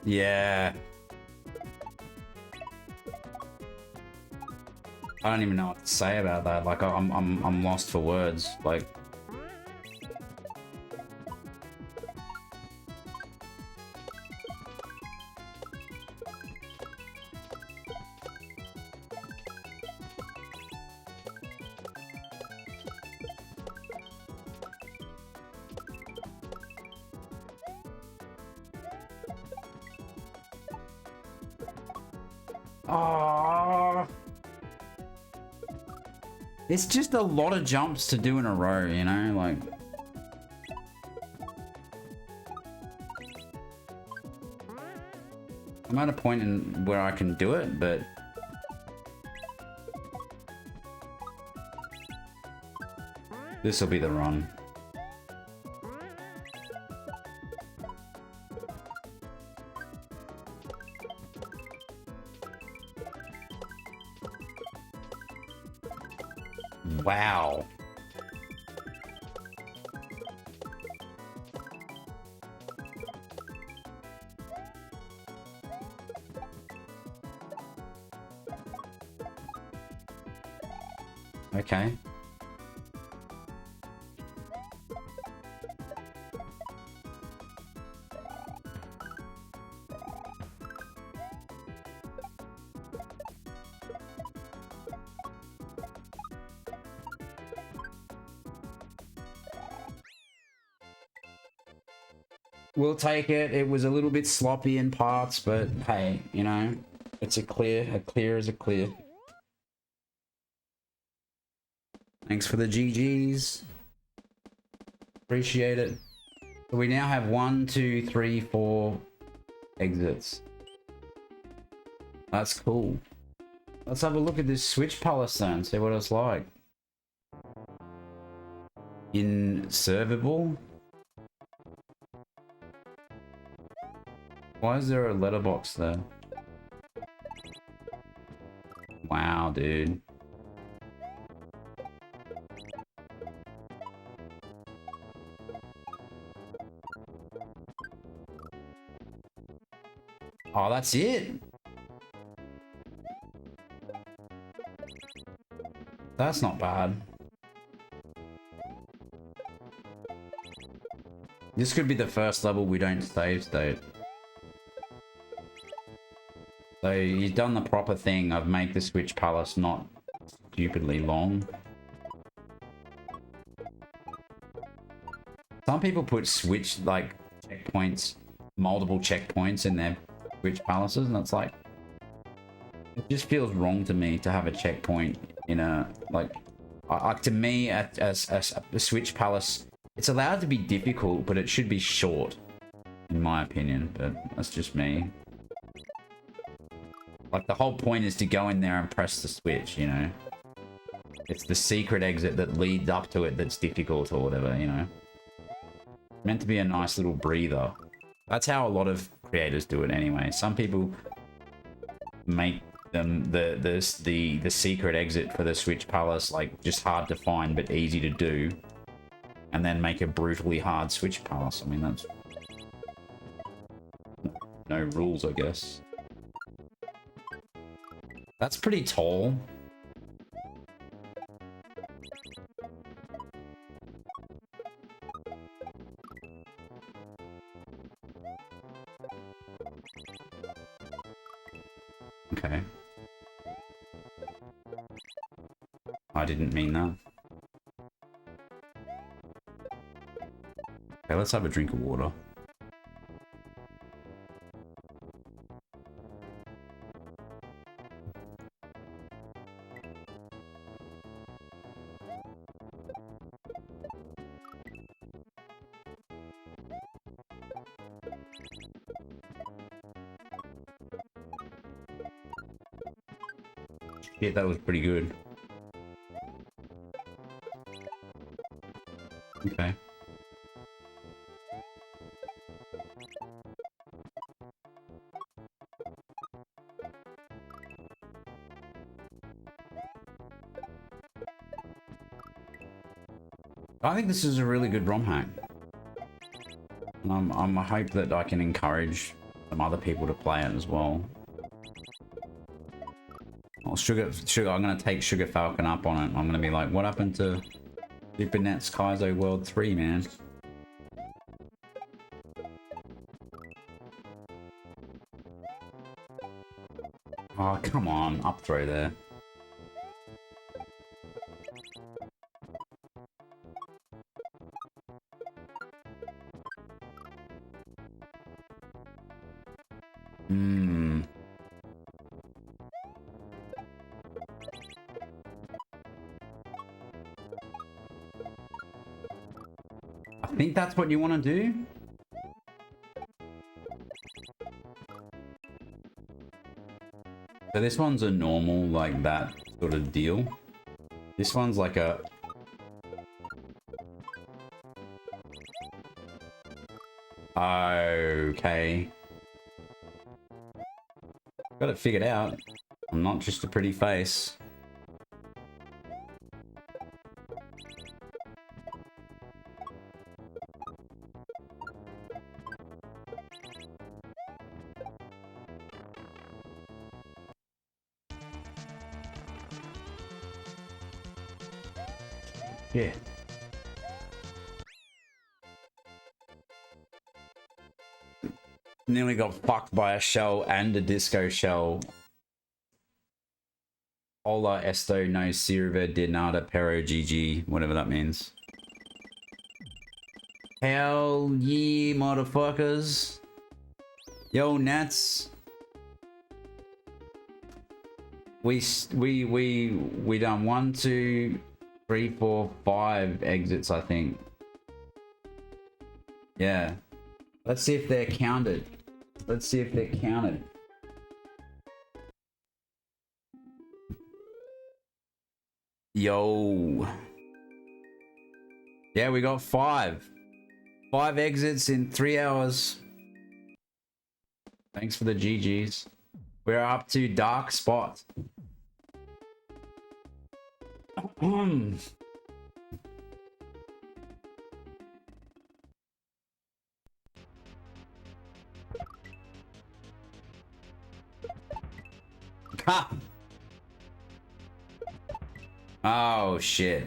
Yeah. I don't even know what to say about that. Like I'm lost for words. Like oh, it's just a lot of jumps to do in a row, you know, like I'm at a point in where I can do it, but this will be the run. Wow. Okay. We'll take it. It was a little bit sloppy in parts, but hey, you know, it's a clear is a clear. Thanks for the GGs. Appreciate it. So we now have 1, 2, 3, 4 exits. That's cool. Let's have a look at this Switch Palace then, see what it's like. Inservable? Why is there a letterbox there? Wow, dude. Oh, that's it? That's not bad. This could be the first level we don't save state. So you've done the proper thing of make the Switch Palace not stupidly long. Some people put Switch like checkpoints multiple checkpoints in their Switch palaces, and it's like, it just feels wrong to me to have a checkpoint in a, like, to me, as a Switch palace, it's allowed to be difficult, but it should be short, in my opinion, but that's just me. Like, the whole point is to go in there and press the switch, you know? It's the secret exit that leads up to it that's difficult or whatever, you know? It's meant to be a nice little breather. That's how a lot of creators do it anyway. Some people make them the secret exit for the Switch Palace like just hard to find but easy to do, and then make a brutally hard Switch Palace. I mean, that's no rules, I guess. That's pretty tall. Okay. I didn't mean that. Okay, let's have a drink of water. Yeah, that was pretty good. Okay. I think this is a really good ROM hack. I hope that I can encourage some other people to play it as well. Well, Sugar, I'm gonna take Sugar Falcon up on it. I'm gonna be like, what happened to Super NES Kaizo World 3, man? Oh, come on, up throw there. I think that's what you want to do. So this one's a normal, like that sort of deal. This one's like a... Okay. Got it figured out. I'm not just a pretty face. Yeah. Nearly got fucked by a shell and a disco shell. Hola esto no sirve de nada pero GG, whatever that means. Hell yeah, motherfuckers. Yo, Nats. We done 1, 2, 3, 4, 5 exits, I think. Yeah. Let's see if they're counted. Let's see if they're counted. Yo. Yeah, we got 5. 5 exits in 3 hours. Thanks for the GGs. We're up to Dark Spot. Ha! Oh shit.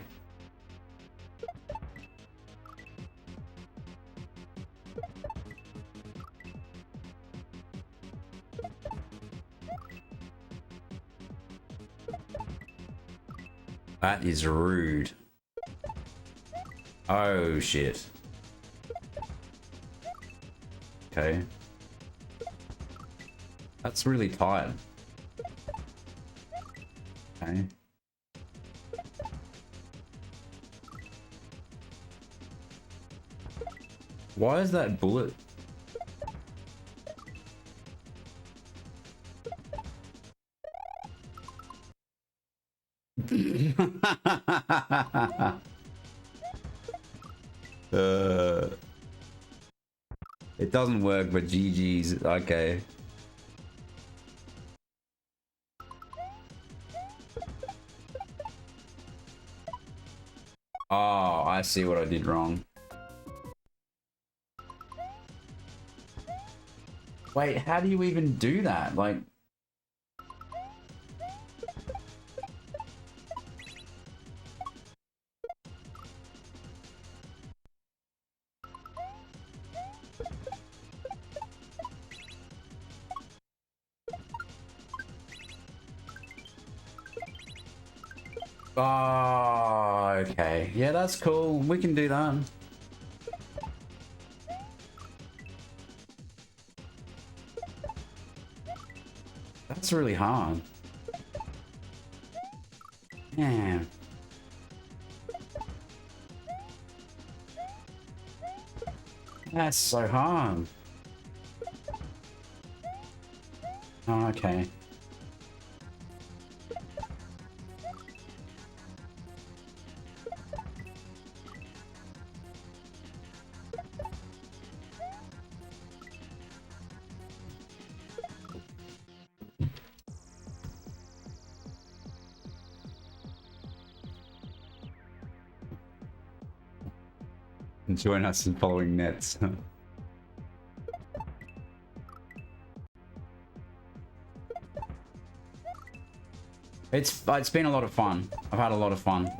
That is rude. Oh shit. Okay. That's really tight. Okay. Why is that bullet? It doesn't work, but GG's. Okay. Oh, I see what I did wrong. Wait, how do you even do that? Like... Oh, okay. Yeah, that's cool. We can do that. That's really hard. Yeah. That's so hard. Oh, okay. Join us in following nets. It's been a lot of fun. I've had a lot of fun.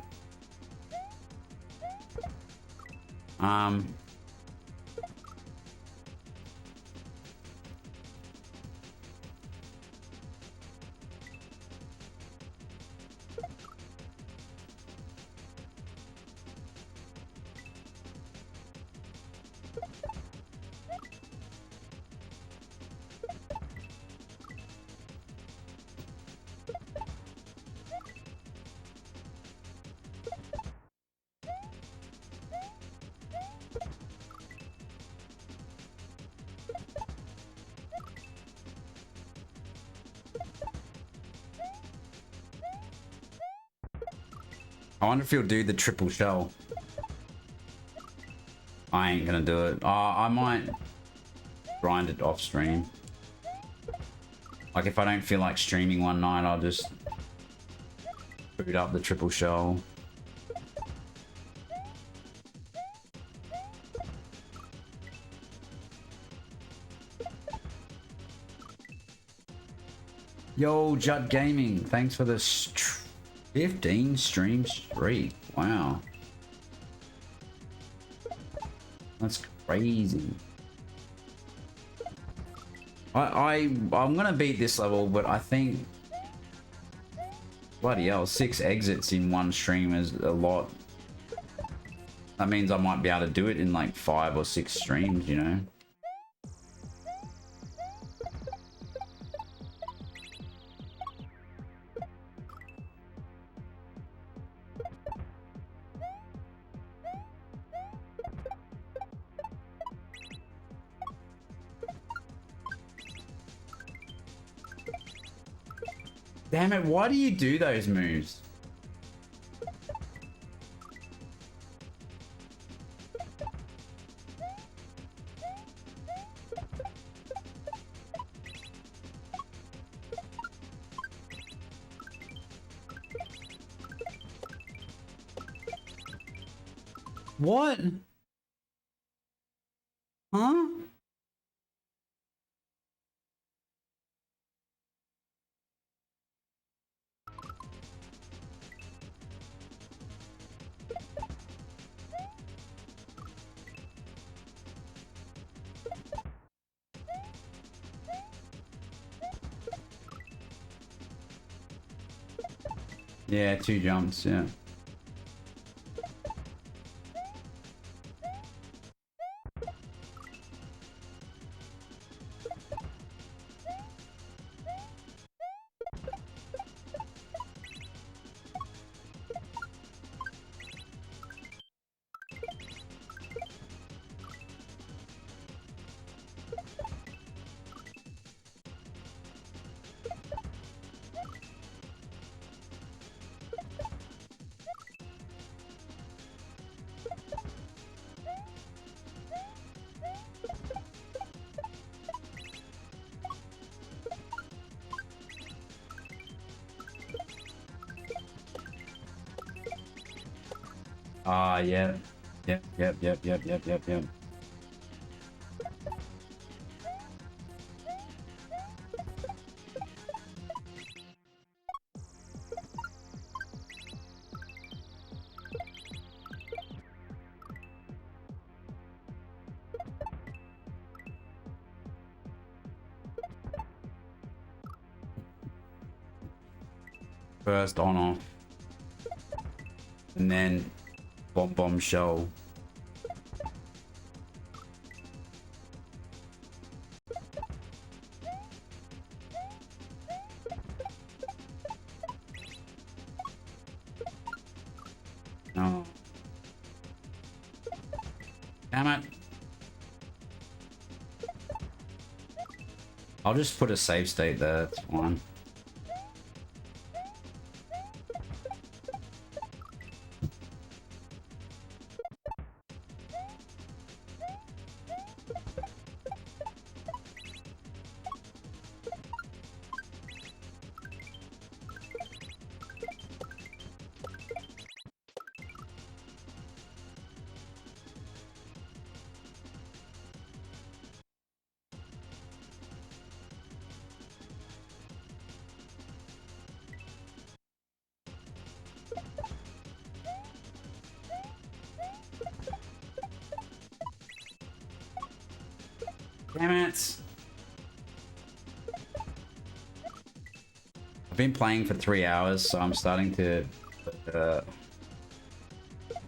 I wonder if he'll do the triple shell. I ain't gonna do it. I might grind it off stream. Like if I don't feel like streaming one night, I'll just boot up the triple shell. Yo, Jut Gaming, thanks for the 15 stream streak. Wow. That's crazy. I'm gonna beat this level, but I think... Bloody hell, 6 exits in one stream is a lot. That means I might be able to do it in like 5 or 6 streams, you know? Damn it, why do you do those moves? What? Huh? Yeah, 2 jumps, yeah. Ah, yeah. Yep. First on off. And then bomb shell. Oh. Damn it. I'll just put a save state there, that's fine. Damn it. I've been playing for 3 hours, so I'm starting to... I'm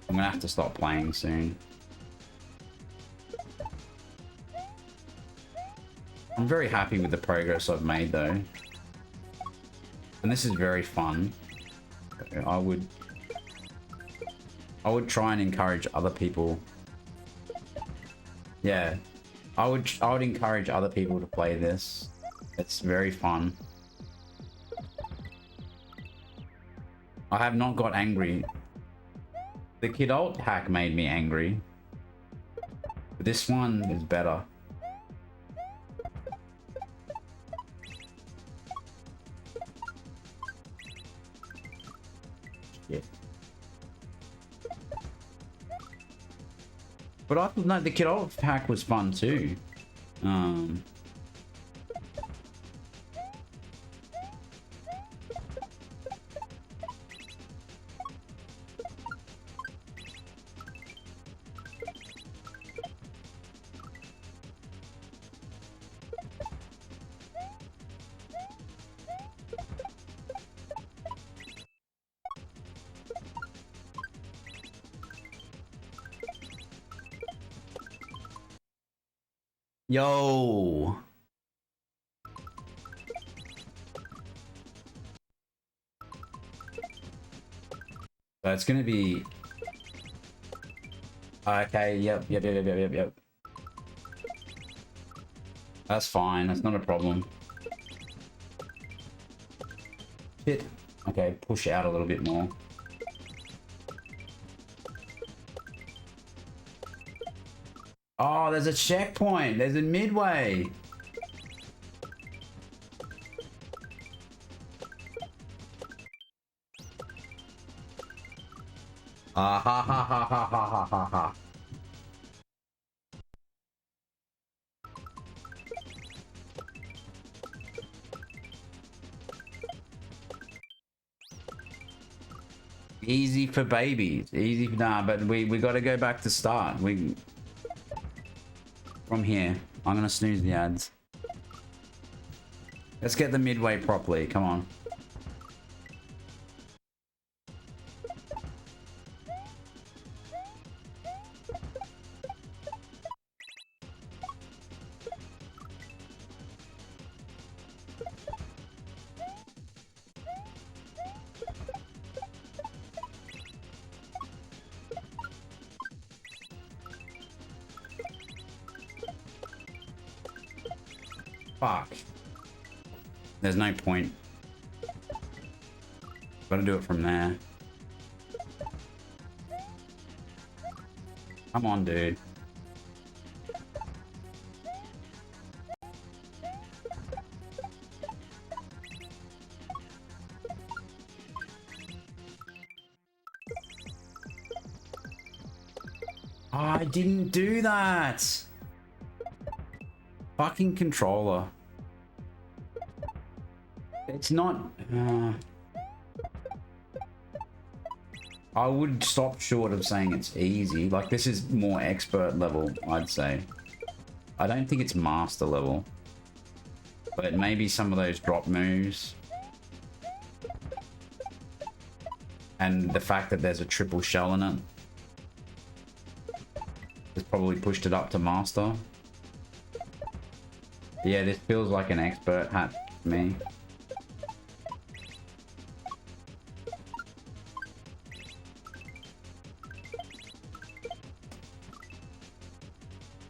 gonna have to stop playing soon. I'm very happy with the progress I've made, though. And this is very fun. I would try and encourage other people. Yeah. I would encourage other people to play this. It's very fun. I have not got angry. The Kid Alt hack made me angry. But this one is better. Yeah. But I thought, no, the Kid Alt hack was fun too. Yo. So it's gonna be... Okay, yep. That's fine, that's not a problem. Shit. Okay, push out a little bit more. Oh, there's a checkpoint. There's a midway. Ah ha ha ha ha ha ha ha ha. Easy for babies. Easy for... Nah, but we got to go back to start. From here. I'm gonna snooze the ads. Let's get the midway properly. Come on. Fuck. There's no point. Gotta do it from there. Come on, dude. I didn't do that. Fucking controller. It's not... I would stop short of saying it's easy. Like, this is more expert level, I'd say. I don't think it's master level. But maybe some of those drop moves. And the fact that there's a triple shell in it has probably pushed it up to master. Yeah, this feels like an expert hat to me.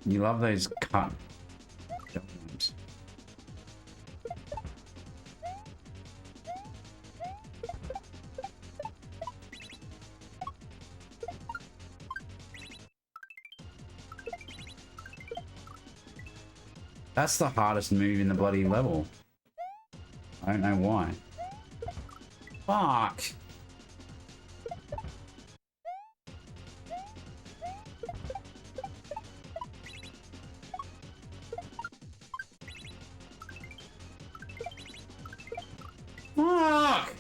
You love those cut jumps. That's the hardest move in the bloody level. I don't know why. Fuck! Fuck!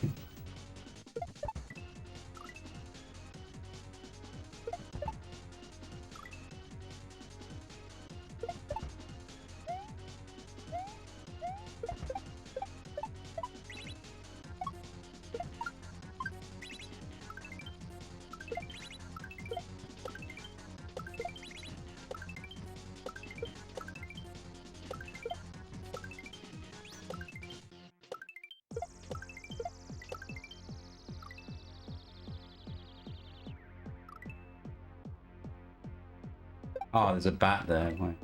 Oh, there's a bat there. Wait.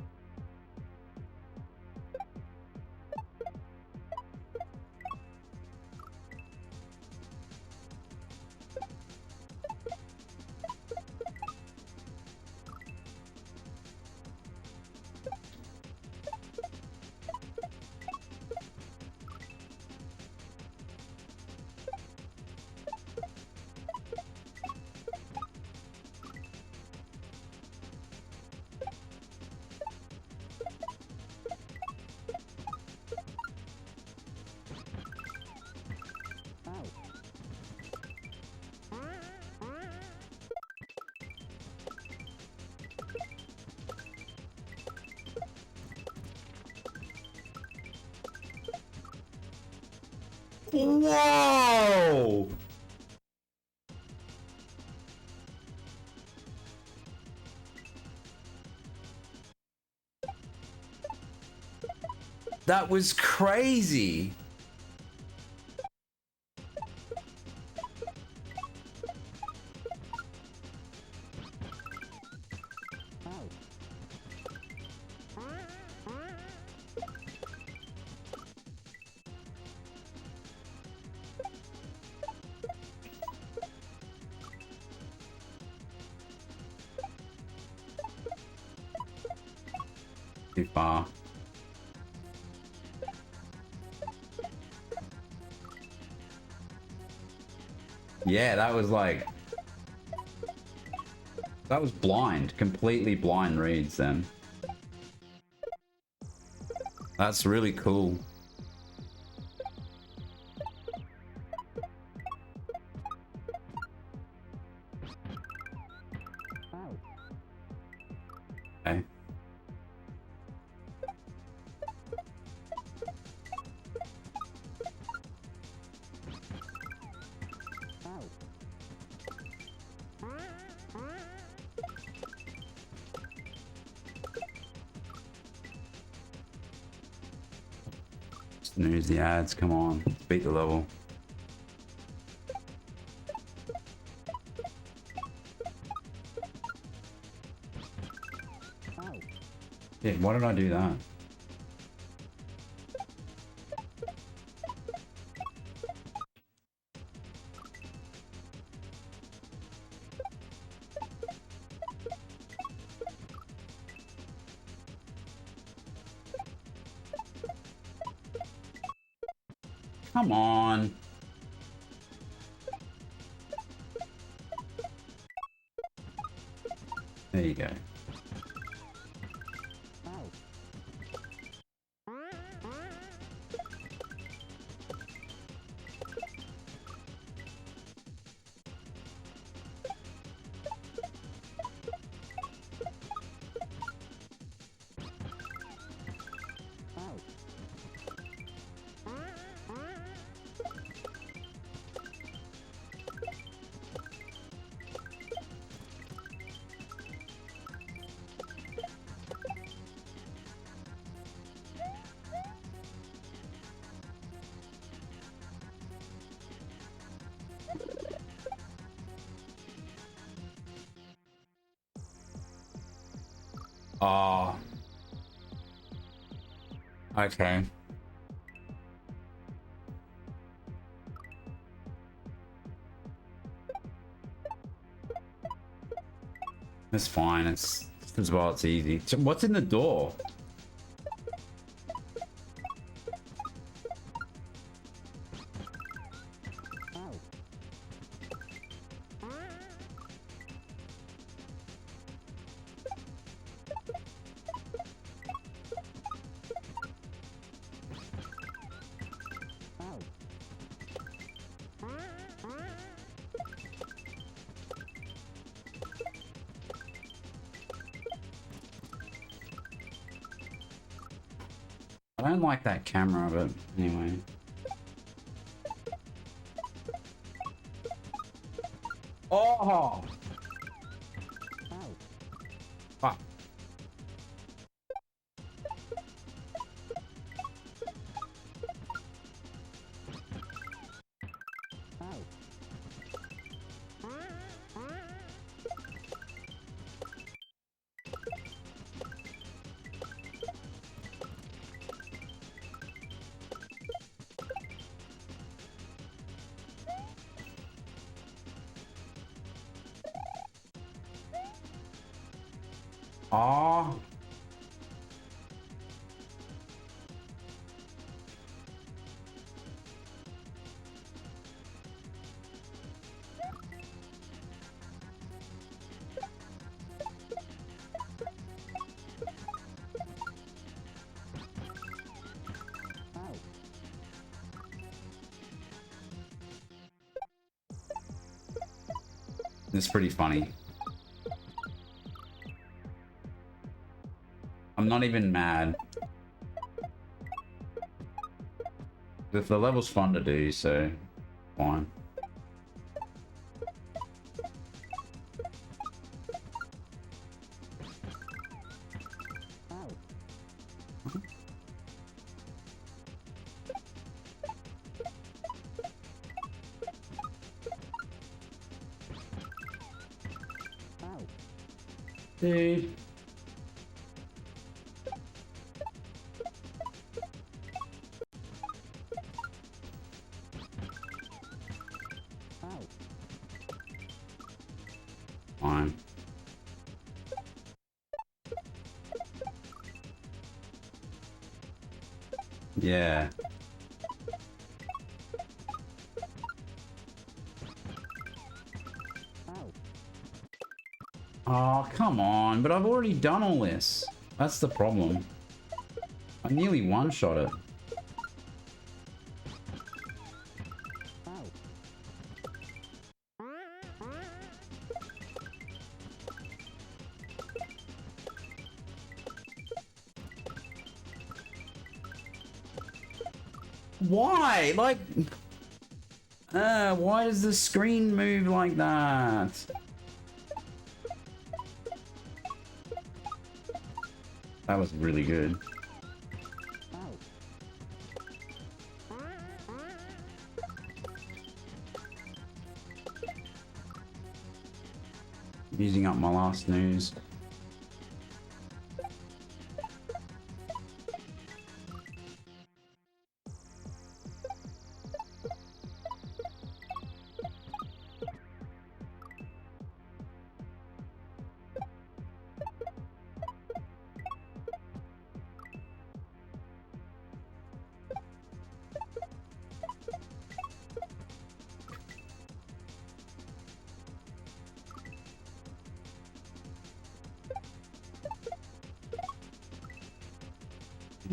Whoa! That was crazy. Too far. Yeah, that was like... That was blind. Completely blind reads then. That's really cool. Okay. Snooze the ads, come on. Let's beat the level. Yeah, why did I do that? Come on. There you you go. Oh. Okay. It's fine. It's as well. It's easy. What's in the door? I don't like that camera, but anyway. Oh! Fuck. Oh. It's pretty funny. I'm not even mad. The level's fun to do, so fine. Dude. Fine. Yeah. Oh, come on. But I've already done all this. That's the problem. I nearly one-shot it. Why? Like... why does the screen move like that? That was really good. Using up my last news.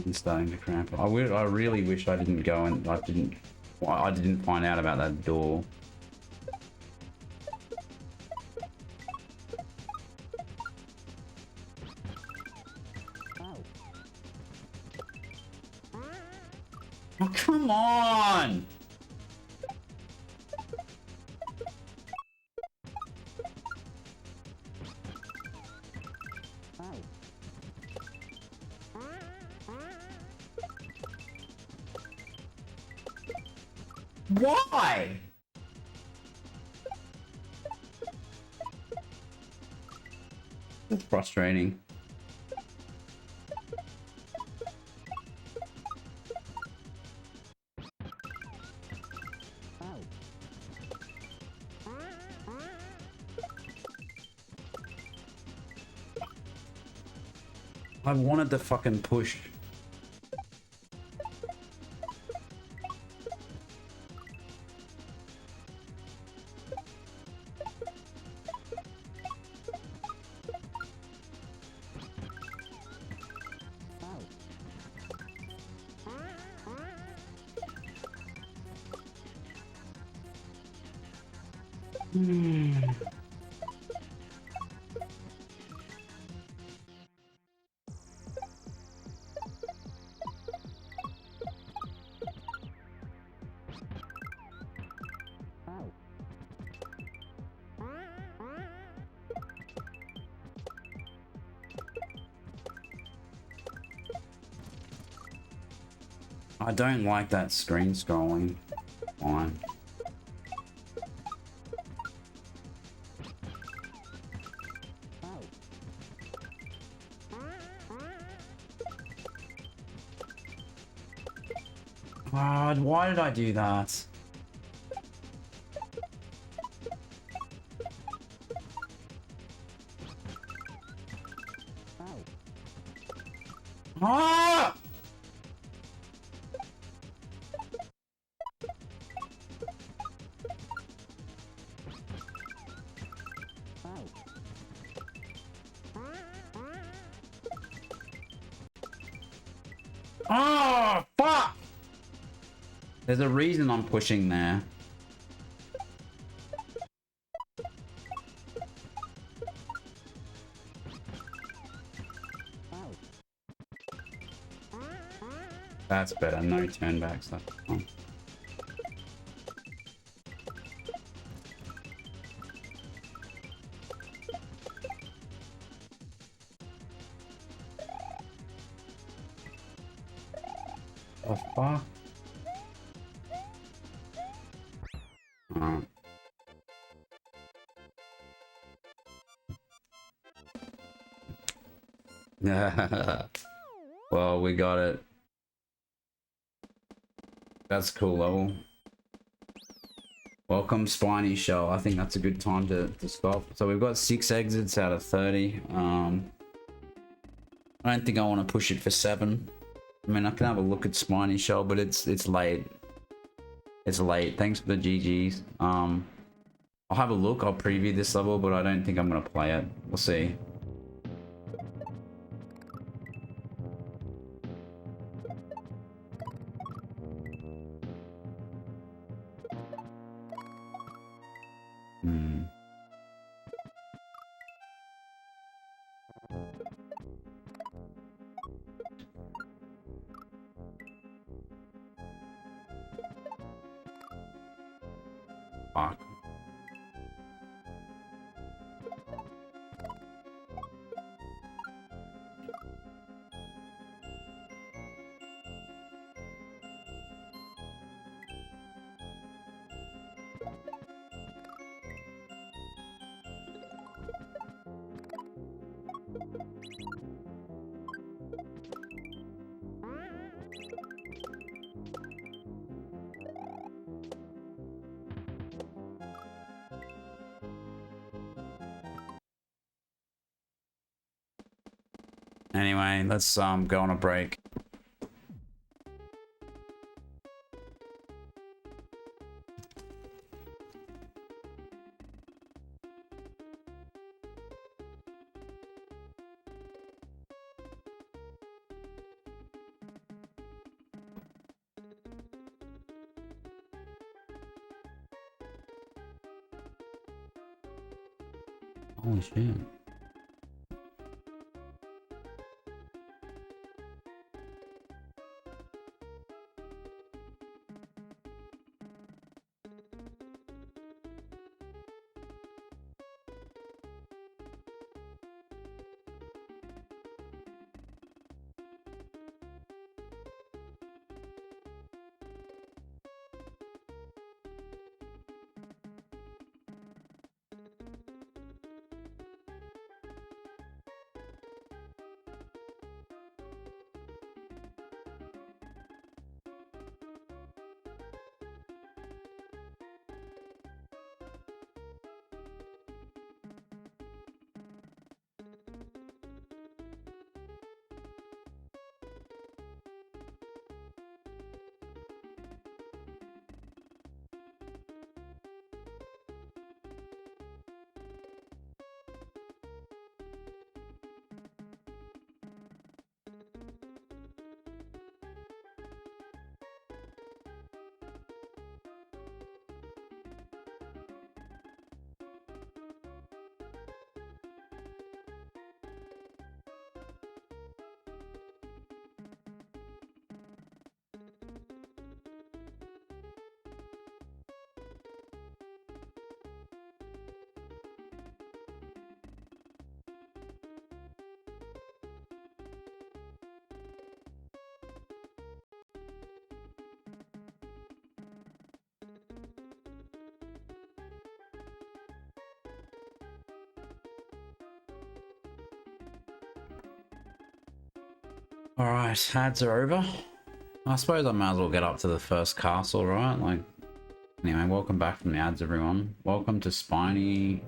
I'm starting to cramp. I really wish I didn't go and I didn't find out about that door. Oh, come on! Why? It's frustrating. I wanted to fucking push. I don't like that screen scrolling. Fine. God, why did I do that? Ah! Oh, fuck! There's a reason I'm pushing there. That's better. No turn backs. That's fine. Oh, fuck. Alright. Well, we got it. That's a cool level. Welcome, Spiny Shell. I think that's a good time to stop. So we've got 6 exits out of 30. I don't think I want to push it for 7. I mean, I can have a look at Spiny Shell, but it's late. It's late. Thanks for the GGs. I'll have a look. I'll preview this level, but I don't think I'm gonna play it. We'll see. Fuck. Anyway, let's go on a break. Holy shit. Alright, ads are over. I suppose I might as well get up to the first castle, right? Like, anyway, welcome back from the ads, everyone. Welcome to Spiny.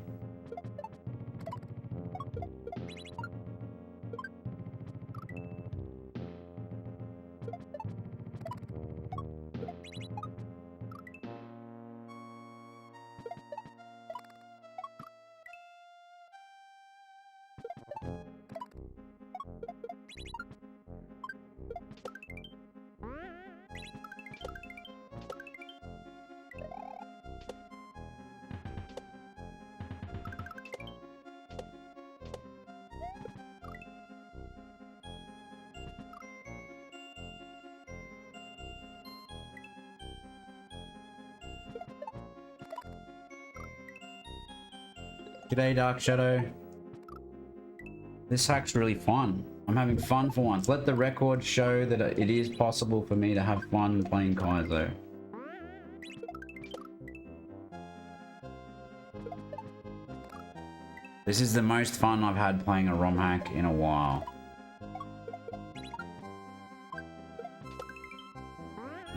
G'day, Dark Shadow. This hack's really fun. I'm having fun for once. Let the record show that it is possible for me to have fun playing Kaizo. This is the most fun I've had playing a ROM hack in a while.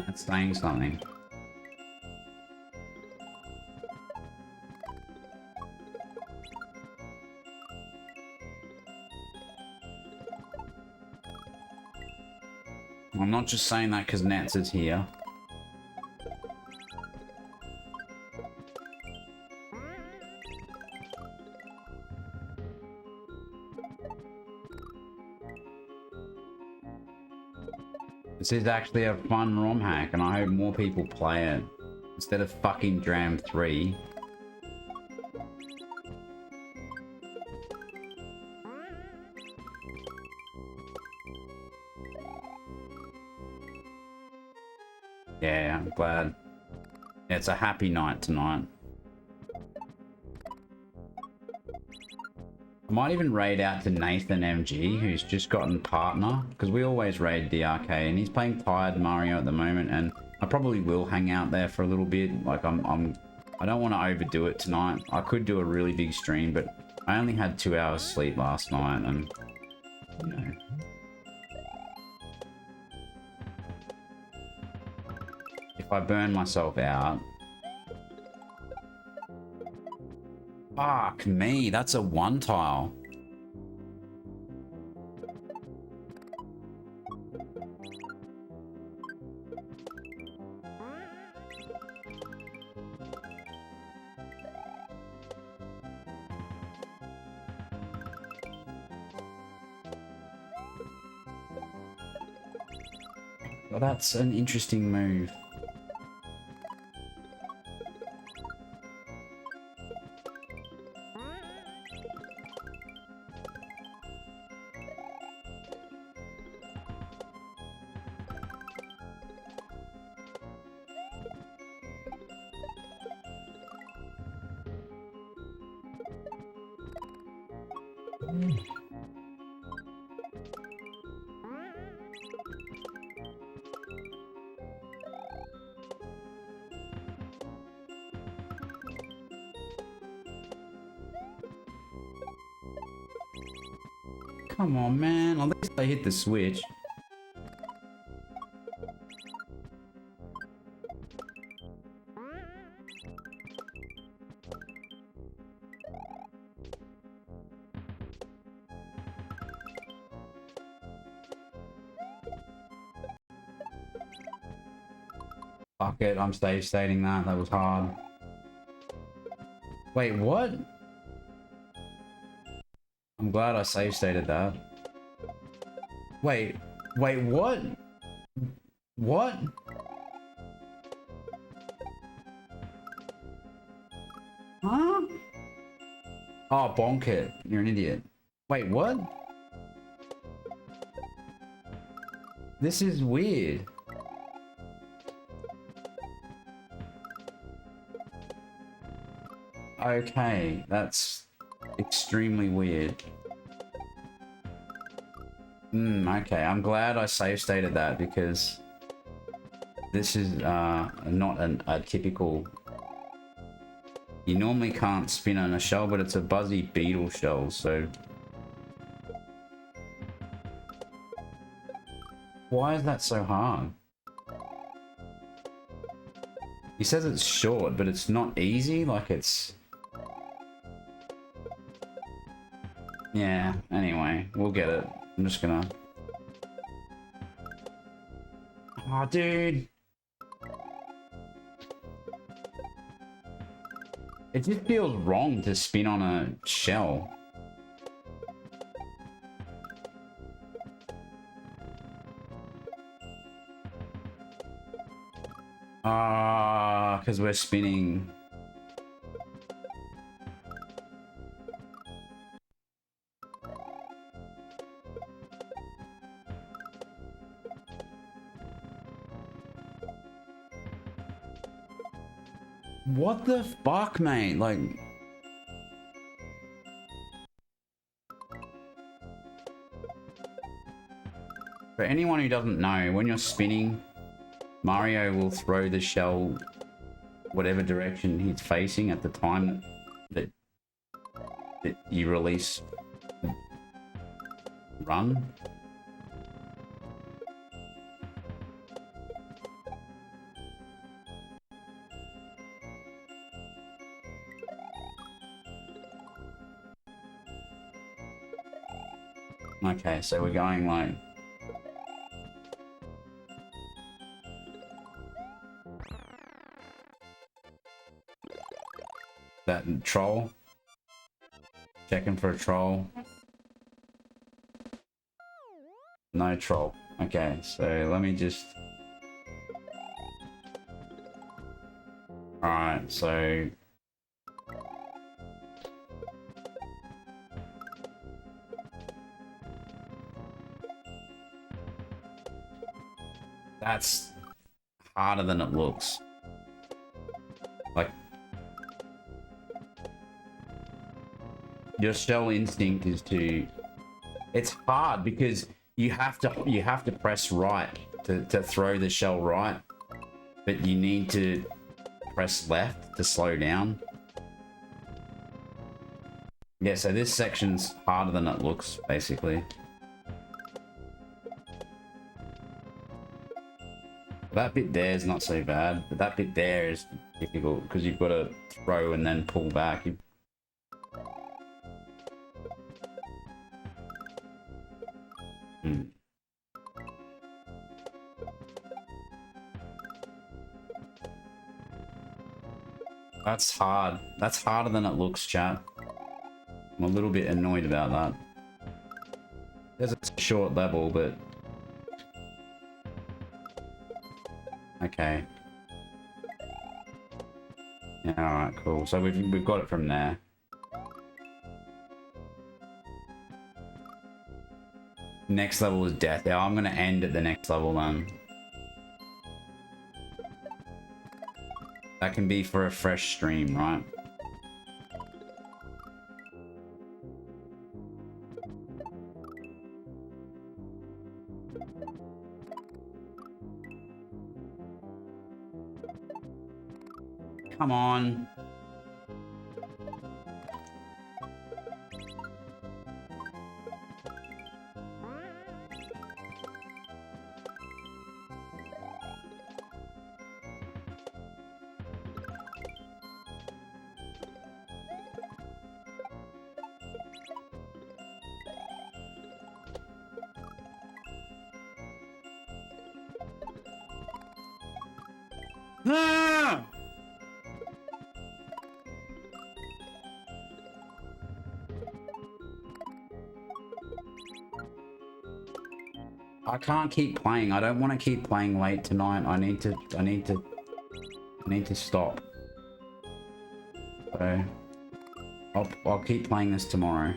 That's saying something. I'm not just saying that because Nets is here. This is actually a fun ROM hack and I hope more people play it. Instead of fucking Dram 3. Yeah, I'm glad. Yeah, it's a happy night tonight. I might even raid out to Nathan MG, who's just gotten partner, because we always raid DRK, and he's playing Tired Mario at the moment, and I probably will hang out there for a little bit. Like I don't want to overdo it tonight. I could do a really big stream, but I only had 2 hours sleep last night, and you know. If I burn myself out. Fuck me, that's a 1 tile. Well, that's an interesting move. Come on, man. At least I hit the switch. Fuck it, I'm stage stating that. That was hard. Wait, what? I'm glad I save stated that. Wait, what? What? Huh? Oh, bonk it. You're an idiot. Wait, what? This is weird. Okay, that's extremely weird. Okay, I'm glad I save stated that because this is not a typical... You normally can't spin on a shell, but it's a buzzy beetle shell, so... Why is that so hard? He says it's short, but it's not easy, like it's... Yeah, anyway, we'll get it. I'm just gonna... Oh, dude! It just feels wrong to spin on a shell. Because we're spinning... What the fuck, mate? Like... For anyone who doesn't know, when you're spinning, Mario will throw the shell whatever direction he's facing at the time that you release run. Okay, so we're going like... That troll. Checking for a troll. No troll. Okay, so let me just... Alright, so... That's harder than it looks. Like... Your shell instinct is to... It's hard because you have to press right to throw the shell right, but you need to press left to slow down. Yeah, so this section's harder than it looks, basically. That bit there is not so bad, but that bit there is difficult because you've got to throw and then pull back. That's hard. That's harder than it looks, chat. I'm a little bit annoyed about that. There's a short level, but... Okay. Yeah, alright, cool. So we've got it from there. Next level is death. Yeah, I'm gonna end at the next level then. That can be for a fresh stream, right? Come on. Ah! I can't keep playing. I don't want to keep playing late tonight. I need to stop. So I'll keep playing this tomorrow.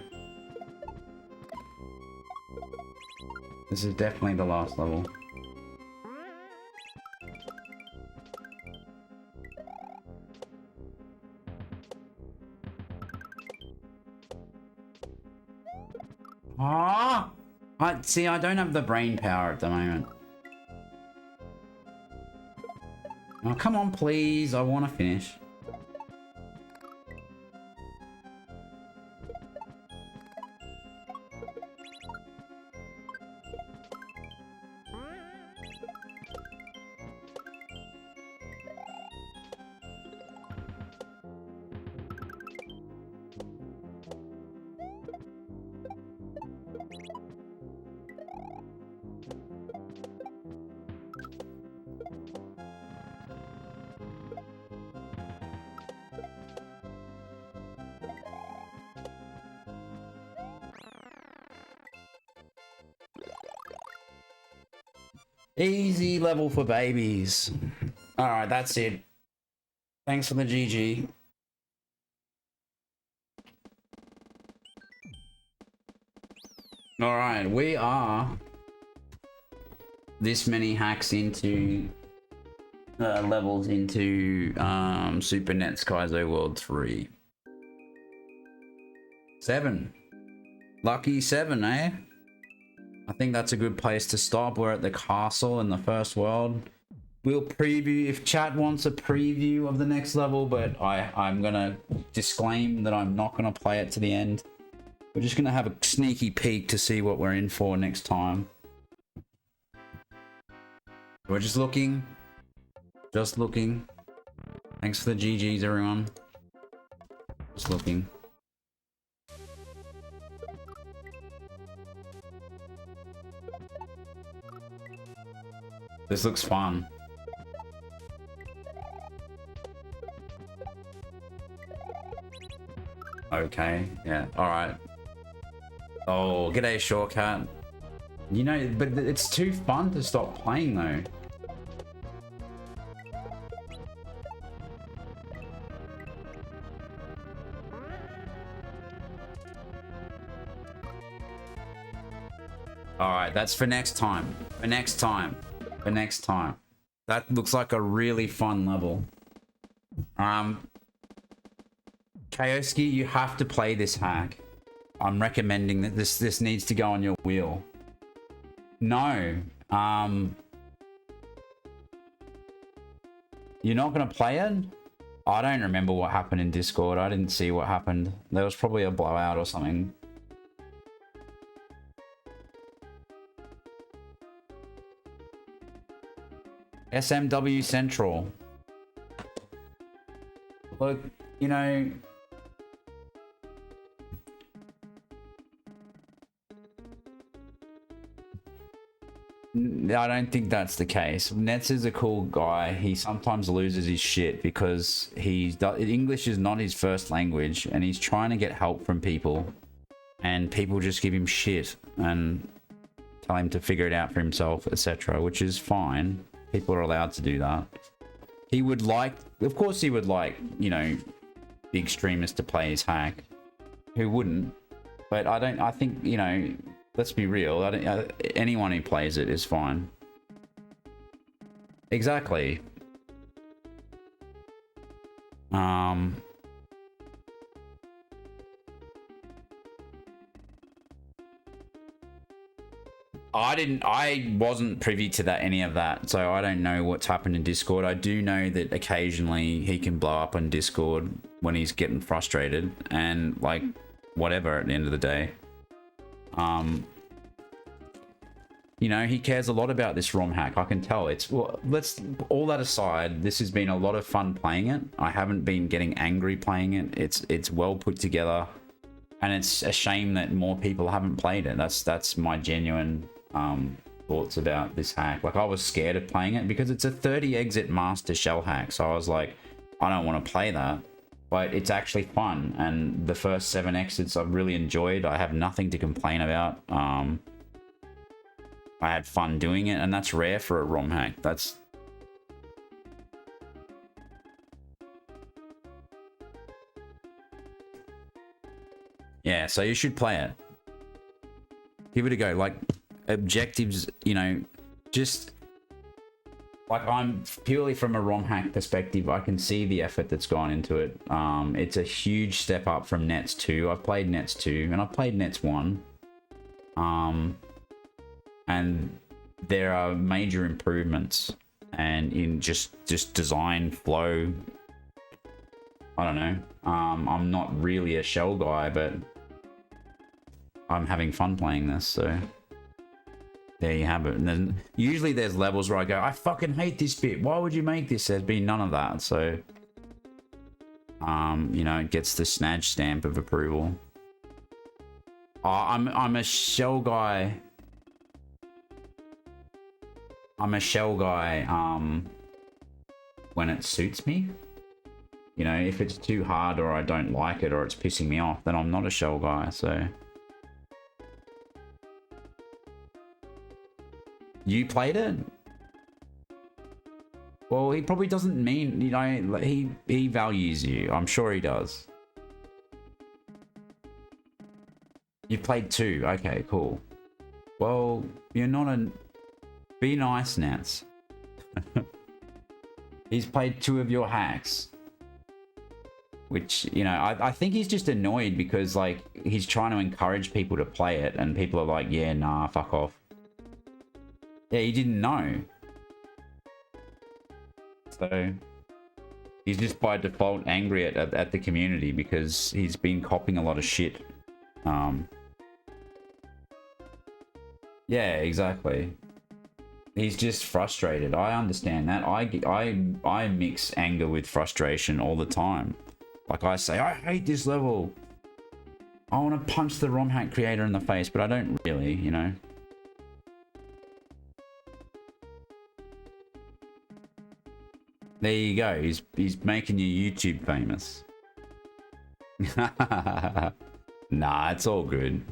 This is definitely the last level. Ah! I don't have the brain power at the moment. Oh, come on, please. I want to finish. Easy level for babies. Alright, that's it. Thanks for the GG. Alright, we are this many hacks into levels into Super Nets Kaizo World 3. 7. Lucky 7, eh? I think that's a good place to stop. We're at the castle in the first world. We'll preview if chat wants a preview of the next level, but I'm gonna disclaim that I'm not gonna play it to the end. We're just gonna have a sneaky peek to see what we're in for next time. We're just looking. Just looking. Thanks for the GGs, everyone. Just looking. This looks fun. Okay, yeah, alright. Oh, g'day, Shortcut. You know, but it's too fun to stop playing, though. Alright, that's for next time. For next time. For next time. That looks like a really fun level. Kaioski, you have to play this hack. I'm recommending that this needs to go on your wheel. No. You're not gonna play it? I don't remember what happened in Discord. I didn't see what happened. There was probably a blowout or something. SMW Central. Look, you know... I don't think that's the case. Nets is a cool guy. He sometimes loses his shit because English is not his first language, and he's trying to get help from people, and people just give him shit and tell him to figure it out for himself, etc., which is fine. People are allowed to do that. He would like, of course he would like, you know, the extremist to play his hack. Who wouldn't? But I think, you know, let's be real. Anyone who plays it is fine. Exactly. I wasn't privy to that, any of that, so I don't know what's happened in Discord. I do know that occasionally he can blow up on Discord when he's getting frustrated and like whatever at the end of the day. You know, he cares a lot about this ROM hack. I can tell. It's, well, let's, all that aside, this has been a lot of fun playing it. I haven't been getting angry playing it. It's well put together, and it's a shame that more people haven't played it. That's my genuine thoughts about this hack. Like, I was scared of playing it because it's a 30 exit master shell hack. So I was like, I don't want to play that. But it's actually fun, and the first 7 exits I've really enjoyed. I have nothing to complain about. I had fun doing it, and that's rare for a ROM hack. That's... Yeah, so you should play it. Give it a go. Like, objectives, you know, just... Like, I'm purely from a ROM hack perspective, I can see the effort that's gone into it. It's a huge step up from Nets 2. I've played Nets 2, and I've played Nets 1. And there are major improvements, and in just design flow. I don't know. I'm not really a shell guy, but I'm having fun playing this, so there you have it. And then usually there's levels where I go, I fucking hate this bit. Why would you make this? There's been none of that, so you know, it gets the snatch stamp of approval. I'm a shell guy. I'm a shell guy when it suits me. You know, if it's too hard or I don't like it or it's pissing me off, then I'm not a shell guy, so. You played it? Well, he probably doesn't mean, you know, he values you. I'm sure he does. You played 2. Okay, cool. Well, you're not a... Be nice, Nats. He's played 2 of your hacks. Which, you know, I think he's just annoyed because, like, he's trying to encourage people to play it, and people are like, yeah, nah, fuck off. Yeah, he didn't know. So, he's just by default angry at the community because he's been copying a lot of shit. Yeah, exactly. He's just frustrated. I understand that. I mix anger with frustration all the time. Like, I say, I hate this level. I want to punch the ROM hack creator in the face, but I don't really, you know. There you go. He's making you YouTube famous. Nah, it's all good.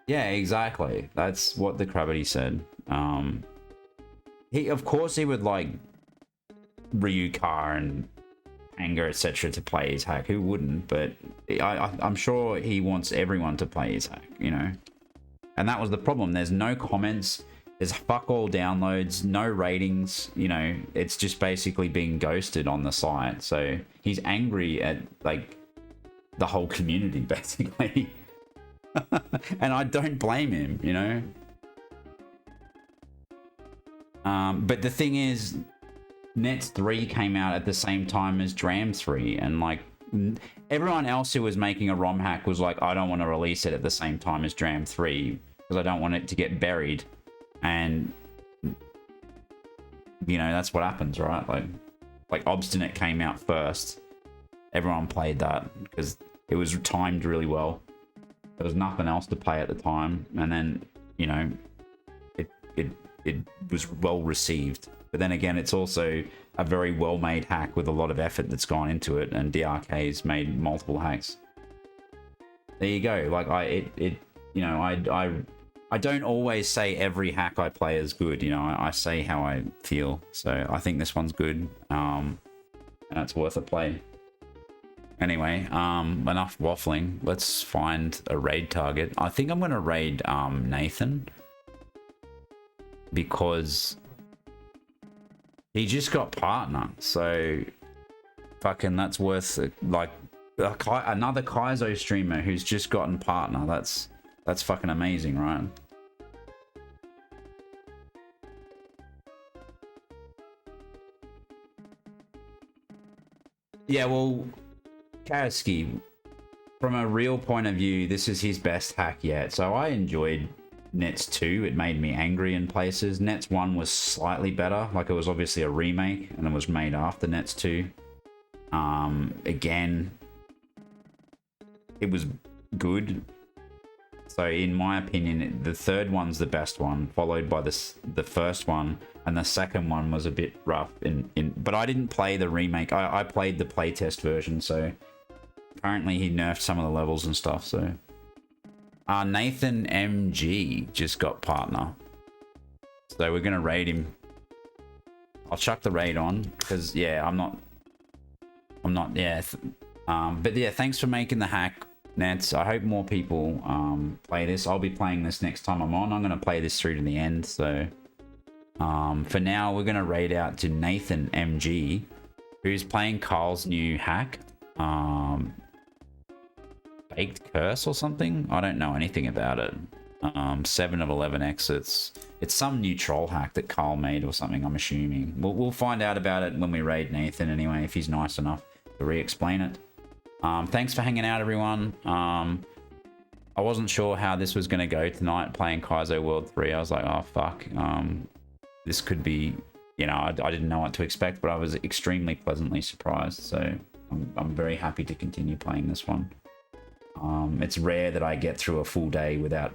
Yeah, exactly. That's what the Krabby said. Of course he would like Ryuka and Anger, etc. to play his hack. Who wouldn't? But I'm sure he wants everyone to play his hack, you know. And that was the problem. There's no comments. There's fuck all downloads. No ratings. You know, it's just basically being ghosted on the site. So he's angry at like the whole community, basically. And I don't blame him, you know. But the thing is, Nets 3 came out at the same time as Dram 3, and like everyone else who was making a ROM hack was like, I don't want to release it at the same time as Dram 3 because I don't want it to get buried. And you know, that's what happens, right? Like Obstinate came out first. Everyone played that because it was timed really well. There was nothing else to play at the time, and then, you know, it was well received. But then again, it's also a very well made hack with a lot of effort that's gone into it, and DRK's made multiple hacks. There you go. Like you know, I don't always say every hack I play is good. You know, I say how I feel. So I think this one's good, and it's worth a play. Anyway, enough waffling. Let's find a raid target. I think I'm gonna raid Nathan because he just got partner. So fucking that's worth like another Kaizo streamer who's just gotten partner. That's fucking amazing, right? Yeah, well, Kowski, from a real point of view, this is his best hack yet. So I enjoyed Nets 2. It made me angry in places. Nets 1 was slightly better. Like, it was obviously a remake, and it was made after Nets 2. Again, it was good. So in my opinion, the third one's the best one, followed by the first one, and the second one was a bit rough. But I didn't play the remake. I played the playtest version, so apparently he nerfed some of the levels and stuff. So Nathan MG just got partner, so we're gonna raid him. I'll chuck the raid on because yeah, I'm not yeah. But yeah, thanks for making the hack, Nets. I hope more people play this. I'll be playing this next time I'm on. I'm going to play this through to the end. So for now, we're going to raid out to Nathan MG, who's playing Carl's new hack. Baked Curse or something? I don't know anything about it. 7 of 11 exits. It's some new troll hack that Carl made or something, I'm assuming. We'll find out about it when we raid Nathan anyway, if he's nice enough to re-explain it. Thanks for hanging out, everyone. I wasn't sure how this was going to go tonight playing Kaizo World 3. I was like, oh, fuck. This could be, you know, I didn't know what to expect, but I was extremely pleasantly surprised. So I'm very happy to continue playing this one. It's rare that I get through a full day without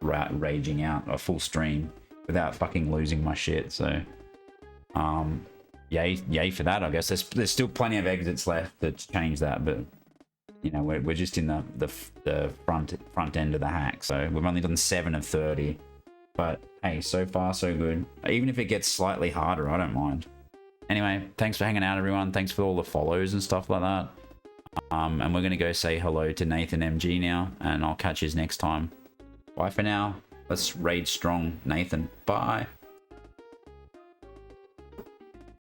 raging out, a full stream, without fucking losing my shit. So, yay for that, I guess. There's still plenty of exits left to change that, but you know, we're just in the front end of the hack, so we've only done 7 of 30. But hey, so far so good. Even if it gets slightly harder, I don't mind. Anyway, thanks for hanging out, everyone. Thanks for all the follows and stuff like that. And we're gonna go say hello to Nathan MG now, and I'll catch you next time. Bye for now. Let's raid strong, Nathan. Bye.